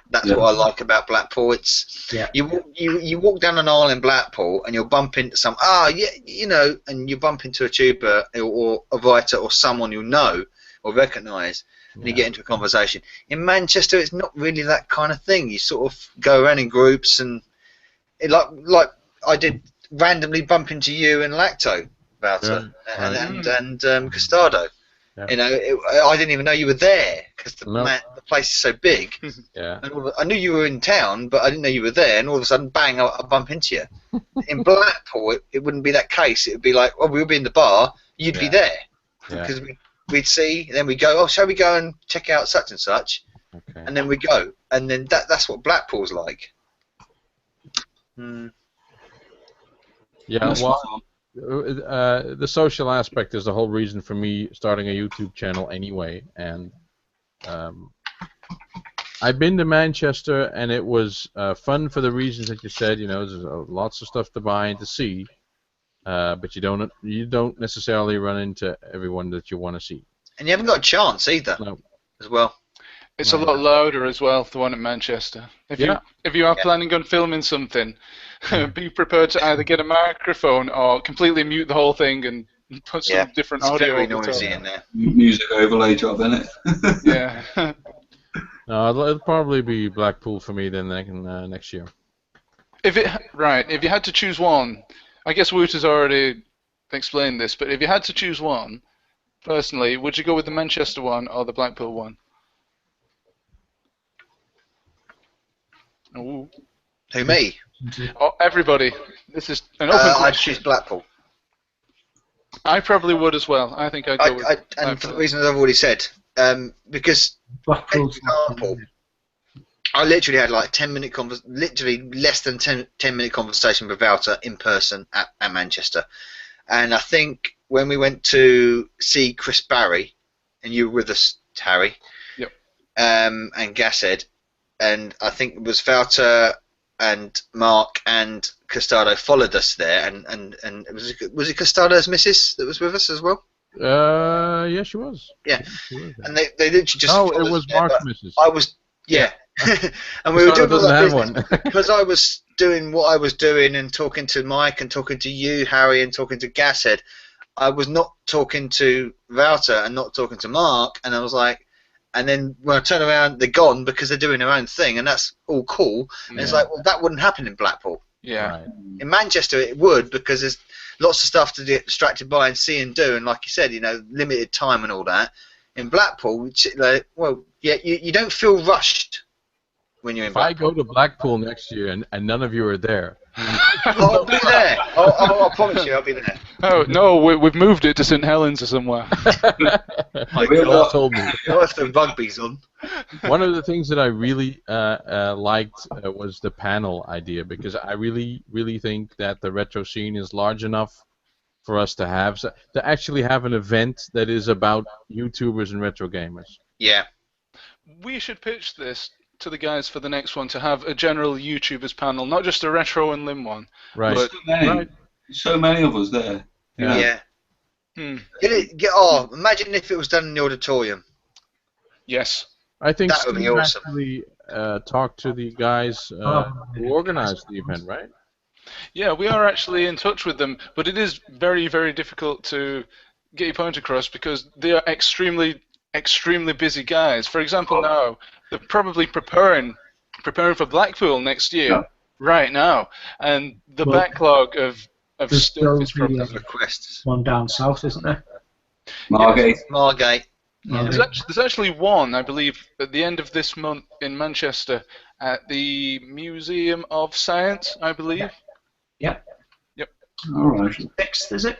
That's what I like about Blackpool. It's you walk down an aisle in Blackpool and you'll bump into and you bump into a tuber or a writer or someone you know or recognise, and you get into a conversation. In Manchester, it's not really that kind of thing. You sort of go around in groups, and like I did randomly bump into you and Lacto about it, and Custado. Yeah. I didn't even know you were there because the place is so big. Yeah. And I knew you were in town, but I didn't know you were there. And all of a sudden, bang! I bump into you. In Blackpool, it wouldn't be that case. It would be like, well, we'll be in the bar. You'd be there because we'd see. Then we go. Oh, shall we go and check out such and such? Okay. And then we go. And then that's what Blackpool's like. Yeah. Well. The social aspect is the whole reason for me starting a YouTube channel anyway, and I've been to Manchester and it was fun for the reasons that you said. There's lots of stuff to buy and to see, but you don't necessarily run into everyone that you want to see. And you haven't got a chance either, as well. It's a lot louder as well, the one in Manchester. If you are planning on filming something, be prepared to either get a microphone or completely mute the whole thing and put some different audio. Very noisy in there. Music overlay job, innit? Yeah. No, it'll probably be Blackpool for me then next year. If you had to choose one, I guess Woot has already explained this, but if you had to choose one, personally, would you go with the Manchester one or the Blackpool one? Ooh. Who, me? Oh, everybody. This is an open question. I'd choose Blackpool. I probably would as well. I think I'd go with Blackpool. And for the reasons I've already said, because, for example, I literally had like 10-minute literally less than 10-minute conversation with Walter in person at Manchester, and I think when we went to see Chris Barry, and you were with us, Harry, and Gashead, and I think it was Walter and Mark and Custado followed us there, and was it Custado's missus that was with us as well? Yeah, she was. Yeah, she was, and they literally just. No, it was Mark's missus. I was, and we were doing all that business because I was doing what I was doing and talking to Mike and talking to you, Harry, and talking to Gashead. I was not talking to Walter and not talking to Mark, and I was like. And then when I turn around, they're gone because they're doing their own thing, and that's all cool. And it's like, well, that wouldn't happen in Blackpool. Yeah. Right. In Manchester, it would because there's lots of stuff to get distracted by and see and do, and like you said, limited time and all that. In Blackpool, you don't feel rushed when you're in Blackpool. If I go to Blackpool next year and none of you are there. I'll be there. I promise you, I'll be there. Oh no, we've moved it to St Helens or somewhere. Will told me. Not if the rugby's on. One of the things that I really liked was the panel idea, because I really think that the retro scene is large enough for us to actually have an event that is about YouTubers and retro gamers. Yeah. We should pitch this to the guys for the next one to have a general YouTubers panel, not just a retro and limb one. Right. But, So many of us there. Yeah. Imagine if it was done in the auditorium. yes. I think That would be Steve awesome. actually talked to the guys who organized the event, right? Yeah, we are actually in touch with them, but it is very, very difficult to get your point across because they are extremely, extremely busy guys. For example, now they're probably preparing for Blackpool next year, right now, and the backlog of stuff is probably requests. One down south, isn't there? Margate. Margate. Yeah. There's actually one, I believe, at the end of this month in Manchester at the Museum of Science, I believe. Yep. All right. 6th, is it?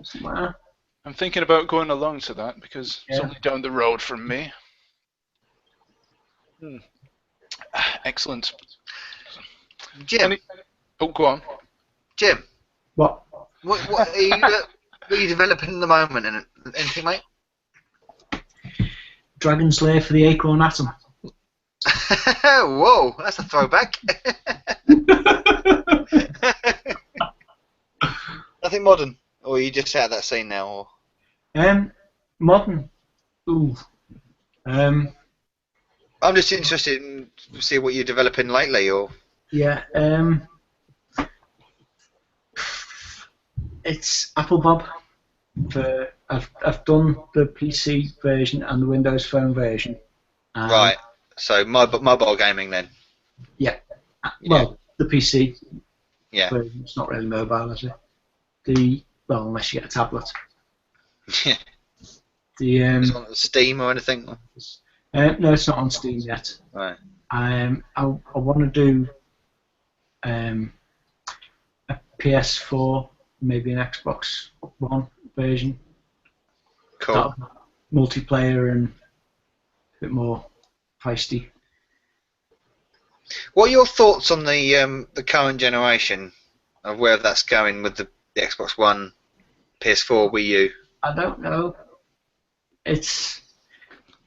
Somewhere. I'm thinking about going along to that because it's only down the road from me. Excellent. Jim. Go on. Jim. What? What are you developing at the moment? Anything, mate? Dragon's Lair for the Acorn Atom. Whoa, that's a throwback. Nothing modern, or are you just out of that scene now? Or? Modern. Ooh. I'm just interested in see what you're developing lately, or. Yeah. It's Apple Bob. I've done the PC version and the Windows Phone version. Right. So mobile gaming then. Yeah. Well, the PC. Yeah. Version. It's not really mobile, is it? Well, unless you get a tablet. Yeah. Is it on Steam or anything? No, it's not on Steam yet. Right. I want to do a PS4, maybe an Xbox One version. Cool. Multiplayer and a bit more feisty. What are your thoughts on the current generation of where that's going with the Xbox One, PS4, Wii U? I don't know.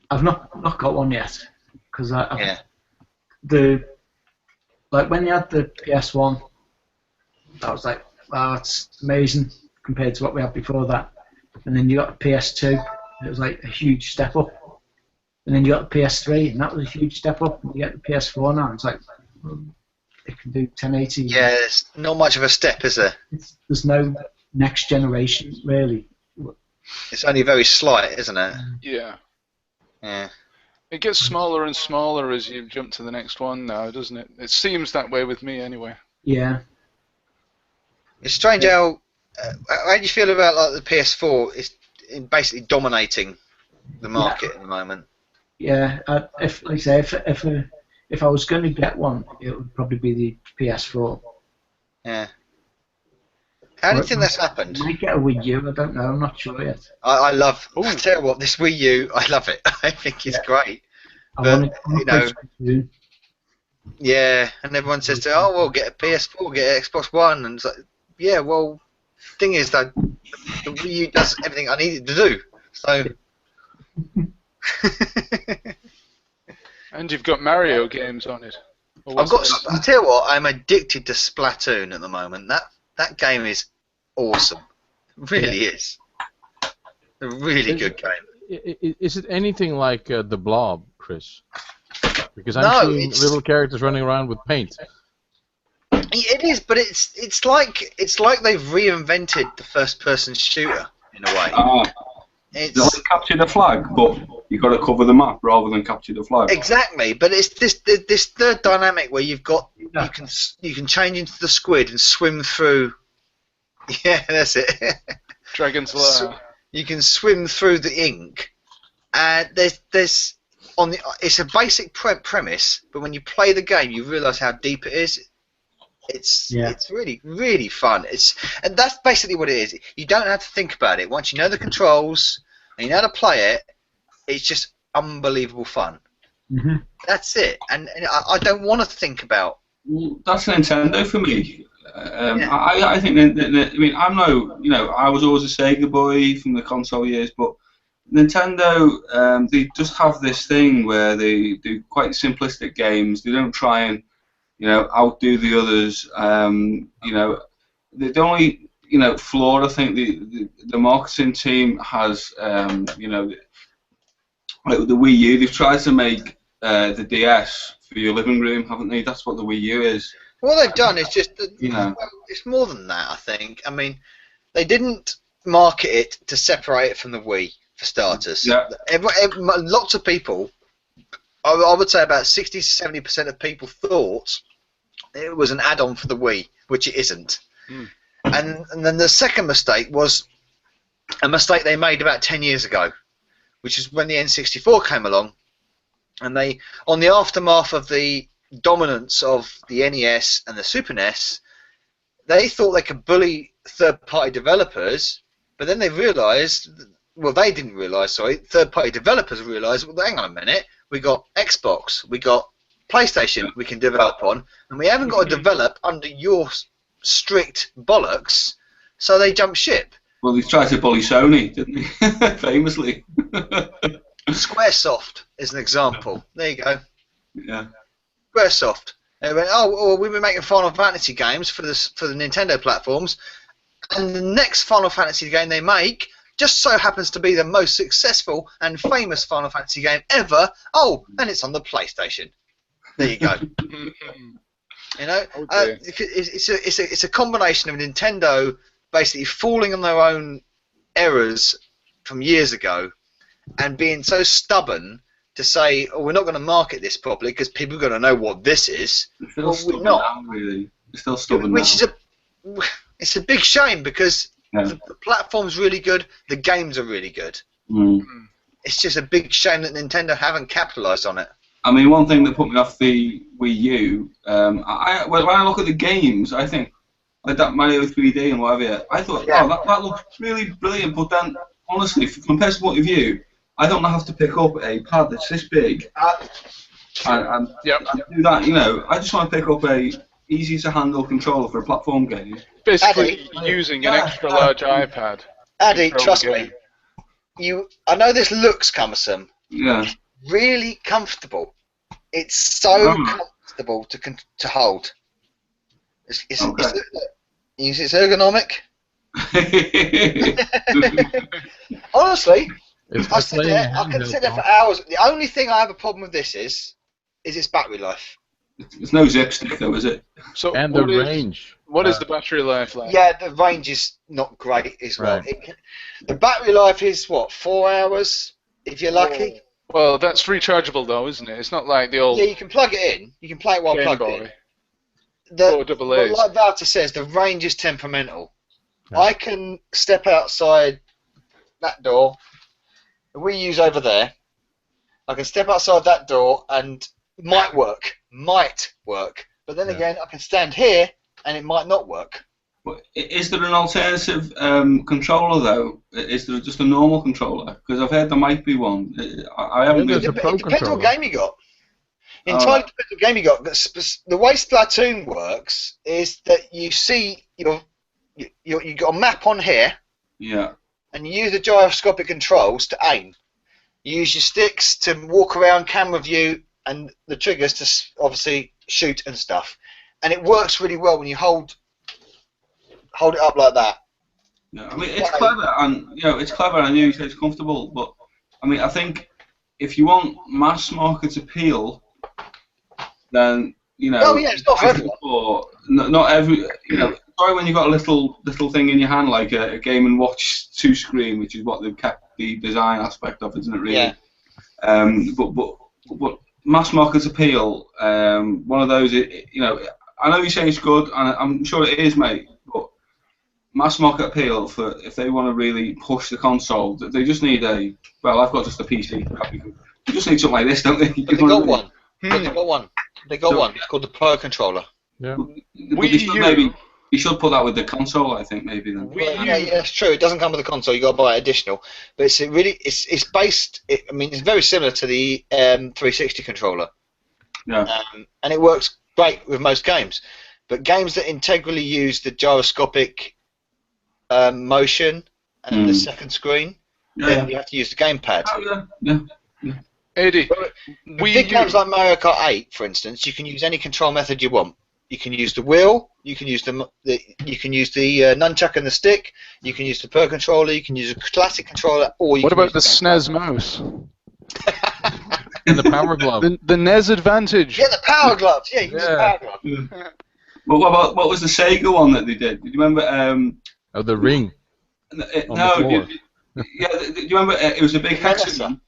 I've not got one yet because when they had the PS1, I was like, wow, it's amazing compared to what we had before that. And then you got the PS2, it was like a huge step up. And then you got the PS3, and that was a huge step up. And you get the PS4 now, it's like it can do 1080. Yeah, it's not much of a step, is there? There's no next generation really. It's only very slight, isn't it? Yeah. Yeah. It gets smaller and smaller as you jump to the next one now, doesn't it? It seems that way with me anyway. Yeah. It's strange how do you feel about like the PS4 is basically dominating the market at the moment? Yeah, if I was going to get one, it would probably be the PS4. Yeah. How do you think that's happened? I might get a Wii U. I don't know. I'm not sure yet. I tell you what, this Wii U, I love it. I think it's great. But, yeah, and everyone says, oh, well, get a PS4, get an Xbox One, and it's like, yeah, well, thing is that the Wii U does everything I need it to do. So. And you've got Mario games on it. I tell you what, I'm addicted to Splatoon at the moment. That game is awesome. It really is. A really good game. Is it anything like the Blob, Chris? Because I'm seeing little characters running around with paint. It is, but it's like they've reinvented the first-person shooter in a way. It's like capture the flag, but you've got to cover the map rather than capture the flag. Exactly, but it's this third dynamic where you can change into the squid and swim through. Yeah, that's it. Dragon's Lair. You can swim through the ink, and it's a basic premise, but when you play the game, you realise how deep it is. It's really, really fun. And that's basically what it is. You don't have to think about it. Once you know the controls and you know how to play it, it's just unbelievable fun. Mm-hmm. That's it. And I don't want to think about. Well, that's Nintendo for me. I think that I mean, I was always a Sega boy from the console years, but Nintendo, they just have this thing where they do quite simplistic games. They don't try and, outdo the others. The only, flaw I think the marketing team has, like with the Wii U, they've tried to make the DS for your living room, haven't they? That's what the Wii U is. What they've done is just, it's more than that, I think. I mean, they didn't market it to separate it from the Wii, for starters. Yeah. Lots of people, I would say about 60 to 70% of people thought it was an add-on for the Wii, which it isn't. And then the second mistake was a mistake they made about 10 years ago, which is when the N64 came along, and they, on the aftermath of the dominance of the NES and the Super NES, they thought they could bully third-party developers, but then they realised, well, they didn't realise, sorry, third-party developers realised, well, hang on a minute, we got Xbox, we got PlayStation we can develop on, and we haven't got to develop under your strict bollocks, so they jumped ship. Well, they tried to bully Sony, didn't they? Famously. Squaresoft is an example. There you go. Yeah. Squaresoft. They went, oh, well, we've been making Final Fantasy games for the Nintendo platforms, and the next Final Fantasy game they make just so happens to be the most successful and famous Final Fantasy game ever. Oh, and it's on the PlayStation. There you go. It's a combination of Nintendo basically falling on their own errors from years ago and being so stubborn to say, oh, we're not going to market this properly because people are going to know what this is. Well, we're not. Now, really. It's still stubborn it's a big shame because the platform's really good, the games are really good. It's just a big shame that Nintendo haven't capitalised on it. I mean, one thing that put me off the Wii U, when I look at the games, I think, like that Mario 3D and whatever, I thought, oh, that looks really brilliant, but then, honestly, from a personal point of view, I don't have to pick up a pad that's this big and do that, I just want to pick up a easy-to-handle controller for a platform game. Basically, using an extra-large iPad. Addy, trust me, I know this looks cumbersome. Yeah. Really comfortable. It's so comfortable to hold. It's ergonomic. Honestly, I can sit there for hours. The only thing I have a problem with this is its battery life. It's no zip stick though, is it? So and the range. What is the battery life like? Yeah, the range is not great as well. Right. The battery life is what, 4 hours if you're lucky. Well, that's rechargeable though, isn't it? It's not like the old. Yeah, you can plug it in. You can play it while plugged in. Like Walter says, the range is temperamental. Yeah. I can step outside that door. The Wii U's over there. I can step outside that door and might work. But then again, I can stand here and it might not work. Is there an alternative controller though? Is there just a normal controller? Because I've heard there might be one. I haven't. It depends what game you got. Entirely depends what game you got. The way Splatoon works is that you see you got a map on here. Yeah. And you use the gyroscopic controls to aim. You use your sticks to walk around camera view and the triggers to obviously shoot and stuff. And it works really well when you hold it up like that. Yeah, I mean it's clever, and it's clever. I know you say it's comfortable, but I mean I think if you want mass market appeal, then Oh yeah, it's not for everyone. Not every. Sorry when you got a little thing in your hand like a Game and Watch 2 screen, which is what they've kept the design aspect of, isn't it? Really. Yeah. But mass market appeal, one of those. I know you say it's good, and I'm sure it is, mate. But mass market appeal for if they want to really push the console, they just need a. Well, I've got just a PC. They just need something like this, don't they? They got one. They got one. It's called the Pro controller. Yeah. Maybe you should put that with the console. I think maybe then. Yeah, it's true. It doesn't come with the console. You got to buy it additional. But it's based. It's very similar to the 360 controller. Yeah. And it works great with most games. But games that integrally use the gyroscopic motion and the second screen, then you have to use the gamepad. Oh, yeah. Eddie, Big games like Mario Kart 8, for instance, you can use any control method you want. You can use the wheel, you can use the nunchuck and the stick, you can use the Pro Controller, you can use a classic controller, or you what can about the use SNES mouse? And the Power Glove. The NES Advantage. Yeah, the Power Gloves. Yeah, you use the Power Glove. Yeah. Well, what was the Sega one that they did? Do you remember? Oh, the ring. No, the floor. do you remember? It was a big hexagon.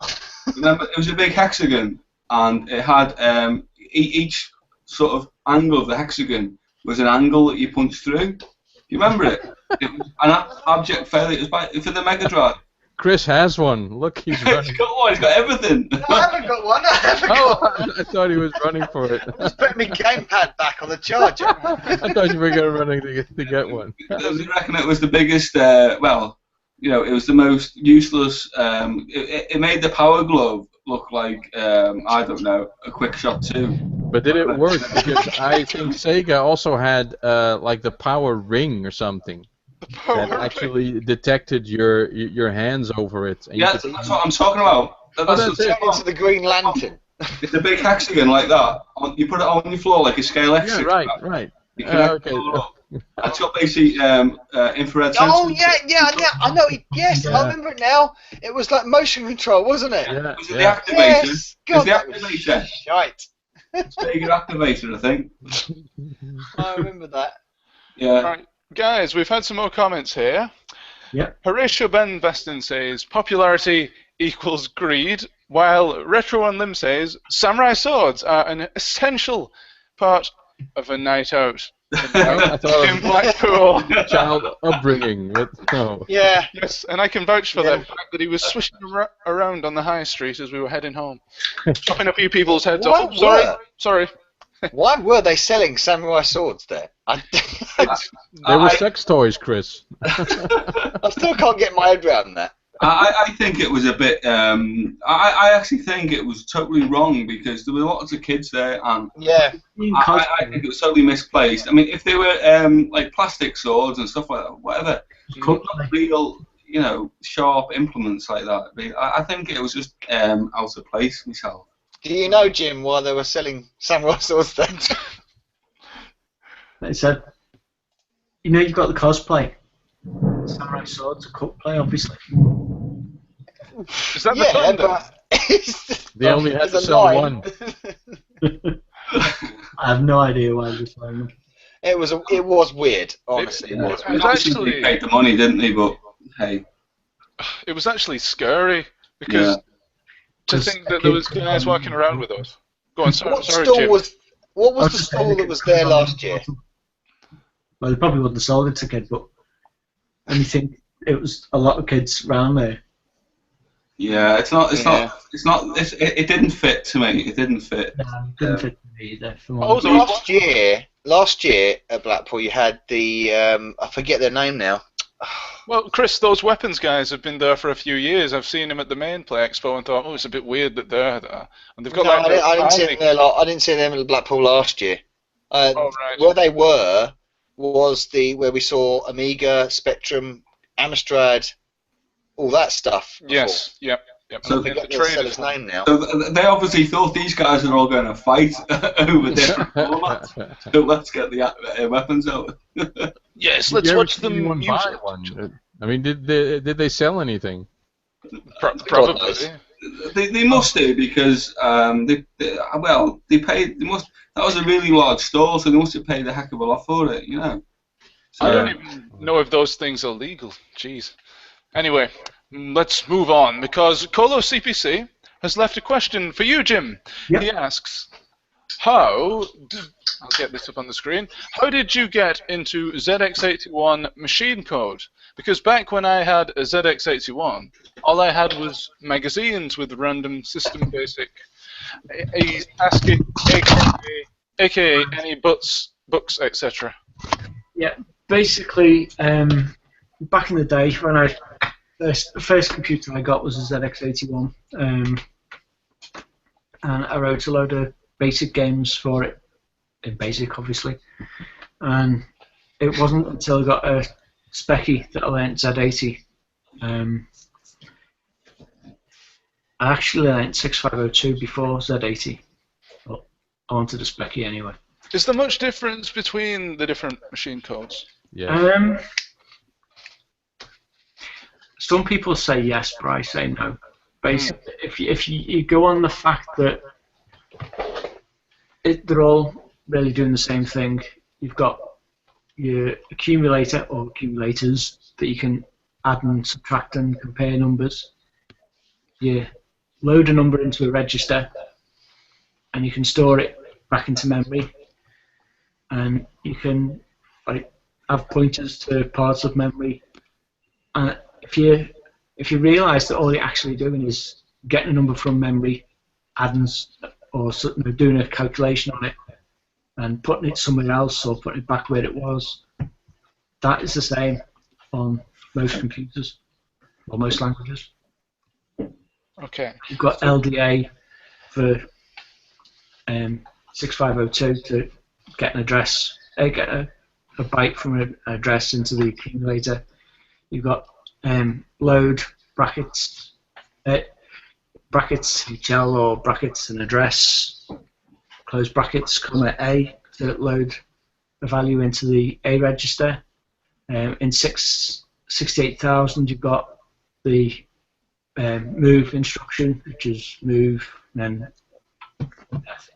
Remember, it was a big hexagon, and it had each sort of angle of the hexagon was an angle that you punched through. Do you remember it? It was an abject failure. It was for the Mega Drive. Chris has one. Look, he's running. He's got one. He's got everything. No, I haven't got one. I haven't got one. I thought he was running for it. Just putting my gamepad back on the charger. I thought you were going to run to get one. I reckon it was the biggest. Well, you know, it was the most useless. It made the Power Glove look like I don't know, a quick shot too. But did it work? Because I think Sega also had like the Power Ring or something. That actually detected your hands over it. And Yeah, that's what I'm talking about. That's into the Green Lantern. It's a big hexagon like that. You put it on your floor like a scale X. Yeah, right. You connect it all up. That's got basically infrared sensors. Oh yeah, I know. Yes, I remember it now. It was like motion control, wasn't it? Yeah, Was it the activator? Yes. It was God, the that was activator. shite. Bigger activator, I think. I remember that. Yeah. Right, guys, we've had some more comments here. Yep. Horatio Ben Veston says popularity equals greed, while Retro on Lim says samurai swords are an essential part of a night out. I thought In Blackpool. child upbringing. No. Yeah. Yes, and I can vouch for that fact that he was swishing around on the high street as we were heading home, chopping a few people's heads off. Sorry. Why were they selling samurai swords there? They were sex toys, Chris. I still can't get my head around that. I think it was a bit. I actually think it was totally wrong because there were lots of kids there, and Yeah. I think it was totally misplaced. I mean, if they were like plastic swords and stuff like that, whatever, not real, you know, sharp implements like that. I think it was just out of place myself. Do you know, Jim, why they were selling samurai swords then? They said, you know, you've got the cosplay. Samurai swords, a cut play, obviously. Is that the Yeah, fun then? but They only had to there's a sell line. one. I have no idea why they're selling them. It was weird, honestly. It was. It was actually- They paid the money, didn't they? But hey, It was actually scary because to Just think that a there was kid guys walking around with us. Go on, sorry, What sorry, stall Jim. what was the stall that was there last year? Well, they probably wouldn't have sold it to kids, but when you think it was a lot of kids around there. yeah, it didn't fit to me. It didn't fit. It didn't fit me either. Oh, there was Last year at Blackpool, you had the I forget their name now. Well, Chris, those weapons guys have been there for a few years. I've seen them at the main Play Expo and thought, oh, it's a bit weird that they're there. And they've got No, like I didn't see them there. I didn't see them at Blackpool last year. Oh, right. Where they were was where we saw Amiga, Spectrum, Amstrad, all that stuff. before. Yes, yep. So I forget the seller's name now. So they obviously thought these guys are all going to fight over different formats. So let's get the weapons out. Yes, Did let's you ever watch see them anyone use buy it. one? I mean, did they sell anything? Probably. knows. They must do because they paid. That was a really large store, so they must have paid a heck of a lot for it, you know. So, I don't even know if those things are legal. Jeez. Anyway, let's move on because Colo CPC has left a question for you, Jim. Yep. He asks, I'll get this up on the screen. How did you get into ZX81 machine code? Because back when I had a ZX81, all I had was magazines with random system basic, ASCII, aka any books, etc. Yeah, basically, back in the day when the first computer I got was a ZX81, and I wrote a load of basic games for it, in BASIC obviously, and it wasn't until I got a Specky that I learnt Z80. I actually learnt 6502 before Z80, but I wanted a Specky anyway. Is there much difference between the different machine codes? Yes. Some people say yes, but I say no. Basically, if you go on the fact that they're all really doing the same thing, you've got your accumulator or accumulators that you can add and subtract and compare numbers. You load a number into a register, and you can store it back into memory, and you can have pointers to parts of memory. And if you realise that all you're actually doing is getting a number from memory, adding or doing a calculation on it, and putting it somewhere else or putting it back where it was, that is the same on most computers or most languages. Okay. You've got LDA for 6502 to get an address, get a byte from an address into the accumulator. You've got load brackets, HL or brackets and address, close brackets, comma A to load a value into the A register. In 68,000 you've got the move instruction, which is move and then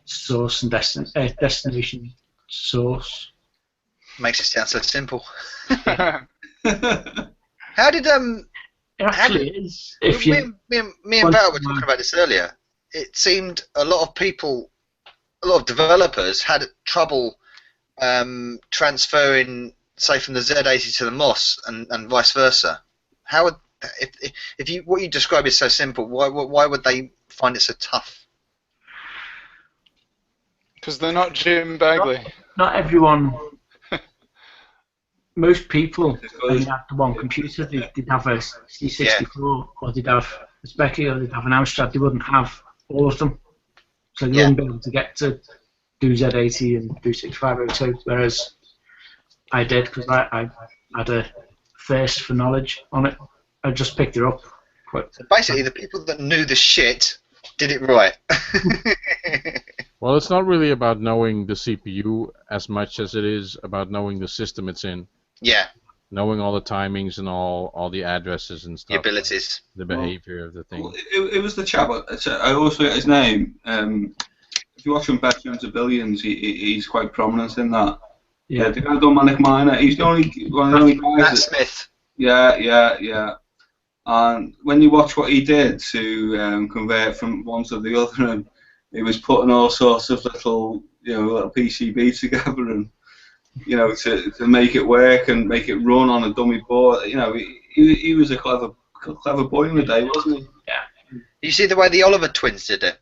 source and destination source. Makes it sound so simple. How did It actually is. If me and Val were talking about this earlier. It seemed a lot of developers had trouble transferring, say, from the Z80 to the MOS and vice versa. How would, if what you describe is so simple, why would they find it so tough? Because they're not Jim Bagley. Not everyone. Most people only had the one computer. They'd have a C64, or they'd have a Specky, or they'd have an Amstrad. They wouldn't have all of them, so they wouldn't be able to get to do Z80 and do 6502. Whereas I did, because I had a thirst for knowledge on it. I just picked it up. So basically, the people that knew the shit did it right. Well, it's not really about knowing the CPU as much as it is about knowing the system it's in. Yeah. Knowing all the timings and all the addresses and stuff. The abilities. The behavior of the thing. Well, it was the chap. I always forget his name. If you watch him Best Friends of Billions, he's quite prominent in that. Yeah. The guy done Manic Miner. He's the only one of the only guys. Matt Smith. Yeah. And when you watch what he did to convert from one to the other, and he was putting all sorts of little PCB together, and to make it work and make it run on a dummy board. He was a clever boy in the day, wasn't he? Yeah. You see the way the Oliver twins did it?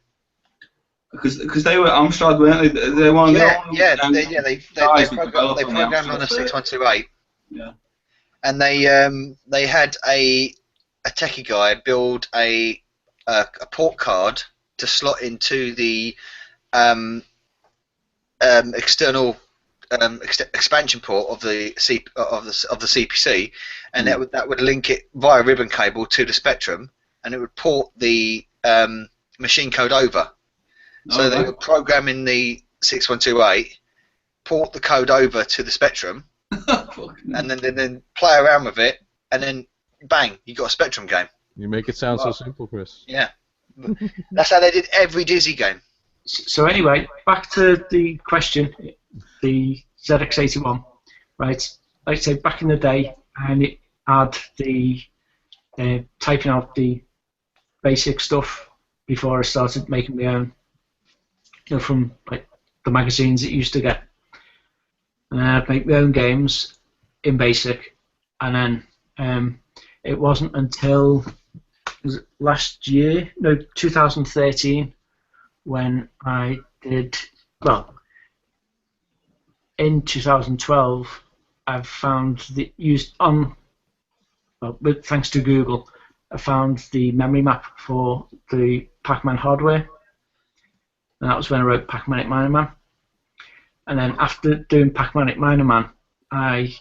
Because they were Amstrad, weren't they? They were they programmed on a 6128. Yeah. And they had a techie guy build a port card to slot into the external expansion port of the CPC, and that would link it via ribbon cable to the Spectrum, and it would port the machine code over. So they would program in the 6128, port the code over to the Spectrum, and then play around with it, and then bang, you got a Spectrum game. You make it sound so simple, Chris. Yeah. That's how they did every Dizzy game. So anyway, back to the question, the ZX81, right? Like I say, back in the day, I had the typing out the basic stuff before I started making my own, from like the magazines that you used to get. And then I'd make my own games in BASIC, and then it wasn't until last year, 2013, when I did, in 2012, I've found thanks to Google, I found the memory map for the Pac-Man hardware, and that was when I wrote Pac-Manic Miner Man. And then after doing Pac-Manic Miner Man, I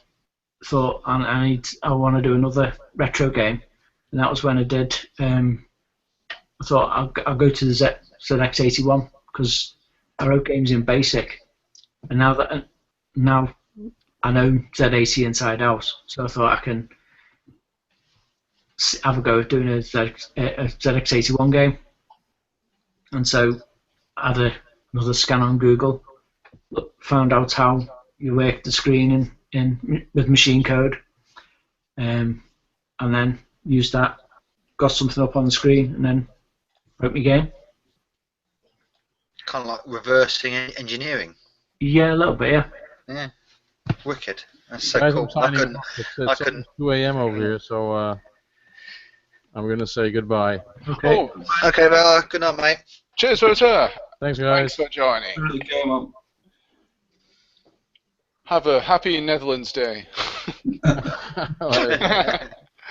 thought I want to do another retro game, and that was when I did I thought I'll go to the ZX81 because I wrote games in BASIC, and now I know Z80 inside out, so I thought I can have a go at doing a ZX81 game. And so I had another scan on Google, found out how you work the screen with machine code, and then used that, got something up on the screen, and then wrote my game. Kind of like reversing engineering. Yeah, a little bit, yeah. Yeah, wicked. That's so Guys, cool. I'm signing off. It's 2 a.m. over here, so I'm going to say goodbye. Okay. Oh, Okay, well, good night, mate. cheers, Witter. Thanks, guys. Thanks for joining. Good game, man. Have a happy Netherlands Day. Do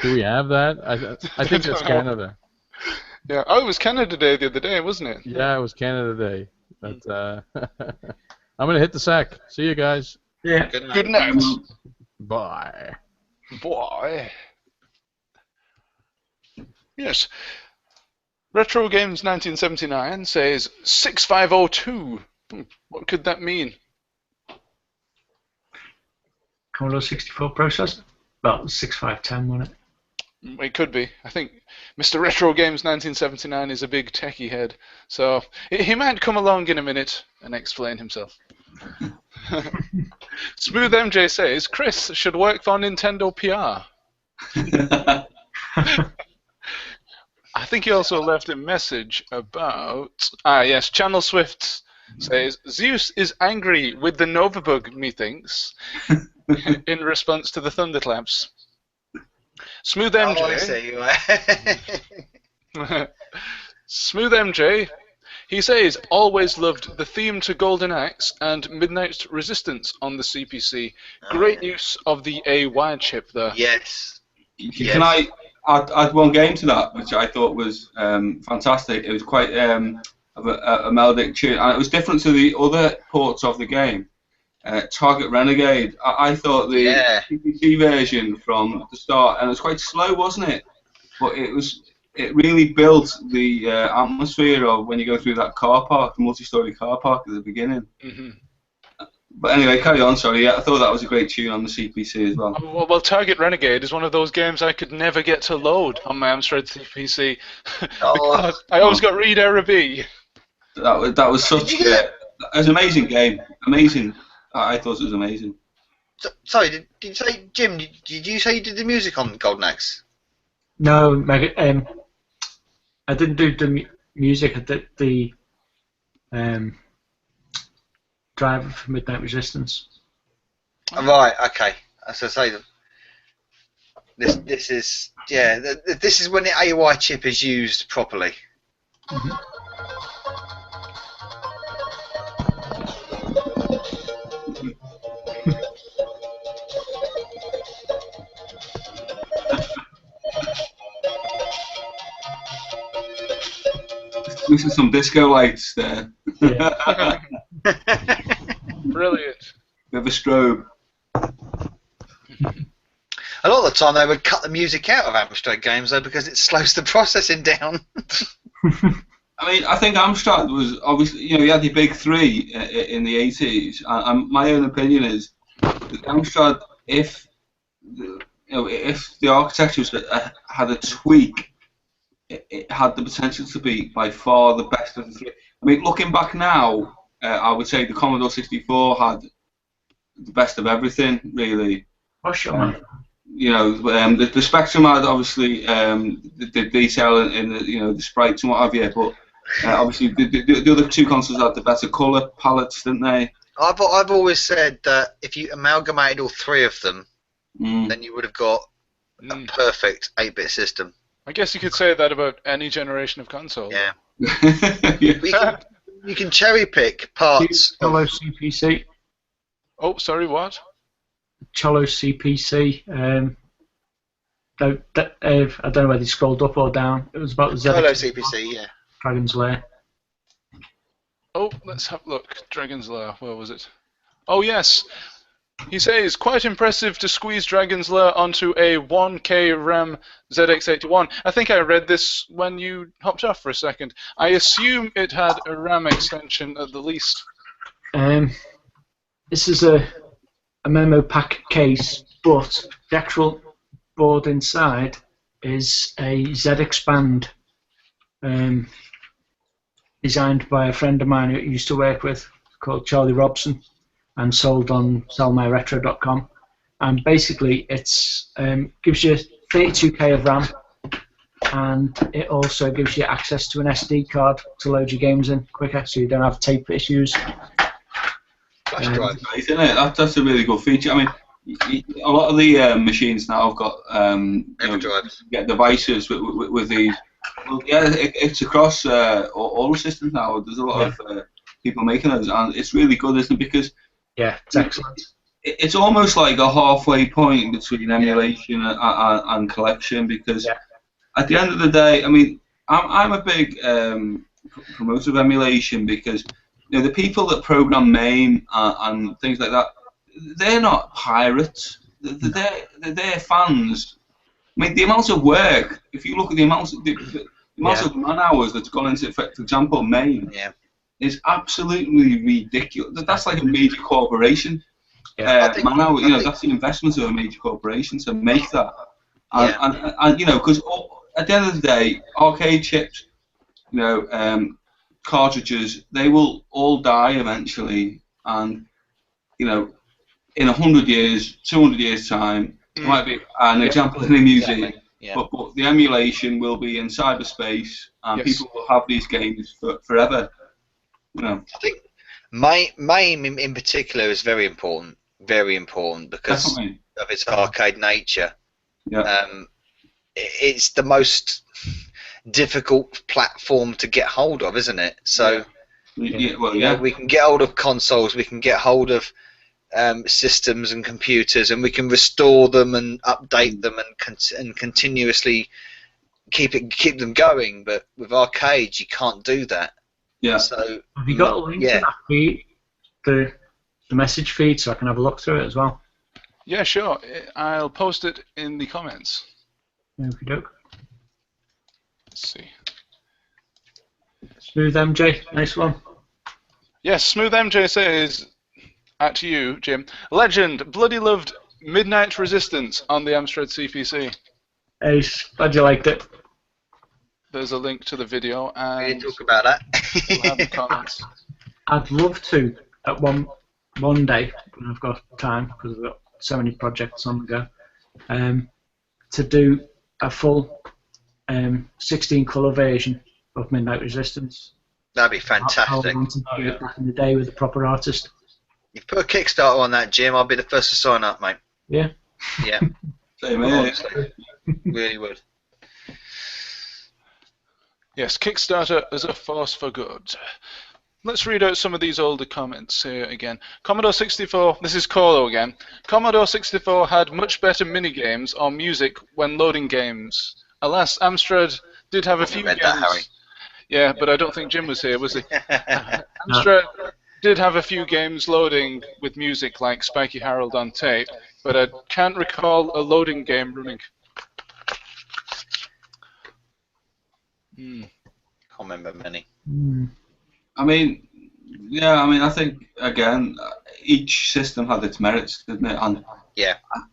we have that? I think it's Canada. Yeah, oh, it was Canada Day the other day, wasn't it? Yeah, it was Canada Day. But, I'm going to hit the sack. See you guys. Yeah. Good night. Bye. Boy. Yes. Retro Games 1979 says 6502. What could that mean? Commodore 64 processor? Well, 6510, wasn't it? It could be. I think Mr. Retro Games 1979 is a big techie head, so he might come along in a minute and explain himself. Smooth MJ says Chris should work for Nintendo PR. I think he also left a message about... yes, Channel Swift says Zeus is angry with the Novabug, methinks, in response to the thunderclaps. Smooth MJ. Oh, I see. Smooth MJ. He says always loved the theme to Golden Axe and Midnight Resistance on the CPC. Great use of the AY chip there. Yes. Can I add one game to that, which I thought was fantastic? It was quite a melodic tune, and it was different to the other ports of the game. Target Renegade. I thought the CPC version from the start, and it was quite slow, wasn't it? But it really built the atmosphere of when you go through that car park, the multi-story car park at the beginning. Mm-hmm. But anyway, carry on. Sorry, yeah, I thought that was a great tune on the CPC as well. Well, Target Renegade is one of those games I could never get to load on my Amstrad CPC because I always got read error B. That was such it was an amazing game. Amazing. I thought it was amazing. Sorry, did you say, Jim, did you say you did the music on Golden Axe? No, I didn't do the music. I did the driver for Midnight Resistance. Right, okay. As I say, this is this is when the AY chip is used properly. Mm-hmm. This is some disco lights there. Yeah. Brilliant. Bit of a strobe. A lot of the time they would cut the music out of Amstrad games though because it slows the processing down. I mean, I think Amstrad was obviously, you had the big three in the 80s, and my own opinion is that Amstrad, if the architecture had a tweak, it had the potential to be by far the best of the three. I mean, looking back now, I would say the Commodore 64 had the best of everything, really. Oh, sure. The Spectrum had obviously the detail in the sprites and what have you, but obviously the other two consoles had the better colour palettes, didn't they? I've always said that if you amalgamated all three of them, then you would have got a perfect 8-bit system. I guess you could say that about any generation of console. Yeah. Yeah. You can cherry pick parts. Cholo CPC. Oh, sorry, what? Cholo CPC. I don't know whether you scrolled up or down. It was about the Cholo CPC, yeah. Dragon's Lair. Oh, let's have a look. Dragon's Lair, where was it? Oh, yes. He says, quite impressive to squeeze Dragon's Lair onto a 1K RAM ZX81. I think I read this when you hopped off for a second. I assume it had a RAM extension at the least. This is a memo pack case, but the actual board inside is a ZXpand designed by a friend of mine who I used to work with called Charlie Robson and sold on sellmyretro.com. And basically it's gives you 32K of RAM, and it also gives you access to an SD card to load your games in quicker, so you don't have tape issues. Flash drive. Isn't it? That's a really good feature. I mean, a lot of the machines now have got get devices with these. Well, yeah, it's across all the systems now. There's a lot of people making those, and it's really good, isn't it? Because it's excellent. It's almost like a halfway point between emulation and collection. Because at the end of the day, I mean, I'm a big promoter of emulation, because the people that program MAME and things like that, they're not pirates. They're fans. I mean, the amount of work, if you look at the amount of man hours that's gone into it, for example, MAME, is absolutely ridiculous. That's like a major corporation. That's the investment of a major corporation to make that. And because at the end of the day, arcade chips, cartridges, they will all die eventually, and in 100 years, 200 years time, there might be an example in a museum, but the emulation will be in cyberspace, and people will have these games forever. I think MAME in particular is very important because Definitely. of its arcade nature. Yeah. It's the most difficult platform to get hold of, isn't it? So we can get hold of consoles, we can get hold of systems and computers, and we can restore them and update them and continuously keep them going. But with arcades, you can't do that. Yeah. So have you got a link to that feed, the message feed, so I can have a look through it as well? Yeah, sure. I'll post it in the comments. Okey doke. Let's see. Smooth MJ, nice one. Yes, Smooth MJ says, at you, Jim, legend, bloody loved Midnight Resistance on the Amstrad CPC. Hey, glad you liked it. There's a link to the video, and we didn't talk about that. we'll have the comments. I'd love to, at one day, when I've got time, because I've got so many projects on the go, to do a full 16-colour version of Midnight Resistance. That'd be fantastic. I wanted to do it back in the day with a proper artist. You put a Kickstarter on that, Jim, I'll be the first to sign up, mate. Yeah. Yeah. Same here. Honestly, really would. Yes, Kickstarter as a force for good. Let's read out some of these older comments here again. Commodore 64, this is Colo again. Commodore 64 had much better minigames or music when loading games. Alas, Amstrad did have a few games. That, Harry. Yeah, but I don't think Jim was here, was he? Amstrad did have a few games loading with music like Spiky Harold on tape, but I can't recall a loading game running. Can't remember many. I mean, I think again, each system had its merits, didn't it? And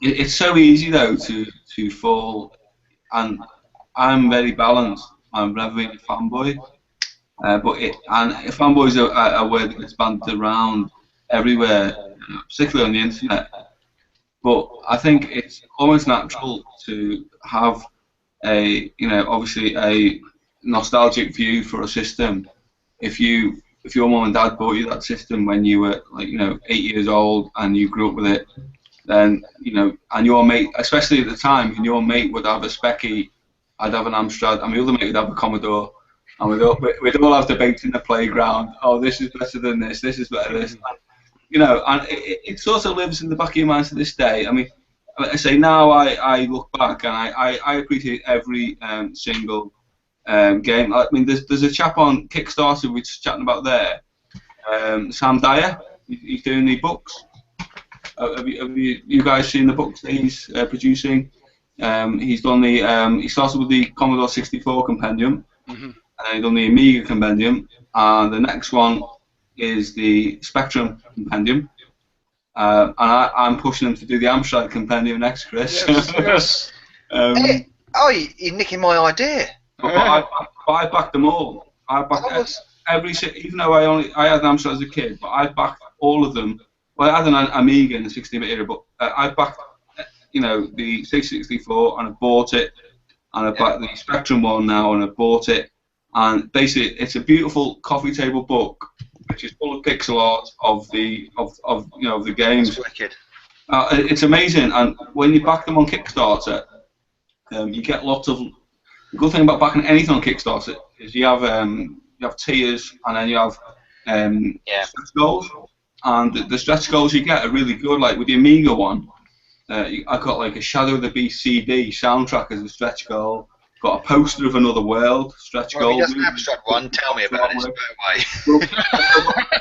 it's so easy though to fall. And I'm very balanced. I'm very a fanboy, and fanboys are a word that gets bandied around everywhere, particularly on the internet. But I think it's almost natural to have obviously a nostalgic view for a system. If your mum and dad bought you that system when you were 8 years old and you grew up with it, then and your mate, especially at the time, and your mate would have a Specky, I'd have an Amstrad, and my other mate would have a Commodore, and we'd all have debates in the playground. Oh, this is better than this. This is better than this. And it sort of lives in the back of your mind to this day. I mean, I say now I look back and I appreciate every single game. I mean, there's a chap on Kickstarter we're just chatting about there, Sam Dyer. He's doing the books. Have you guys seen the books that he's producing? He's done he started with the Commodore 64 compendium, and then he's done the Amiga compendium, and the next one is the Spectrum compendium. And I'm pushing him to do the Amstrad compendium next, Chris. Yes. Hey, you're nicking my idea. But I backed them all. I backed even though I had an Amstrad as a kid, but I backed all of them. Well, I had an Amiga in the 16-bit era, but I backed, the 664, and I bought it, and I backed the Spectrum one now, and I bought it, and basically it's a beautiful coffee table book, which is full of pixel art of the games. It's wicked. It's amazing, and when you back them on Kickstarter, you get lots of. The good thing about backing anything on Kickstarter is you have tiers, and then you have stretch goals, and the stretch goals you get are really good. Like with the Amiga one, I got like a Shadow of the Beast CD soundtrack as a stretch goal. Got a poster of Another World stretch goal. If he doesn't have a stretch one, tell me about it. No way. Well,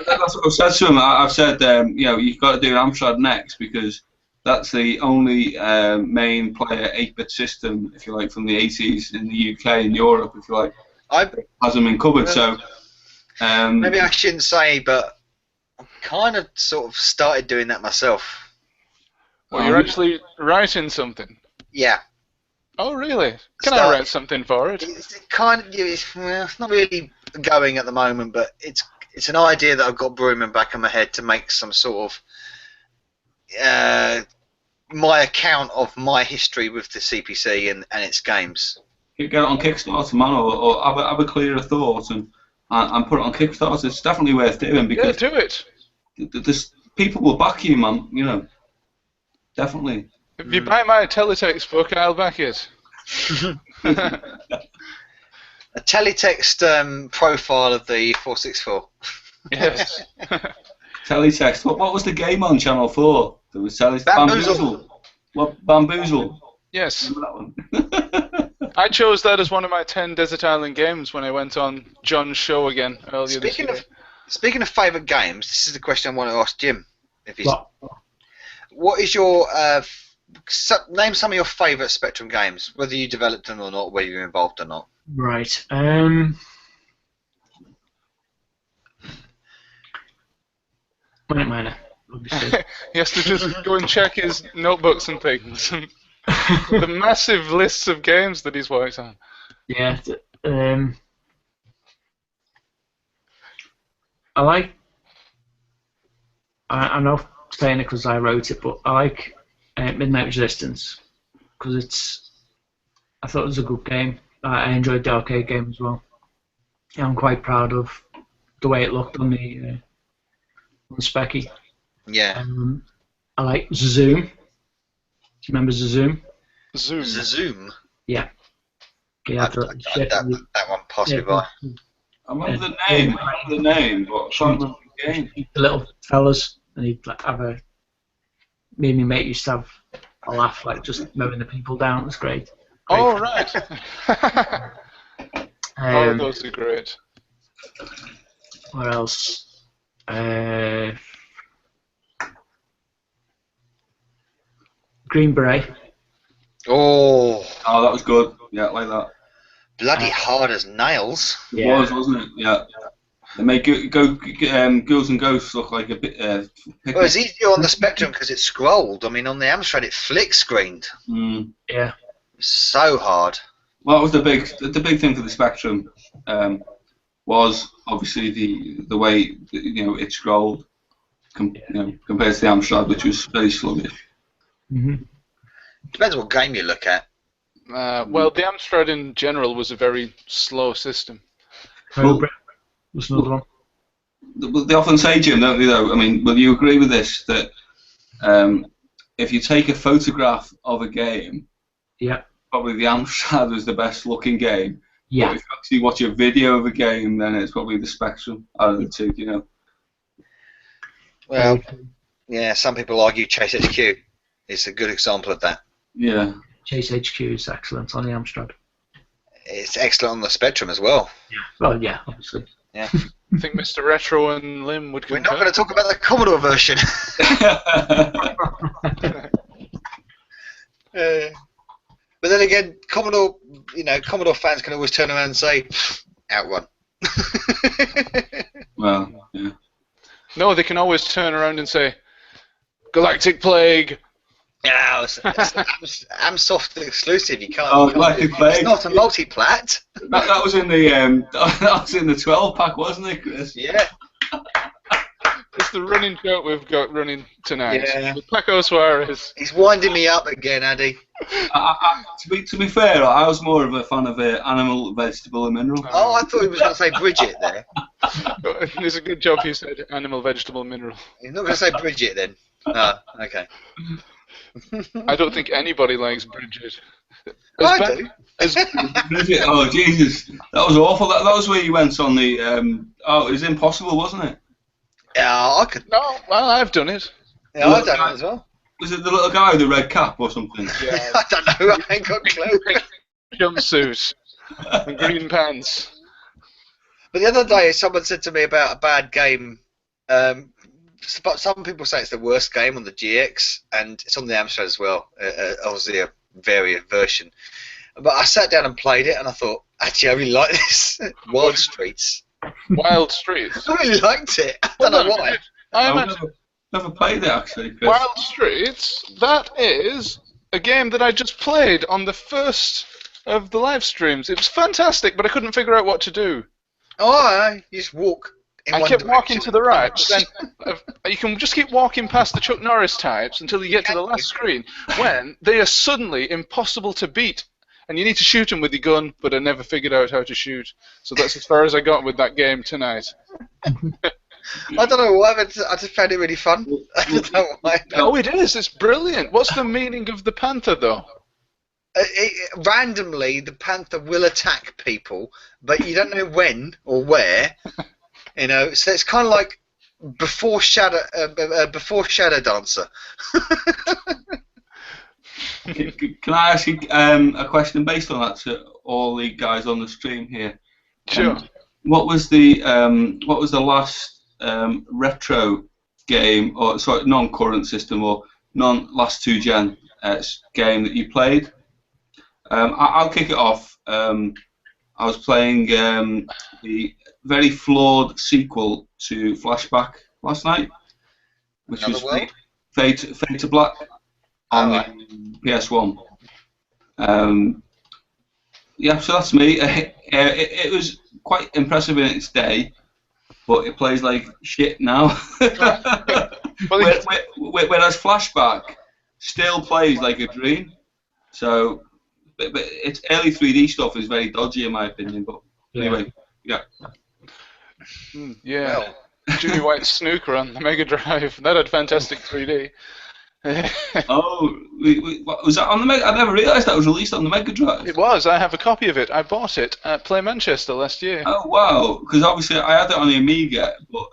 that's what I've said to him. I've said, you've got to do an Amstrad next because that's the only main player 8-bit system, if you like, from the 80s in the UK and Europe, if you like. Hasn't been covered, so. Maybe I shouldn't say, but I kind of sort of started doing that myself. Well, you're actually writing something. Yeah. Oh, really? Can I write something for it? It's kind of, it's not really going at the moment, but it's an idea that I've got brewing in the back of my head to make some sort of my account of my history with the CPC and its games. You get it on Kickstarter, man, or have a clearer thought and put it on Kickstarter. It's definitely worth doing because do it. People will back you, man. Definitely. If you buy my teletext book, I'll back it. A teletext profile of the 464. Yes. Teletext. What was the game on Channel 4? There was Bamboozle. What, Bamboozle? Yes. That one? I chose that as one of my 10 Desert Island games when I went on John's show again earlier this year. Speaking of favourite games, this is the question I want to ask Jim. What is your name some of your favourite Spectrum games, whether you developed them or not, whether you're involved or not. Right. Minor, obviously. He has to just go and check his notebooks and things. The massive lists of games that he's worked on. Yeah. I like. I'm not saying it because I wrote it, but I like Midnight Resistance because I thought it was a good game. I enjoyed the arcade game as well. And I'm quite proud of the way it looked on the Specky. Yeah. I like Zoom. Do you remember Zoom? Zoom. Yeah. That one passed me by. I remember the name, but I can't remember the game. The little fellas, and he'd have a. Me and my mate used to have a laugh, like just mowing the people down. It was great. Oh, right. Those are great. What else? Green Beret. Oh, that was good. Yeah, like that. Bloody hard as nails. Yeah. It was, wasn't it? Yeah. They made Ghouls and Ghosts look like a bit. Well, it's easier on the Spectrum because it's scrolled. I mean, on the Amstrad it flick screened. Yeah. So hard. Well, that was the big thing for the Spectrum. Was obviously the way it scrolled compared to the Amstrad, which was very sluggish. Depends what game you look at. Well, the Amstrad in general was a very slow system. Was another one. They often say, Jim, don't they? Though, I mean, will you agree with this? That if you take a photograph of a game, probably the Amstrad was the best looking game. Yeah. But if you actually watch a video of a game, then it's probably the Spectrum out of the two. Well, yeah. Some people argue Chase HQ is a good example of that. Yeah. Chase HQ is excellent on the Amstrad. It's excellent on the Spectrum as well. Yeah. Well, yeah, obviously. Yeah. I think Mr. Retro and Lim would concur. We're not going to talk about the Commodore version. But then again, Commodore fans can always turn around and say, Outrun. Well, yeah. No, they can always turn around and say, Galactic Plague. Yeah, it's Amsoft exclusive. You can't. Oh, you can't Galactic Plague. It's not a multi-plat. That was in the that was in the 12-pack, wasn't it, Chris? Yeah. It's the running joke we've got running tonight. Yeah. With Paco Suarez. He's winding me up again, Addy. To be fair, I was more of a fan of animal, vegetable, and mineral. Oh, I thought he was going to say Bridget there. It's a good job he said animal, vegetable, mineral. He's not going to say Bridget then. Oh, okay. I don't think anybody likes Bridget. I do. Bridget, oh Jesus, that was awful. That was where you went on the. It was impossible, wasn't it? Yeah, I could. No, well, I've done it. Yeah, I've done it as well. Was it the little guy with the red cap or something? Yeah. I don't know. I ain't got a clue. Jumpsuit and green pants. But the other day, someone said to me about a bad game. But some people say it's the worst game on the GX, and it's on the Amstrad as well. Obviously, a variant version. But I sat down and played it, and I thought, actually, I really like this. Wild Streets. Wild Streets. I really liked it. I don't know why. I've never played it actually. Chris. Wild Streets. That is a game that I just played on the first of the live streams. It was fantastic, but I couldn't figure out what to do. Oh, you just walk. I kept walking to the right, but then you can just keep walking past the Chuck Norris types until you get to the last screen, when they are suddenly impossible to beat, and you need to shoot them with your gun, but I never figured out how to shoot. So that's as far as I got with that game tonight. I don't know why, but I just found it really fun. I don't know why. Oh, it is. It's brilliant. What's the meaning of the panther, though? Randomly, the panther will attack people, but you don't know when or where. You know, so it's kind of like before Shadow Dancer. Can I ask you a question based on that to all the guys on the stream here? Sure. What was the last retro game, or sorry, non-current system or non-last 2-gen game that you played? I'll kick it off. I was playing the very flawed sequel to Flashback last night, which was Fade to Black on the PS1. Yeah, so that's me. It was quite impressive in its day, but it plays like shit now. Whereas Flashback still plays like a dream. So, but its early 3D stuff is very dodgy in my opinion. But anyway, yeah. Yeah. Well. Jimmy White's Snooker on the Mega Drive. That had fantastic 3D. Oh, was that on the Mega? I never realised that was released on the Mega Drive. It was. I have a copy of it. I bought it at Play Manchester last year. Oh wow! Because obviously I had it on the Amiga, but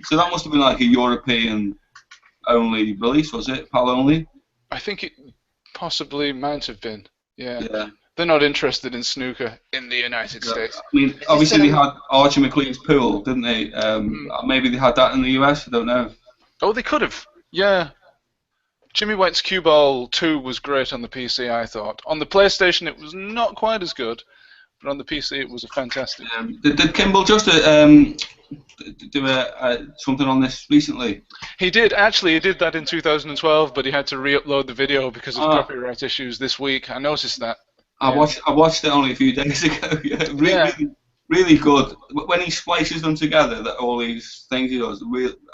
so that must have been like a European only release, was it? PAL only? I think it possibly might have been. Yeah. They're not interested in snooker in the United States. I mean, obviously they had Archie McLean's Pool, didn't they? Maybe they had that in the US. I don't know. Oh, they could have. Yeah. Jimmy White's Cue Ball 2 was great on the PC, I thought. On the PlayStation, it was not quite as good, but on the PC, it was a fantastic. Did Kimball just do something on this recently? He did. Actually, he did that in 2012, but he had to re-upload the video because of copyright issues this week. I noticed that. I watched it only a few days ago. Really good. When he splices them together, that all these things he does,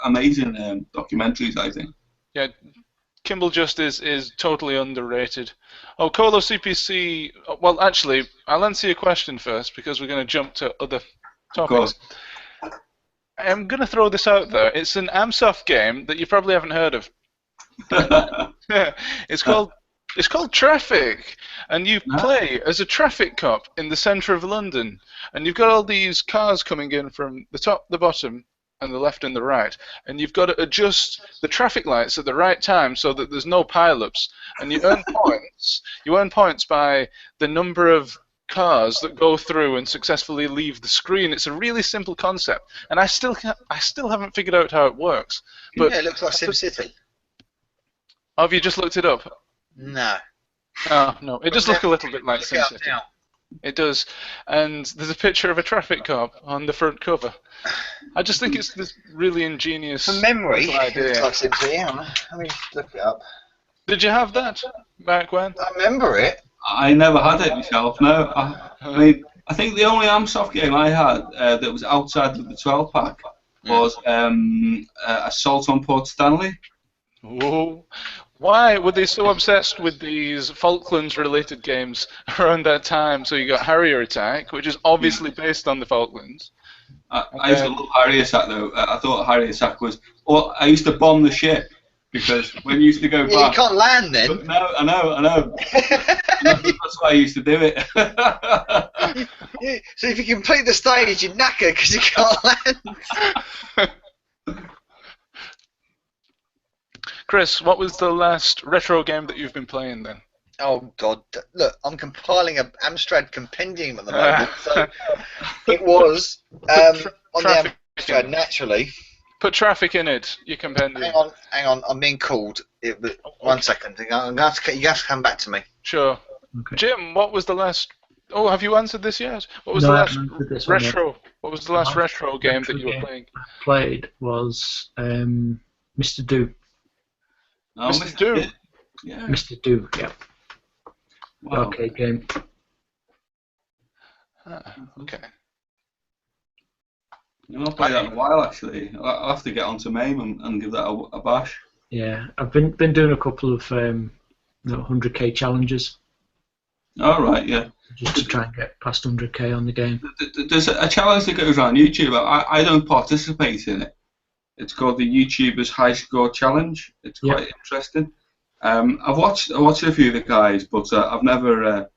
amazing documentaries, I think. Yeah. Kimball Justice is totally underrated. Oh, Colo CPC. Well, actually, I'll answer your question first because we're going to jump to other topics. I'm going to throw this out there. It's an Amsoft game that you probably haven't heard of. It's called Traffic, and you play as a traffic cop in the centre of London, and you've got all these cars coming in from the top, the bottom, and the left and the right, and you've got to adjust the traffic lights at the right time so that there's no pile-ups, and you earn points. You earn points by the number of cars that go through and successfully leave the screen. It's a really simple concept, and I still haven't figured out how it works. But yeah, it looks like SimCity. have you just looked it up? No. Oh, no. It does look a little bit like Look it up SimCity. now. It does. And there's a picture of a traffic cop on the front cover. I just think it's this really ingenious From memory, little it looks idea. like SimCity. Hang on, let me look it up. Did you have that back when? I remember it. I never had it myself. No, I mean, I think the only Amsoft game I had that was outside of the 12 pack was Assault on Port Stanley. Oh, why were they so obsessed with these Falklands-related games around that time? So you got Harrier Attack, which is obviously based on the Falklands. I used to love Harrier Attack though. I thought Harrier Attack was. Well, I used to bomb the ship because when you used to go Yeah, back. you can't land then. No, I know. That's why I used to do it. Yeah, so if you complete the stage, you're knackered because you can't land. Chris, what was the last retro game that you've been playing then? Oh God! Look, I'm compiling an Amstrad compendium at the moment. So it was on the Traffic. Amstrad naturally. Put traffic in it, you compendium. Hang on, I'm being called. One second, you have to come back to me. Sure. Okay. Jim, what was the last... Oh, have you answered this yet? What was No, the I last haven't answered this one yet. retro? What was the last retro game that you were playing? I played was Mr. Do. Oh, Mr. Do. Yeah. Mr. Do, yeah. Wow. Arcade game. Okay. I've not played that in a while actually. I'll have to get onto MAME and give that a bash. Yeah, I've been doing a couple of 100k challenges All right, yeah. just to try and get past 100k on the game. There's a challenge that goes around YouTube. I don't participate in it. It's called the YouTubers High Score Challenge. It's quite interesting. I've watched a few of the guys, but I've never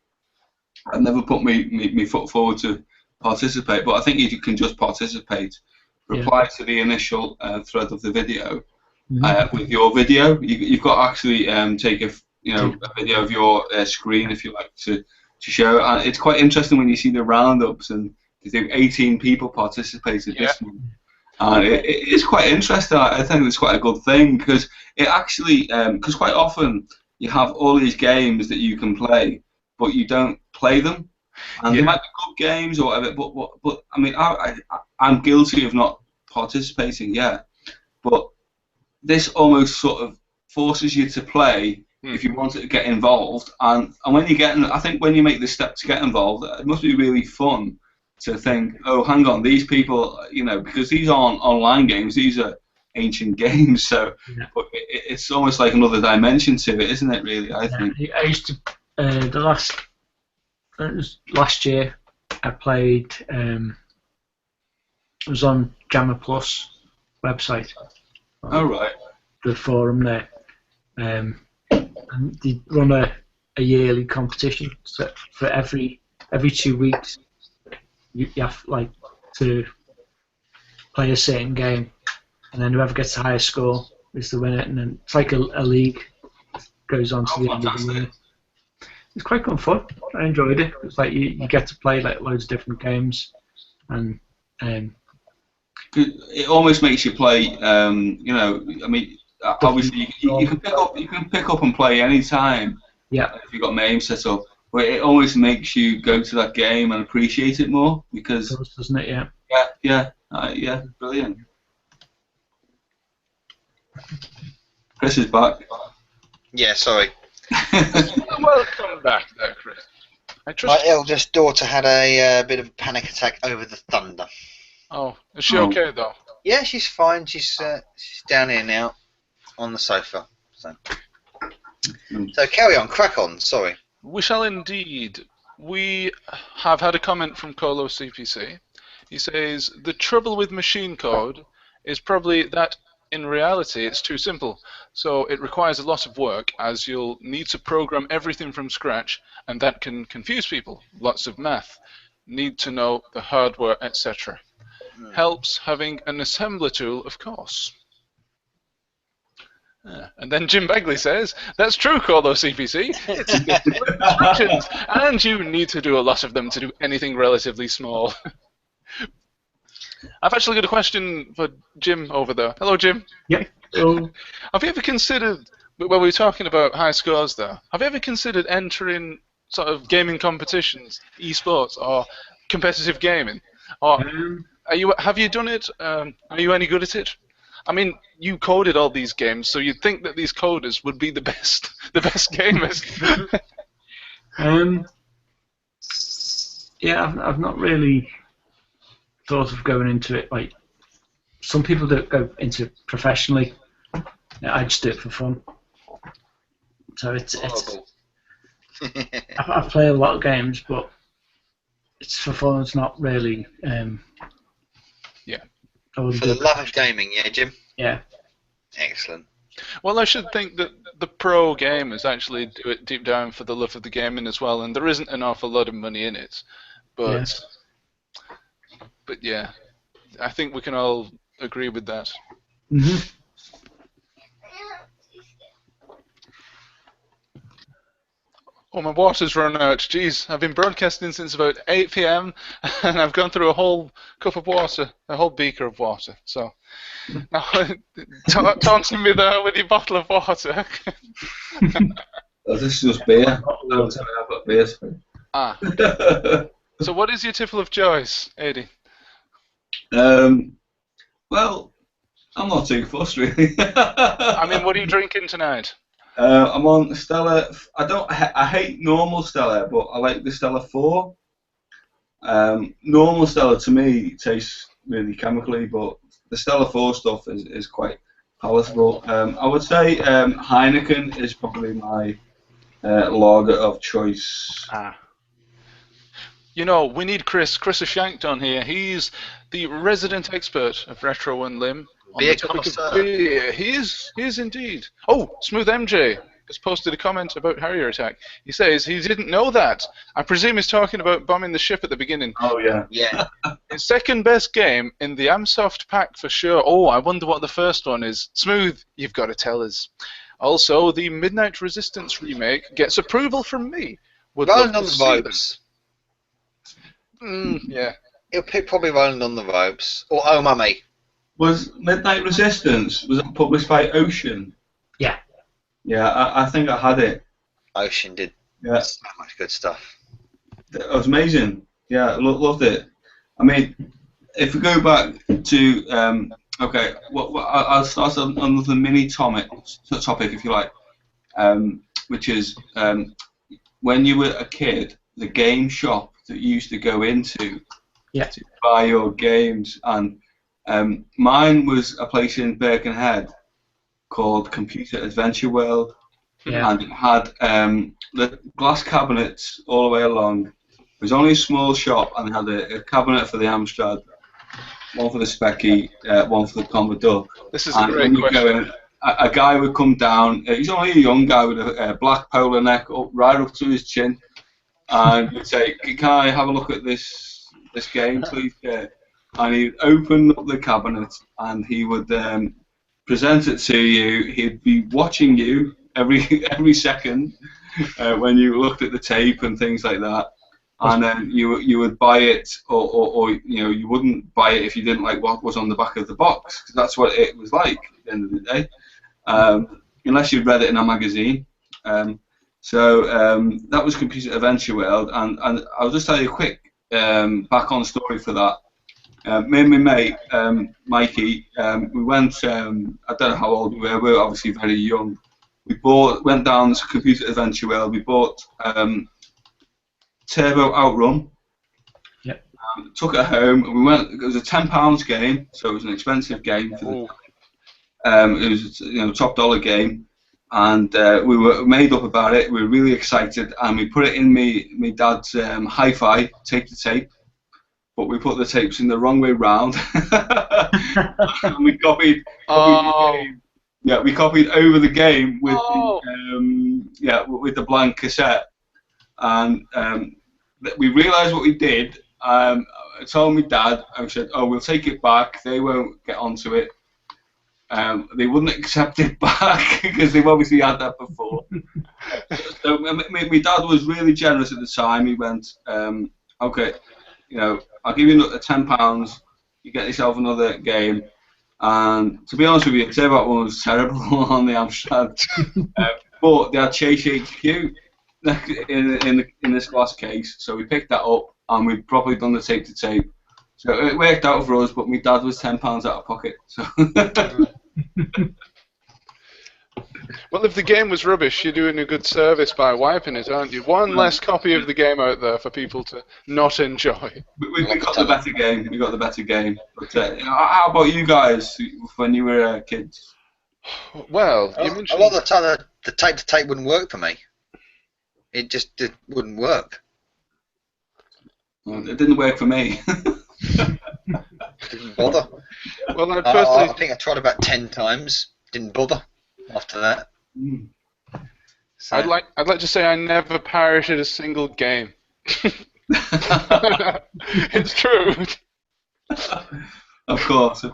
put me foot forward to participate. But I think if you can just participate, reply to the initial thread of the video with your video. You've got to actually take a video of your screen if you like to show. And it's quite interesting when you see the roundups and you think 18 people participated this month. And it is quite interesting. I think it's quite a good thing because it actually, because quite often you have all these games that you can play, but you don't play them, and they might be good games or whatever. But I mean, I'm guilty of not participating yet. But this almost sort of forces you to play if you want to get involved, and when you get, I think when you make the step to get involved, it must be really fun to think, oh, hang on, these people, because these aren't online games, these are ancient games, so but it's almost like another dimension to it, isn't it, really, I think? I used to, last year, I played, it was on Jammer Plus website. Oh, right. The forum there. And they run a yearly competition, so for every 2 weeks, you have to play a certain game, and then whoever gets the highest score is the winner. And then it's like a league goes on to the end of the year. It's quite good fun. I enjoyed it. It's like you get to play loads of different games, and it almost makes you play. I mean, obviously you can pick up and play any time. Yeah. If you've got MAME set up. But it always makes you go to that game and appreciate it more because. It does, doesn't it? Yeah. Yeah, brilliant. Chris is back. Yeah, sorry. Welcome back there, Chris. My eldest daughter had a bit of a panic attack over the thunder. Oh, is she okay though? Yeah, she's fine. She's down here now, on the sofa. So carry on, crack on. Sorry. We shall indeed. We have had a comment from Colo CPC. He says, the trouble with machine code is probably that in reality it's too simple. So it requires a lot of work as you'll need to program everything from scratch, and that can confuse people. Lots of math. Need to know the hardware, etc. Helps having an assembler tool, of course. And then Jim Bagley says, "That's true, Colo CPC. It's instructions, and you need to do a lot of them to do anything relatively small." I've actually got a question for Jim over there. Hello, Jim. Yep. So, Have you ever considered, well, we were talking about high scores there, have you ever considered entering sort of gaming competitions, esports, or competitive gaming? Or have you done it? Are you any good at it? I mean, you coded all these games, so you'd think that these coders would be the best gamers. yeah, I've not really thought of going into it. Like some people that go into it professionally, I just do it for fun. So it's I play a lot of games, but it's for fun. It's not really. Yeah. For the love of gaming, yeah, Jim. Yeah. Excellent. Well, I should think that the pro gamers actually do it deep down for the love of the gaming as well, and there isn't an awful lot of money in it. But yeah, I think we can all agree with that. Mm-hmm. Oh, my water's run out. Jeez, I've been broadcasting since about 8 p.m. and I've gone through a whole cup of water, a whole beaker of water. So, now, taunting me there with your bottle of water. Oh, this is just beer. I've got beer. Ah. So what is your tipple of choice, Eddie? Well, I'm not too fussed, really. I mean, what are you drinking tonight? I'm on Stella. I hate normal Stella, but I like the Stella 4. Normal Stella to me tastes really chemically, but the Stella 4 stuff is quite palatable. I would say Heineken is probably my lager of choice. Ah. You know, we need Chris Shankt on here. He's the resident expert of Retro and Limb. Beer connoisseur. Beer. He is indeed. Oh, Smooth MJ has posted a comment about Harrier Attack. He says he didn't know that. I presume he's talking about bombing the ship at the beginning. Oh, yeah. Yeah. His second best game in the Amsoft pack for sure. Oh, I wonder what the first one is. Smooth, you've got to tell us. Also, the Midnight Resistance remake gets approval from me. Would love Rolling on to the see them. ropes. Yeah. It'll probably Rolling on the Ropes. Or Oh Mummy. Was Midnight Resistance, was it published by Ocean? Yeah. Yeah, I think I had it. Ocean did Yeah. so much good stuff. It was amazing. Yeah, loved it. I mean, if we go back to okay, I'll start on another mini topic, if you like, which is when you were a kid, the game shop that you used to go into to buy your games, and mine was a place in Birkenhead called Computer Adventure World, and it had the glass cabinets all the way along. It was only a small shop, and it had a cabinet for the Amstrad, one for the Specky, one for the Commodore. This is a great question. A guy would come down. He's only a young guy with a black polo neck right up to his chin, and he'd say, "Can I have a look at this game, please?" And he'd open up the cabinet, and he would present it to you. He'd be watching you every second when you looked at the tape and things like that. And then you would buy it, or you wouldn't buy it if you didn't like what was on the back of the box, because that's what it was like at the end of the day, unless you'd read it in a magazine. So that was Computer Adventure World, and I'll just tell you a quick back on story for that. Me and my mate, Mikey, we went, I don't know how old we were obviously very young. We went down to Computer Adventure World, we bought Turbo Outrun, took it home, and we went, it was a £10 game, so it was an expensive game for the time. It was top dollar game, and we were made up about it, we were really excited, and we put it in me dad's hi-fi, tape to tape. But we put the tapes in the wrong way round, and we copied the game. Yeah, we copied over the game with with the blank cassette, and we realised what we did. I told my dad, I said, "Oh, we'll take it back. They won't get onto it." they wouldn't accept it back because they've obviously had that before. So my dad was really generous at the time. He went, okay, you know, I'll give you £10. You get yourself another game. And to be honest with you, that one was terrible on the Amstrad. But they had Chase HQ in this glass case, so we picked that up and we'd probably done the tape to tape. So it worked out for us, but my dad was £10 out of pocket. So. Well, if the game was rubbish, you're doing a good service by wiping it, aren't you? One less copy of the game out there for people to not enjoy. We got the better game. We got the better game. But how about you guys when you were kids? Well, you mentioned... a lot of the time the tape to tape wouldn't work for me. It just wouldn't work. Well, it didn't work for me. Didn't bother. Well, I think I tried about 10 times. Didn't bother after that. So. I'd like to say I never pirated a single game. It's true. Of course.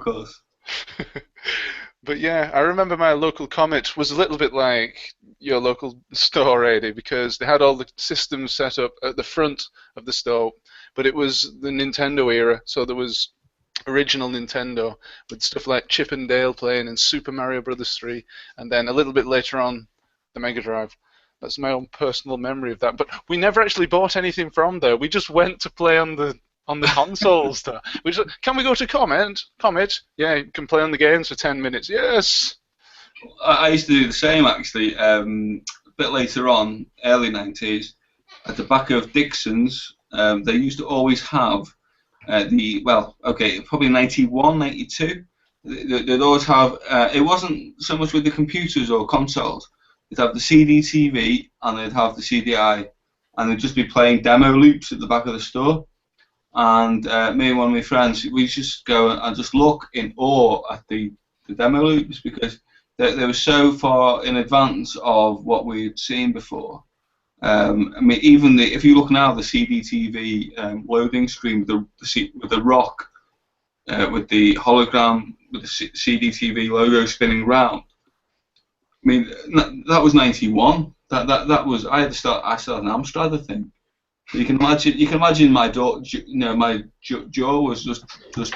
But yeah, I remember my local Comet was a little bit like your local store, AD, because they had all the systems set up at the front of the store, but it was the Nintendo era, so there was original Nintendo with stuff like Chip and Dale playing and Super Mario Bros. 3, and then a little bit later on, the Mega Drive. That's my own personal memory of that. But we never actually bought anything from there. We just went to play on the consoles there. We just, can we go to Comet? Yeah, you can play on the games for 10 minutes. Yes. I used to do the same actually. A bit later on, early 90s, at the back of Dixon's, they used to always have probably 91, 92. They'd always have. It wasn't so much with the computers or consoles. They'd have the CD TV and they'd have the CDI, and they'd just be playing demo loops at the back of the store. And me and one of my friends, we just go and just look in awe at the demo loops because they were so far in advance of what we'd seen before. I mean, even if you look now, the CD-TV loading screen with the rock, with the hologram, with the CD-TV logo spinning round. I mean, that was 91. That was I still had an Amstrad, I think. You can imagine my jaw was just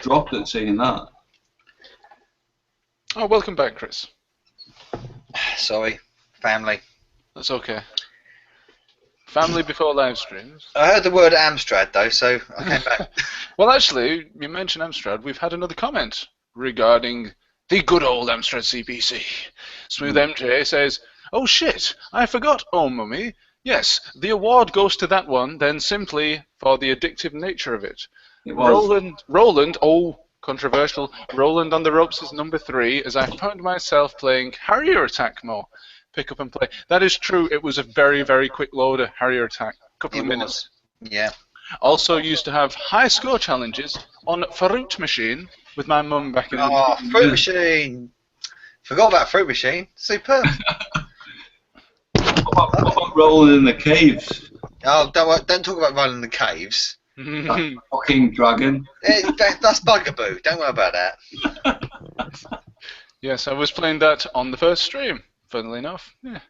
dropped at seeing that. Oh, welcome back, Chris. Sorry, family. That's okay. Family before live streams. I heard the word Amstrad though, so I came back. Well, actually, you mentioned Amstrad. We've had another comment regarding the good old Amstrad CPC. Smooth MJ says, "Oh shit, I forgot. Oh mummy. Yes, the award goes to that one. Then simply for the addictive nature of it. Roland. Oh, controversial. Roland on the ropes is number 3. As I found myself playing Harrier Attack more. Pick up and play. That is true. It was a very, very quick loader, Harrier Attack. Couple of minutes. Yeah. Also used to have high score challenges on Fruit Machine with my mum back in the day. Oh, Fruit Machine. Forgot about Fruit Machine. Superb. What about rolling in the caves? Oh, don't talk about rolling in the caves. That fucking dragon. That's bugaboo. Don't worry about that. Yes, I was playing that on the first stream. Funnily enough, yeah.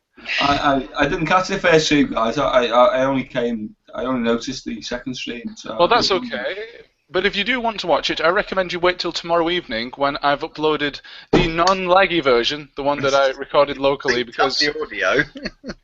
I didn't catch the first stream, guys. I only noticed the second stream. So well, that's okay. But if you do want to watch it, I recommend you wait till tomorrow evening when I've uploaded the non-laggy version, the one that I recorded locally, because the audio.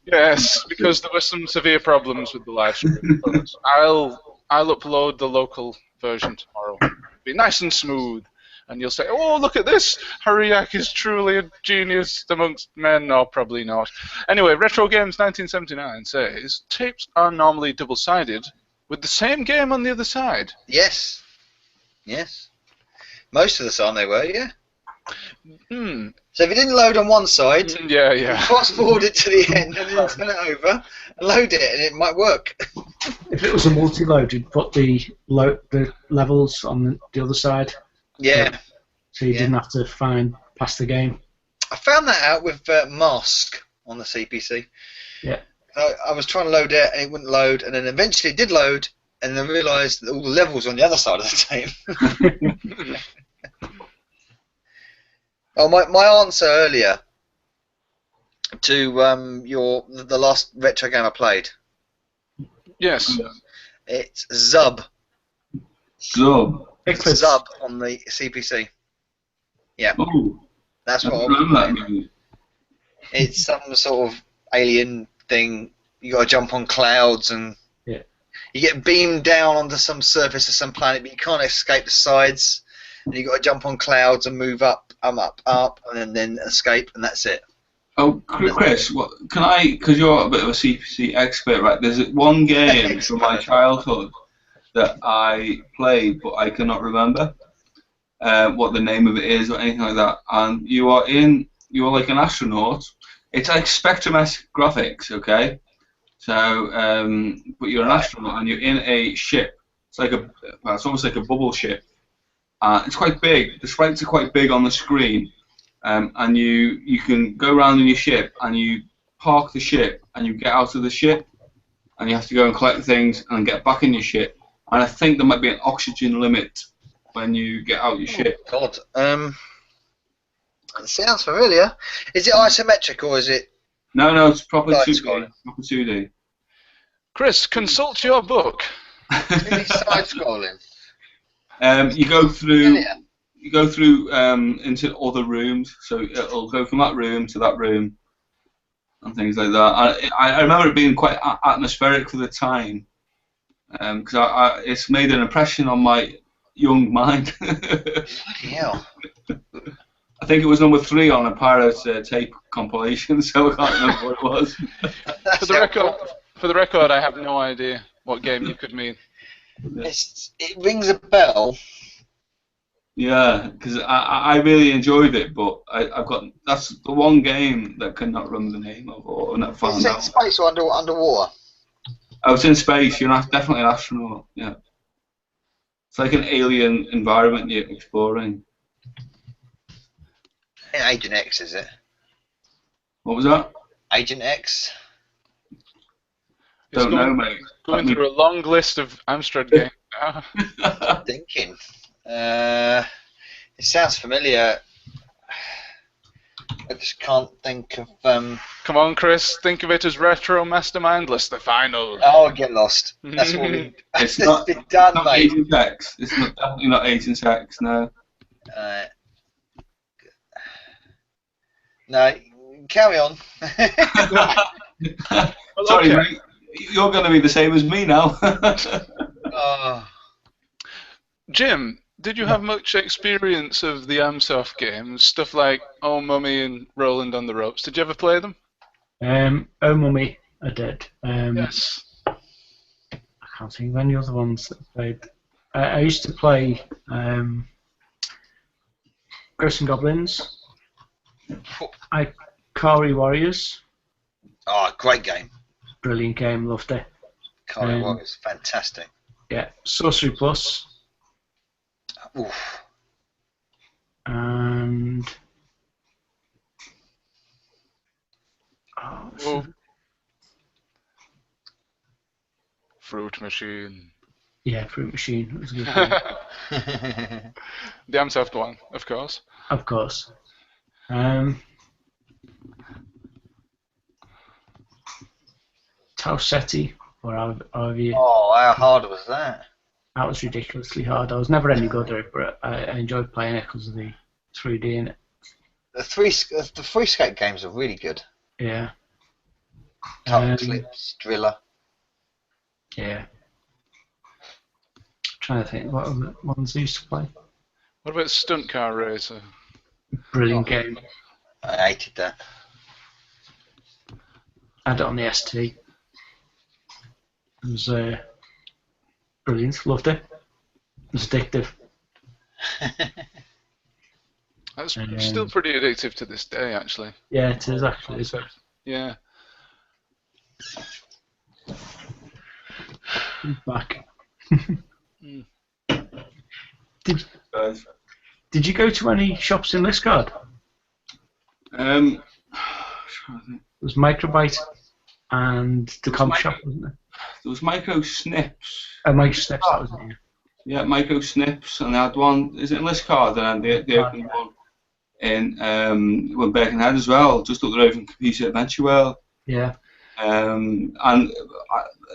Yes, because there were some severe problems with the live stream. But I'll upload the local version tomorrow. It'll be nice and smooth. And you'll say, oh, look at this! Hariak is truly a genius amongst men. No, probably not. Anyway, Retro Games 1979 says, tapes are normally double-sided with the same game on the other side. Yes. Yes. Most of the time they were, yeah. So if it didn't load on one side, yeah. fast forward it to the end and then turn it over and load it and it might work. If it was a multi-load, you'd put the levels on the other side. Yeah. So you didn't have to find past the game. I found that out with Mask on the CPC. Yeah. I was trying to load it and it wouldn't load, and then eventually it did load, and then I realised that all the levels were on the other side of the tape. Oh, my answer earlier to the last retro game I played. Yes. It's Zub. Zub. Eclipse. Zub on the CPC. Yeah. Oh, That's I what I don't was remember that playing. movie. It's some sort of alien thing. You got to jump on clouds and you get beamed down onto some surface of some planet, but you can't escape the sides. And you got to jump on clouds and move up, and then escape, and that's it. Oh, Chris, what can I? Because you're a bit of a CPC expert, right? There's one game from my childhood that I played, but I cannot remember what the name of it is or anything like that. And you are like an astronaut. It's like Spectrum-esque graphics, okay? So, but you're an astronaut and you're in a ship. It's like it's almost like a bubble ship. It's quite big. The sprites are quite big on the screen. And you can go around in your ship and you park the ship and you get out of the ship and you have to go and collect things and get back in your ship. And I think there might be an oxygen limit when you get out your ship. God, it sounds familiar. Is it isometric or is it? No, it's proper Side 2D. scrolling. Proper 2D. Chris, consult your book. Really side scrolling. You go through. Familiar. You go through into other rooms, so it'll go from that room to that room, and things like that. I remember it being quite atmospheric for the time, because it's made an impression on my young mind. Bloody hell. I think it was number 3 on a pirate tape compilation, so I can't remember what it was. For the record, I have no idea what game you could mean. It rings a bell. Yeah, because I really enjoyed it, but that's the one game that I cannot remember the name of or not found Is it out. space or underwater? I was in space. You're definitely an astronaut. Yeah, it's like an alien environment you're exploring. Agent X, is it? What was that? Agent X. It's Don't know, mate. Going through a long list of Amstrad games now. I'm thinking. It sounds familiar. I just can't think of. Come on, Chris, think of it as Retro Mastermind List, the final. Oh, get lost. That's what we. It's That's not, been done, not mate. Agent X. It's definitely not Agent X. No. No, carry on. Sorry, okay. mate. You're going to be the same as me now. Oh. Jim, did you have much experience of the Amsoft games? Stuff like Oh Mummy and Roland on the Ropes. Did you ever play them? Oh Mummy, I did. Yes. I can't think of any other ones that I played. I used to play Ghosts and Goblins. Ikari Warriors. Oh, great game. Brilliant game, loved it. Carly Warriors, fantastic. Yeah, Sorcery Plus. Oof. And Fruit Machine. yeah, Fruit Machine. It was a good game. The Amsoft one, of course. Of course. Tausetti, or however you. Oh, how hard was that? That was ridiculously hard. I was never any good at it, but I enjoyed playing it because of the 3D in it. The free skate games are really good. Yeah. Tuck Clips, Driller. Yeah. Trying to think what other ones I used to play. What about Stunt Car Racer? Brilliant game. I hated that. I had it on the ST. It was brilliant. Loved it. It was addictive. That's still pretty addictive to this day, actually. Yeah, it is actually. Isn't it? Yeah. Back. Mm. Did you go to any shops in Liscard? There It was Microbyte and the comp shop, wasn't it? was Micro Snips. Oh, Microsnips, that was it. Yeah, Micro Snips, and they had one. Is it in Liscard? And they opened one in Birkenhead as well, just up the road from Computer Adventure World. Yeah. And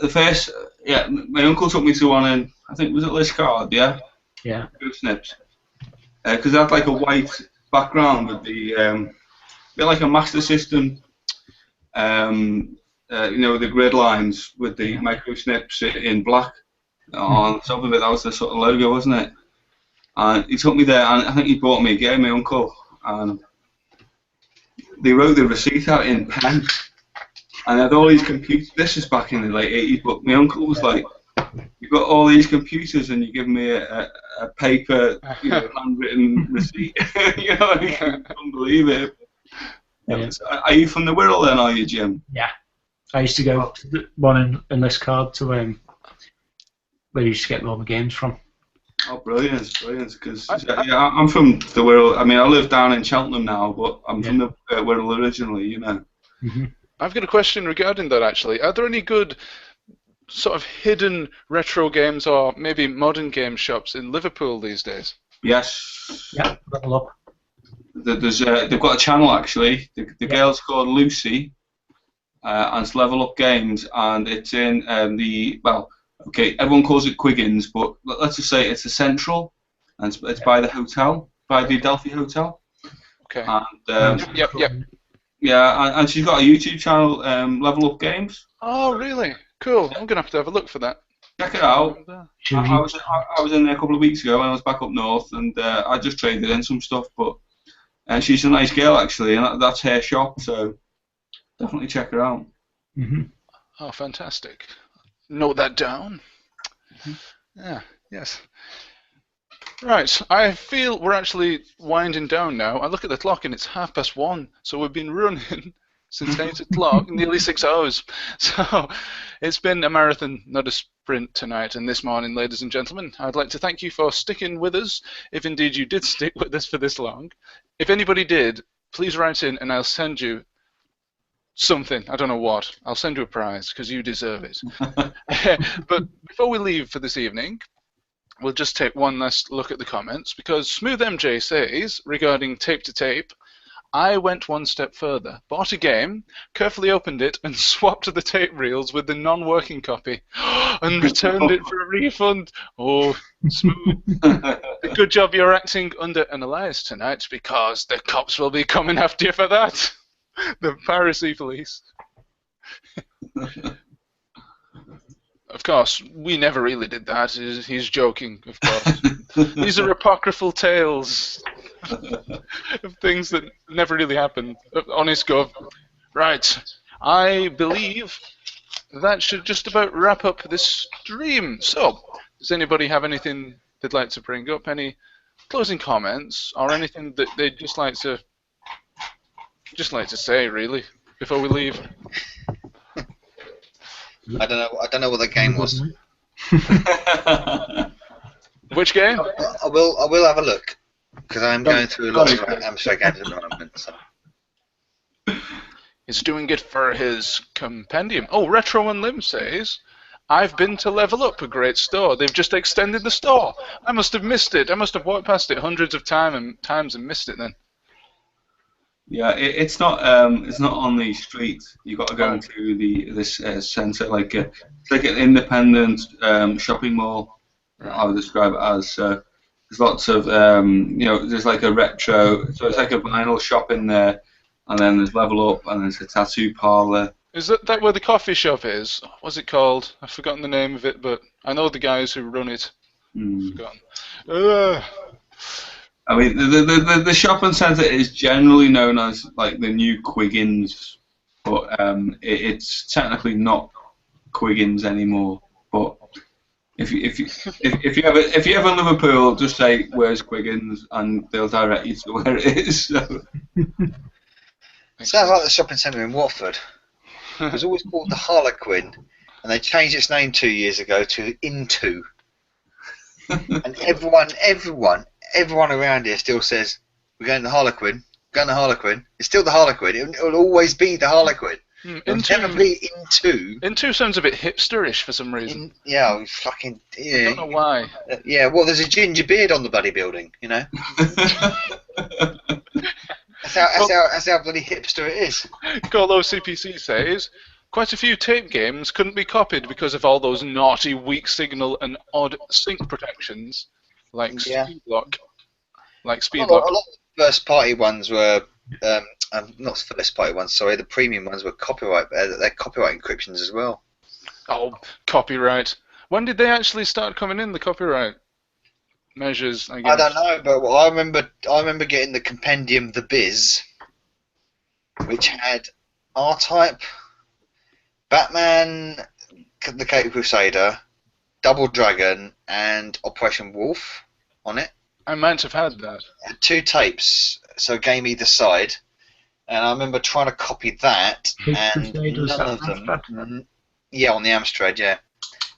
the first, my uncle took me to one in, I think, was it Liscard, yeah? Yeah. Good Snips. Because it had like a white background with the, bit like a Master System, the grid lines with the micro snips in black on top of it. That was the sort of logo, wasn't it? And he took me there, and I think he bought me a game, my uncle, and they wrote the receipt out in pen. And they had all these computers. This is back in the late 80s, but my uncle was like, "You've got all these computers, and you give me a paper, handwritten receipt." I couldn't believe it. Yeah. Are you from the Wirral then, are you, Jim? Yeah. I used to go to the one in Liscard to where you used to get all the games from. Oh, brilliant! Because I'm from the Wirral. I mean, I live down in Cheltenham now, but I'm from the Wirral originally. Mm-hmm. I've got a question regarding that, actually. Are there any good sort of hidden retro games or maybe modern game shops in Liverpool these days? Yes. Yeah, level up. They've got a channel, actually. The girl's called Lucy, and it's Level Up Games, and it's in everyone calls it Quiggins, but let's just say it's the Central, and it's by the hotel, by the Adelphi Hotel. Okay. And, Yeah, and she's got a YouTube channel, Level Up Games. Oh, really? Cool. I'm going to have a look for that. Check it out. I was in there a couple of weeks ago when I was back up north, and I just traded in some stuff, but she's a nice girl, actually, and that's her shop, so definitely check her out. Mm-hmm. Oh, fantastic. Note that down. Yeah, yes. Right, I feel we're actually winding down now. I look at the clock and it's 1:30, so we've been running since 8 o'clock, nearly 6 hours. So it's been a marathon, not a sprint tonight and this morning, ladies and gentlemen. I'd like to thank you for sticking with us, if indeed you did stick with us for this long. If anybody did, please write in and I'll send you something. I don't know what. I'll send you a prize because you deserve it. But before we leave for this evening, we'll just take one last look at the comments, because Smooth MJ says, regarding Tape to Tape, I went one step further, bought a game, carefully opened it, and swapped the tape reels with the non-working copy, and returned it for a refund. Oh, Smooth. Good job you're acting under an alias tonight, because the cops will be coming after you for that. The piracy police. Of course, we never really did that. He's joking, of course. These are apocryphal tales of things that never really happened. Honest Gov. Right. I believe that should just about wrap up this stream. So, does anybody have anything they'd like to bring up? Any closing comments or anything that they'd just like to say, really, before we leave? I don't know what the game was. Which game? I will have a look, because I'm going through a lot of Amstrad games at the moment. So. He's doing it for his compendium. Oh, Retro and Lim says, I've been to Level Up, a great store. They've just extended the store. I must have missed it. I must have walked past it hundreds of times and missed it then. Yeah, it's not on the street. You got to go into this centre, it's like an independent shopping mall. I would describe it as. There's lots of there's like a retro, so it's like a vinyl shop in there, and then there's Level Up, and there's a tattoo parlour. Is that where the coffee shop is? What's it called? I've forgotten the name of it, but I know the guys who run it. I've forgotten. I mean, the shopping centre is generally known as like the new Quiggins, but it's technically not Quiggins anymore. But if you ever in Liverpool, just say where's Quiggins, and they'll direct you to where it is. So. Sounds like the shopping centre in Watford. It was always called the Harlequin, and they changed its name 2 years ago to Into. And everyone around here still says, we're going to the Harlequin, It's still the Harlequin. It will always be the Harlequin. It'll never be Into. Into sounds a bit hipsterish for some reason. Yeah. I don't know why. Yeah, well, there's a ginger beard on the bloody building, you know. That's how bloody hipster it is. Golo CPC says, quite a few tape games couldn't be copied because of all those naughty weak signal and odd sync protections, like speed lock. A lot of first party ones were, not first party ones, sorry, the premium ones were copyright. They're copyright encryptions as well. Oh, copyright. When did they actually start coming in, the copyright measures? I guess? I don't know, but I remember getting the Compendium The Biz, which had R-Type, Batman, the Cape Crusader, Double Dragon, and Operation Wolf on it. I might have had that. It had 2 tapes, so a game either side. And I remember trying to copy that, and none of them. Yeah, on the Amstrad, yeah.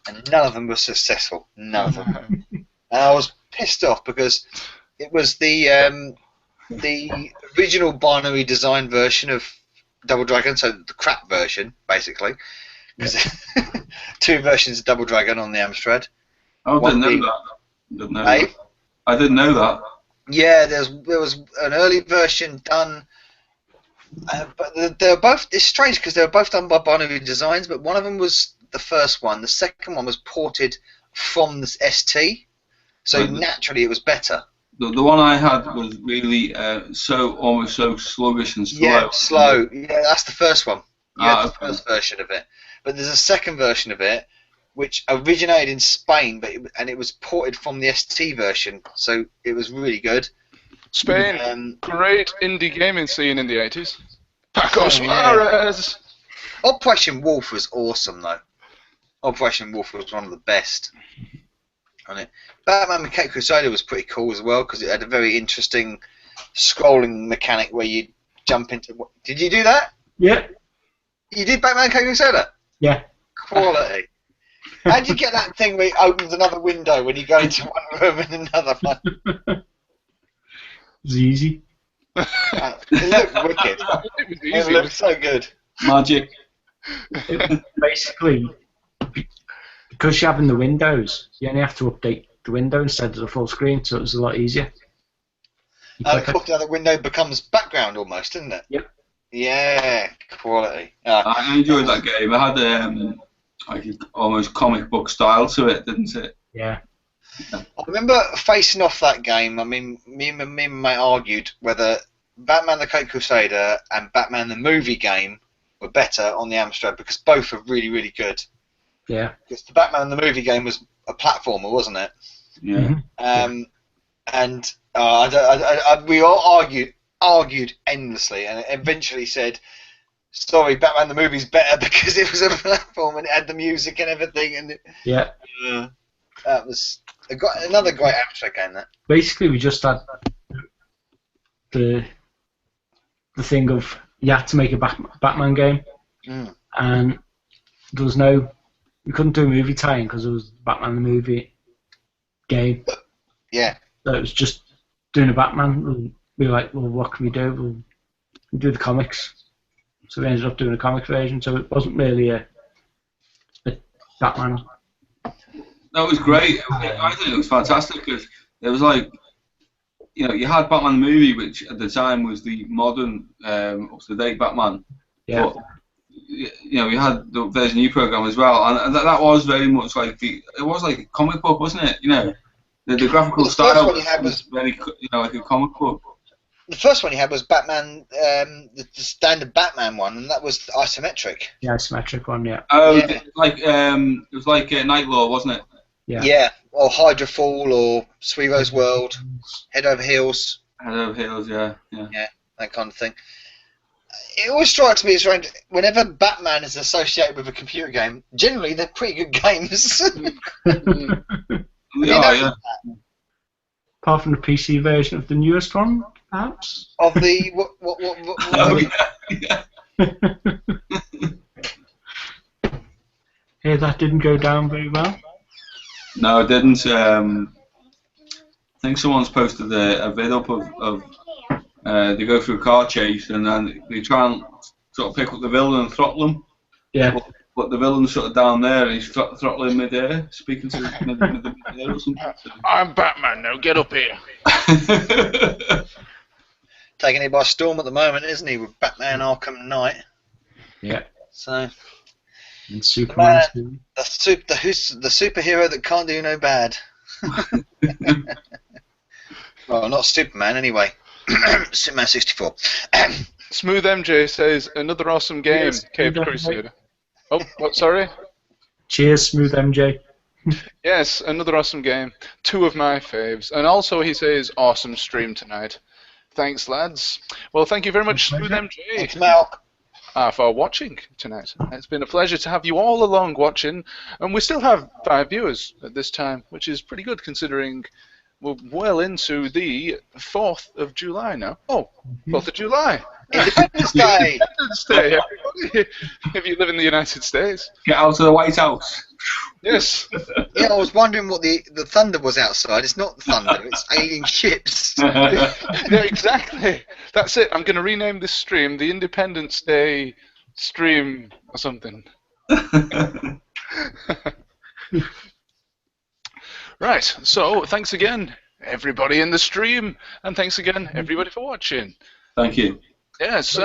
And none of them were successful. None of them. And I was pissed off because it was the original binary design version of Double Dragon, so the crap version, basically. Because 2 versions of Double Dragon on the Amstrad. Oh, I didn't know that. I didn't know that. Yeah, there was an early version done, but they're both. It's strange because they were both done by binary designs, but one of them was the first one. The second one was ported from the ST, so naturally it was better. The one I had was really almost so sluggish and slow. Yeah, slow. Yeah, that's the first one. Yeah, the first version of it. But there's a second version of it, which originated in Spain, and it was ported from the ST version, so it was really good. Spain, great indie gaming scene in the 80s. Paco Suarez! Operation Wolf was awesome, though. Operation Wolf was one of the best. Batman Cape Crusader was pretty cool as well, because it had a very interesting scrolling mechanic where you jump into... Did you do that? Yeah. You did Batman Cape Crusader? Yeah. Quality. How do you get that thing where it opens another window when you go into one room and another one? It was easy. It looked wicked. It looked so good. Magic. Basically, because you're having the windows, you only have to update the window instead of the full screen, so it was a lot easier. And the other window becomes background almost, isn't it? Yep. Yeah, quality. I enjoyed that game. It had like almost comic book style to it, didn't it? Yeah. I remember facing off that game. I mean, me and my mate argued whether Batman the Cape Crusader and Batman the movie game were better on the Amstrad, because both are really, really good. Yeah. Because the Batman the movie game was a platformer, wasn't it? Yeah. And we all argued endlessly, and eventually said, sorry, Batman the movie's better because it was a platform and it had the music and everything. And that was another great Amstrad game. That basically we just had the thing of you had to make a Batman game, and there was we couldn't do a movie tie-in because it was Batman the movie game. Yeah. So it was just doing a Batman. We were like, well, what can we do? We'll do the comics. So we ended up doing a comic version, so it wasn't really a Batman. That was great. I think it was fantastic because it was like, you had Batman the movie, which at the time was the modern, up-to-date Batman. Yeah. But, you had there's a new program as well, and that was very much like it was like a comic book, wasn't it? The graphical style was very, like a comic book. The first one you had was Batman, the standard Batman one, and that was isometric. The isometric one, yeah. Oh, yeah. It was like Night Law, wasn't it? Yeah. Yeah, or Hydra Fall, or Sweevo's World, Head Over Heels. Head Over Heels, yeah. Yeah, that kind of thing. It always strikes me as strange, whenever Batman is associated with a computer game, generally they're pretty good games. Yeah. Apart from the PC version of the newest one, perhaps? Of the Hey, that didn't go down very well. No, it didn't. I think someone's posted a vid up of they go through a car chase and then they try and sort of pick up the villain and throttle him. Yeah. But the villain's sort of down there and he's throttling midair, speaking to midair or something. I'm Batman now, get up here. taking it by storm at the moment, isn't he? With Batman Arkham Knight. Yeah. So. And Superman. The superhero that can't do no bad. Well, not Superman anyway. Superman 64. Smooth MJ says another awesome game, Yes, Cape definitely. Crusader. Oh, what? Sorry. Cheers, Smooth MJ. Yes, another awesome game. 2 of my faves, and also he says awesome stream tonight. Thanks, lads. Well, thank you very much, Smooth MJ. Thanks, Malk. For watching tonight. It's been a pleasure to have you all along watching, and we still have 5 viewers at this time, which is pretty good considering we're well into the 4th of July now. Oh, 4th of July. Independence Day. Independence Day, everybody. If you live in the United States. Get out of the White House. Yes. Yeah, I was wondering what the thunder was outside. It's not thunder, it's alien ships. Yeah, exactly. That's it. I'm going to rename this stream the Independence Day stream or something. Right, so thanks again, everybody in the stream, and thanks again, everybody, for watching. Thank you. Yes,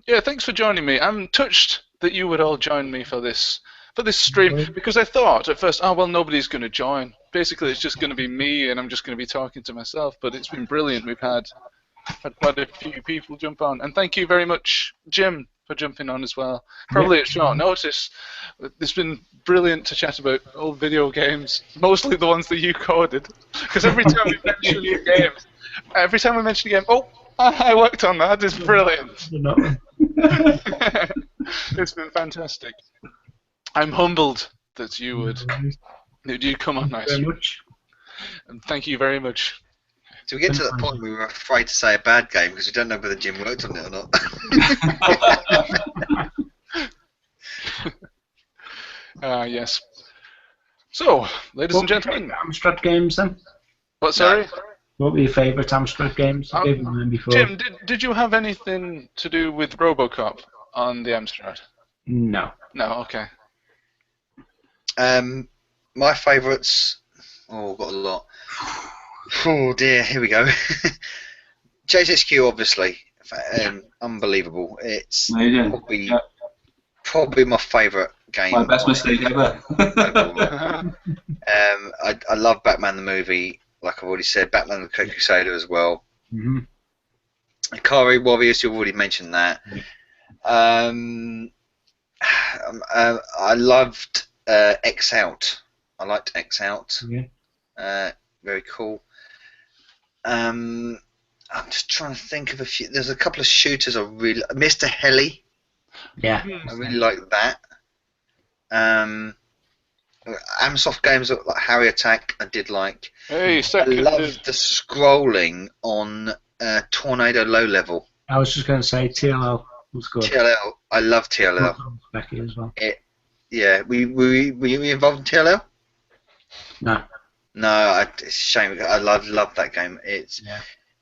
yeah, thanks for joining me. I'm touched that you would all join me for this stream, because I thought at first, oh, well, nobody's going to join. Basically, it's just going to be me, and I'm just going to be talking to myself, but it's been brilliant. We've had quite a few people jump on, and thank you very much, Jim, for jumping on as well. Probably at short notice. It's been brilliant to chat about old video games, mostly the ones that you coded, because every time we mention a game, oh, I worked on that. It's brilliant. It's been fantastic. I'm humbled that you would come on nice. And thank you very much. So we get to that point where we were afraid to say a bad game because we don't know whether Jim worked on it or not. Yes. So, ladies and gentlemen. Amstrad games then? What, sorry? What were your favourite Amstrad games? I gave them before. Jim, did you have anything to do with RoboCop on the Amstrad? No. No, okay. My favourites. Oh, I've got a lot. Oh dear, here we go. JSQ, obviously, unbelievable. It's probably my favourite game. My best mistake ever. I love Batman the movie. Like I've already said, Batman the Crusader as well. Mm-hmm. Ikari Warriors, you've already mentioned that. I loved X Out. I liked X Out. Yeah. Very cool. I'm just trying to think of a few. There's a couple of shooters I really. Mr. Heli. Yeah. I really like that. Amsoft games like Harry Attack, I did like. Hey, I loved the scrolling on Tornado Low Level. I was just going to say TLL was good. TLL, I love TLL. Becky as well. Yeah, were you involved in TLL? No. No, it's a shame. I love that game.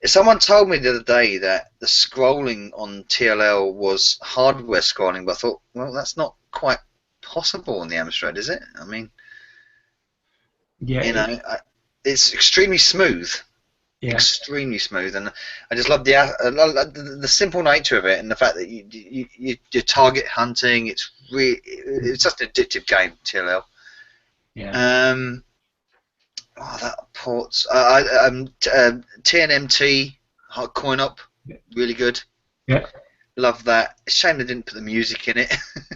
Someone told me the other day that the scrolling on TLL was hardware scrolling, but I thought, well, that's not quite possible on the Amstrad, is it? I mean, yeah, it's extremely smooth. Yeah. Extremely smooth, and I just love the simple nature of it, and the fact that you target hunting. It's just an addictive game, TLL. Yeah. That ports. TNMT, Coin Up, really good. Yeah. Love that. It's a shame they didn't put the music in it.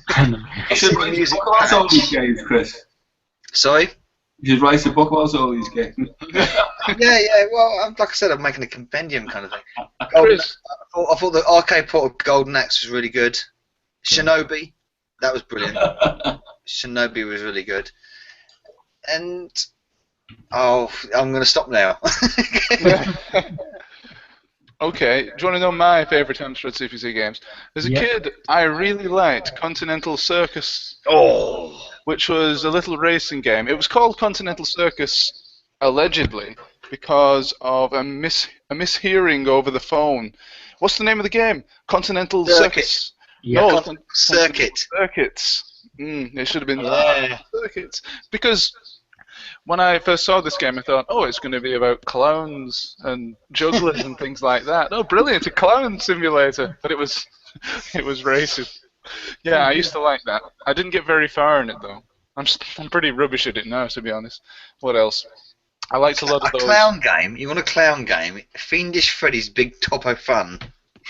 I know. You should write a book about all these games, Chris. Sorry? You should write a book about all these games. Yeah. Well, like I said, I'm making a compendium kind of thing. I thought the arcade port of Golden Axe was really good. Shinobi, that was brilliant. Shinobi was really good. And I'm going to stop now. Okay, do you want to know my favourite Amstrad CPC games? As a kid, I really liked Continental Circus, which was a little racing game. It was called Continental Circus, allegedly, because of a mishearing over the phone. What's the name of the game? Continental Circus. Yeah. No, Circuit. Circuits. It should have been Circuits. Because when I first saw this game, I thought, oh, it's going to be about clowns and jugglers and things like that. Oh, brilliant, a clown simulator. But it was racing. Yeah, I used to like that. I didn't get very far in it, though. I'm pretty rubbish at it now, to be honest. What else? I liked a lot of those. A clown game? You want a clown game? Fiendish Freddy's Big Topo Fun.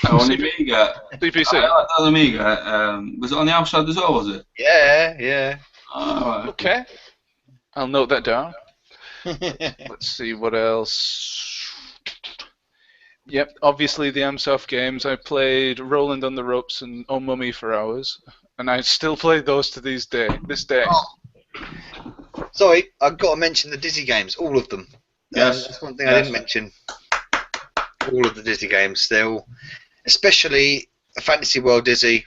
Oh, on the Amiga. CPC. I like that on the Amiga. Was it on the Amstrad as well, was it? Yeah. Oh, right. Okay. I'll note that down. Let's see what else. Yep, obviously the Amsoft games. I played Roland on the Ropes and Oh Mummy for hours, and I still play those to this day. Oh. Sorry, I've got to mention the Dizzy games, all of them. Yes. That's one thing I didn't mention. All of the Dizzy games, they're all, especially Fantasy World Dizzy,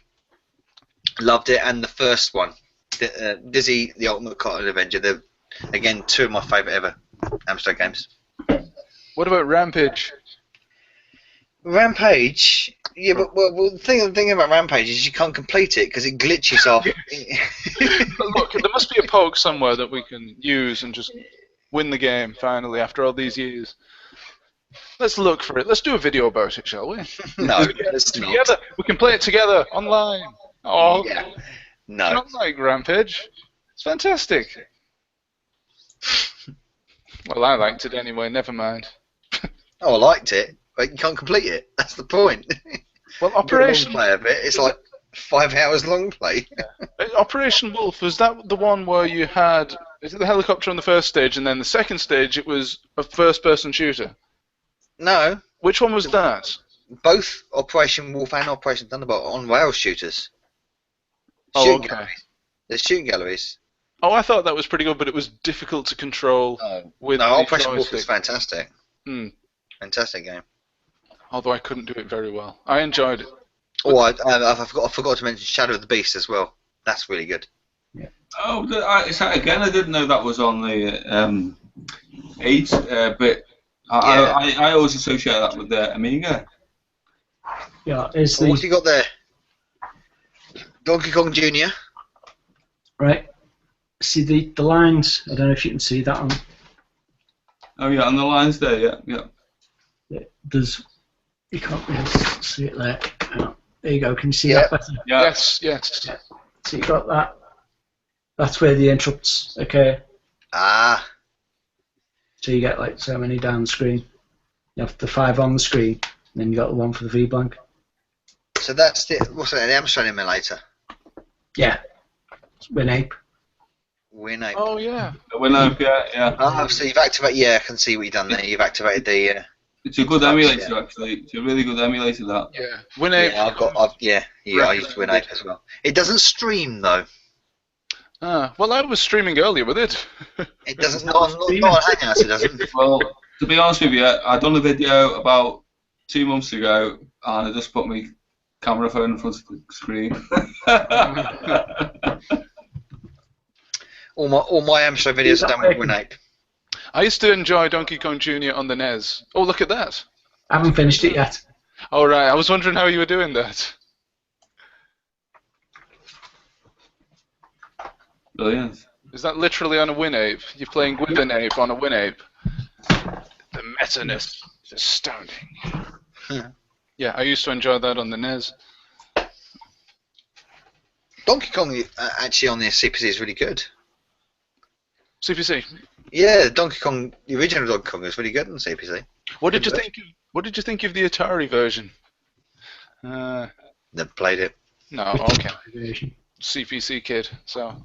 loved it, and the first one, Dizzy, the Ultimate Cotton Avenger. They're, again, two of my favourite ever Amstrad games. What about Rampage? Rampage? Yeah, but the thing about Rampage is you can't complete it because it glitches off. Look, there must be a poke somewhere that we can use and just win the game finally after all these years. Let's look for it. Let's do a video about it, shall we? No, let's together. We can play it together online. Oh, yeah. No. It's not like Rampage. It's fantastic. Well, I liked it anyway. Never mind. Oh, I liked it, but you can't complete it. That's the point. Well, Operation play of it. It's like 5 hours long play. Operation Wolf, was that the one where you had? Is it the helicopter on the first stage, and then the second stage it was a first-person shooter? No. Which one was that? Both Operation Wolf and Operation Thunderbolt on rail shooters. Oh, okay. Galleries. There's shooting galleries. Oh, I thought that was pretty good, but it was difficult to control with the Operation Wolf joystick. is fantastic. Mm. Fantastic game. Although I couldn't do it very well. I enjoyed it. Oh, I forgot to mention Shadow of the Beast as well. That's really good. Yeah. Oh, again, I didn't know that was on the 8-bit. I always associate that with the Amiga. Yeah, What have you got there? Donkey Kong Jr. Right. See the lines. I don't know if you can see that one. Oh yeah, and the lines there. Yeah. There's. You can't really see it there. Oh, there you go. Can you see that better? Yeah. Yes. Yeah. So you got that. That's where the interrupts occur. Ah. So you get like so many down the screen. You have the 5 on the screen, and then you got the 1 for the V blank. So that's what's that? The Amstrad emulator. Yeah. WinApe. WinApe. Oh yeah. WinApe, yeah. Oh, so you've activated. Yeah, I can see what you've done there. You've activated the. It's a good emulator, actually. It's a really good emulator, that. Yeah. WinApe. Yeah, I used WinApe as well. It doesn't stream though. Well, I was streaming earlier with it. It doesn't. Not on Hangouts. It doesn't. Well, to be honest with you, I done a video about 2 months ago, and I just put my camera phone in front of the screen. all my Amstrad videos are done with WinApe. I used to enjoy Donkey Kong Jr. on the NES. Oh, look at that. I haven't finished it yet. Oh, right. I was wondering how you were doing that. Brilliant. Is that literally on a WinApe? You're playing with an ape on a WinApe? The meta-ness is astounding. Yeah, I used to enjoy that on the NES. Donkey Kong actually on the CPC is really good. CPC. Yeah, Donkey Kong, the original Donkey Kong is really good on the CPC. What did you think? What did you think of the Atari version? Never played it. No, okay. CPC kid. So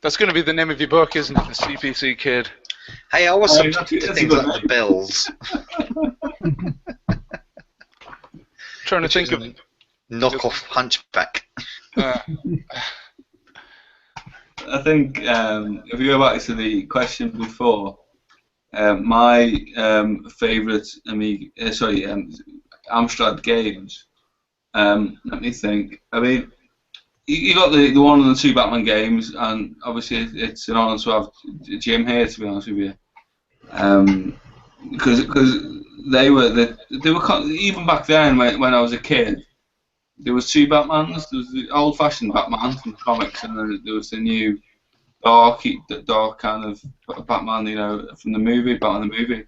that's going to be the name of your book, isn't it? The CPC kid. Hey, I was subjected to things like the bells. Trying to think of knockoff Hunchback. I think if we go back to the question before, my favourite Amstrad games. Let me think. I mean, you got the 1 and the 2 Batman games, and obviously it's an honour to have Jim here, to be honest with you, because they were even back then when I was a kid. There was 2 Batmans. There was the old-fashioned Batman from the comics, and then there was the new dark kind of Batman, you know, from the movie, Batman the movie.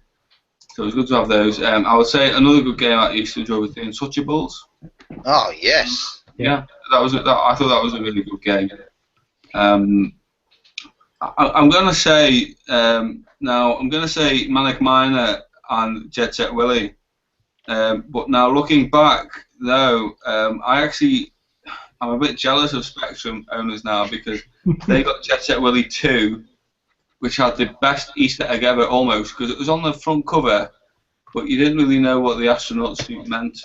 So it was good to have those. I would say another good game I used to enjoy was the Untouchables. Oh yes. Yeah, I thought that was a really good game. I'm gonna say now I'm gonna say Manic Miner and Jet Set Willy. But now looking back, though, I'm a bit jealous of Spectrum owners now because they got Jet Set Willy 2, which had the best Easter egg ever almost, because it was on the front cover, but you didn't really know what the astronaut suit meant.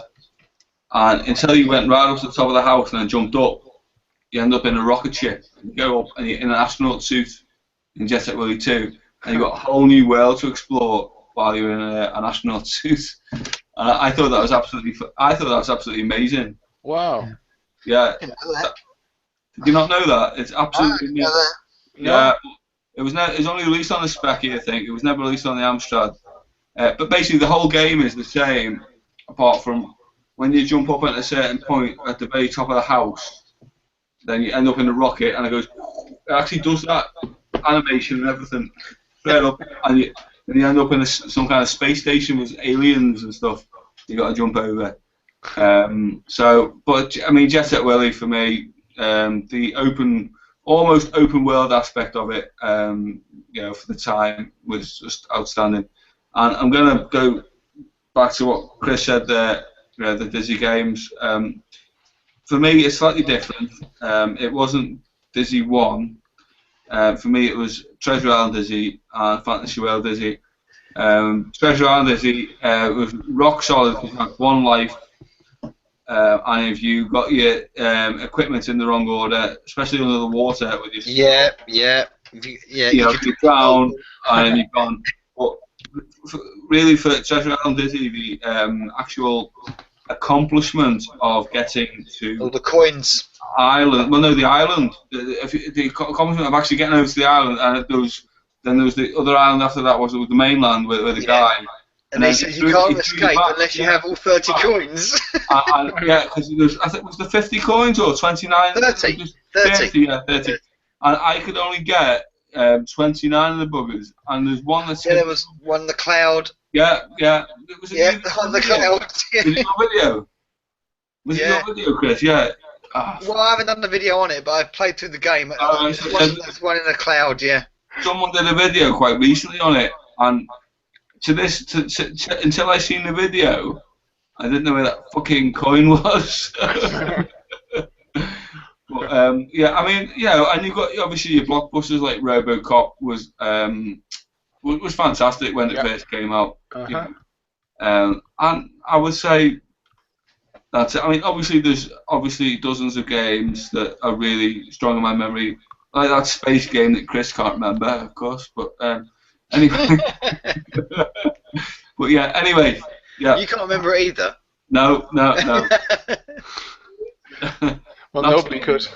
And until you went right up to the top of the house and then jumped up, you end up in a rocket ship. You go up and you're in an astronaut suit in Jet Set Willy 2, and you've got a whole new world to explore while you're in an astronaut suit. And I thought that was absolutely amazing. Wow. Yeah. You know that. Did you not know that? It's absolutely You know that. yeah. It was only released on the Specky, I think. It was never released on the Amstrad. But basically, the whole game is the same, apart from when you jump up at a certain point at the very top of the house, then you end up in a rocket, and it actually does that animation and everything straight up, and you end up in some kind of space station with aliens and stuff. You got to jump over. But I mean, Jet Set Willy for me, the almost open world aspect of it, you know, for the time was just outstanding. And I'm going to go back to what Chris said there, you know, the Dizzy games. For me, it's slightly different. It wasn't Dizzy 1. For me, it was Treasure Island Dizzy and Fantasy World Dizzy. Treasure Island Dizzy was rock solid because you had one life. And if you got your equipment in the wrong order, especially under the water, with your if you drown and you're gone. But really, for Treasure Island Dizzy, the actual accomplishment of getting to all the coins island. Well, no, the island. The accomplishment of actually getting over to the island, and then there was the other island after that was the mainland with the guy. And they said you can't escape unless you have all 30 coins. Yeah, because I think it was the 50 coins or 29. 30. 30. And I could only get 29 of the buggers, and there's one that's there was one in the cloud. Yeah. It was on the cloud. Was it your video? Was it your video, Chris? Yeah. Well, I haven't done the video on it, but I've played through the game. There's one in the cloud, yeah. Someone did a video quite recently on it, and until I seen the video, I didn't know where that fucking coin was. But, yeah, I mean, yeah, and you've got obviously your blockbusters like RoboCop was fantastic when it first came out. You know. And I would say that's it. I mean, obviously there's dozens of games that are really strong in my memory, like that space game that Chris can't remember, of course. But anyway, but yeah, anyway, yeah. You can't remember it either. No. Well, nobody could.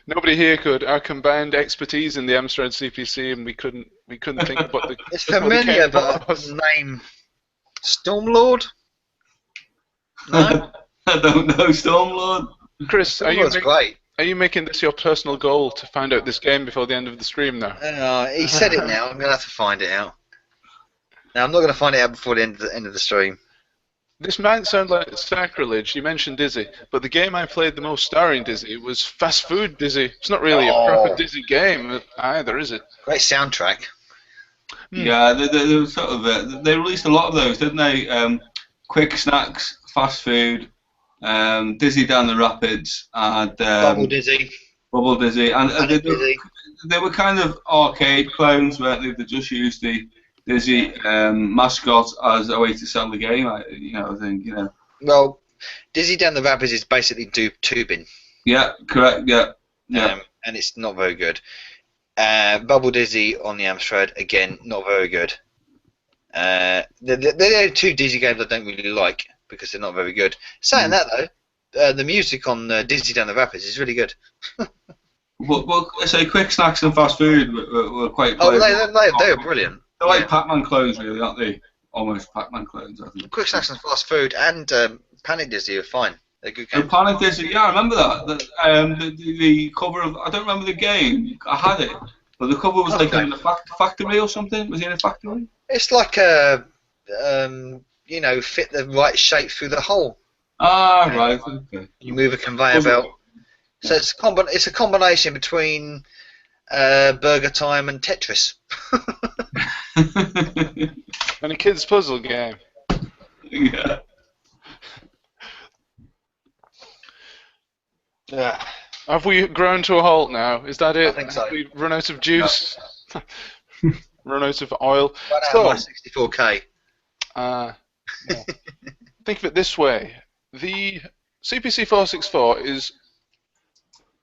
Nobody here could. Our combined expertise in the Amstrad CPC, and we couldn't think of what the. It's familiar, but the name Stormlord. No, I don't know Stormlord. Chris, great. Are you making this your personal goal to find out this game before the end of the stream now? He said it now. I'm gonna have to find it out. Now I'm not gonna find it out before the end of the stream. This might sound like sacrilege. You mentioned Dizzy, but the game I played the most starring Dizzy was Fast Food Dizzy. It's not really a proper Dizzy game either, is it? Great soundtrack. Yeah, they were sort of. They released a lot of those, didn't they? Quick Snacks, Fast Food, Dizzy Down the Rapids, and Bubble Dizzy. And they were kind of arcade clones, weren't they? They just used the Dizzy mascot as a way to sell the game. I think. Well, Dizzy Down the Rapids is basically tubing. Yeah, correct. Yeah. And it's not very good. Bubble Dizzy on the Amstrad, again, not very good. They're the two Dizzy games I don't really like because they're not very good. Saying that though, the music on Dizzy Down the Rapids is really good. Well, I say Quick Snacks and Fast Food were quite. Oh, they were brilliant. They're like Pac-Man clones, really, aren't they? Almost Pac-Man clones, I think. Quick Snacks and Fast Food and Panic Dizzy are fine. They're good games. Panic Dizzy, yeah, I remember that. The cover of, I don't remember the game. I had it, But the cover was like in a factory or something. Was he in a factory? It's like a, you know, fit the right shape through the hole. Ah, right. Okay. You move a conveyor belt. So it's a combination between Burger Time and Tetris. And a kid's puzzle game. Yeah. Yeah. Have we grown to a halt now? Is that it? I think so. Have we run out of juice? Run out of oil? Run out of my 64K. Yeah. Think of it this way. The CPC 464 is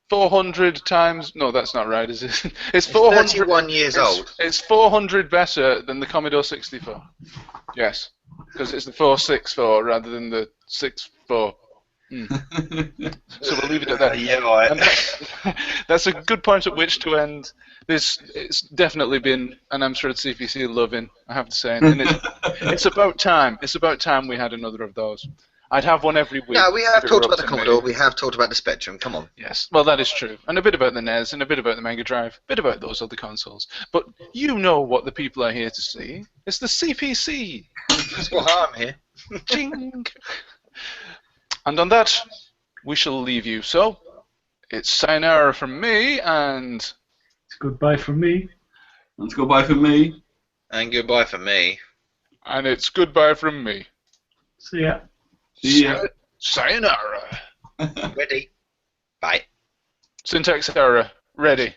400 times... No, that's not right, is it? It's 400... 31 years old. It's 400 better than the Commodore 64. Yes. Because it's the 464 rather than the 64. So we'll leave it at that. Yeah, right. And that's a good point at which to end this. It's definitely been an Amstrad CPC loving, I have to say, and it's about time. It's about time we had another of those. I'd have one every week. No, we have if it talked were about up the to me. Commodore. We have talked about the Spectrum. Come on. Yes, well that is true, and a bit about the NES, and a bit about the Mega Drive, a bit about those other consoles. But you know what the people are here to see. It's the CPC. That's why I'm here. Ching. And on that, we shall leave you. So, it's sayonara from me, and... It's goodbye from me. Let's go bye from me. And goodbye from me. And it's goodbye from me. See ya. See ya. Sayonara. Ready? Bye. Syntax error. Ready.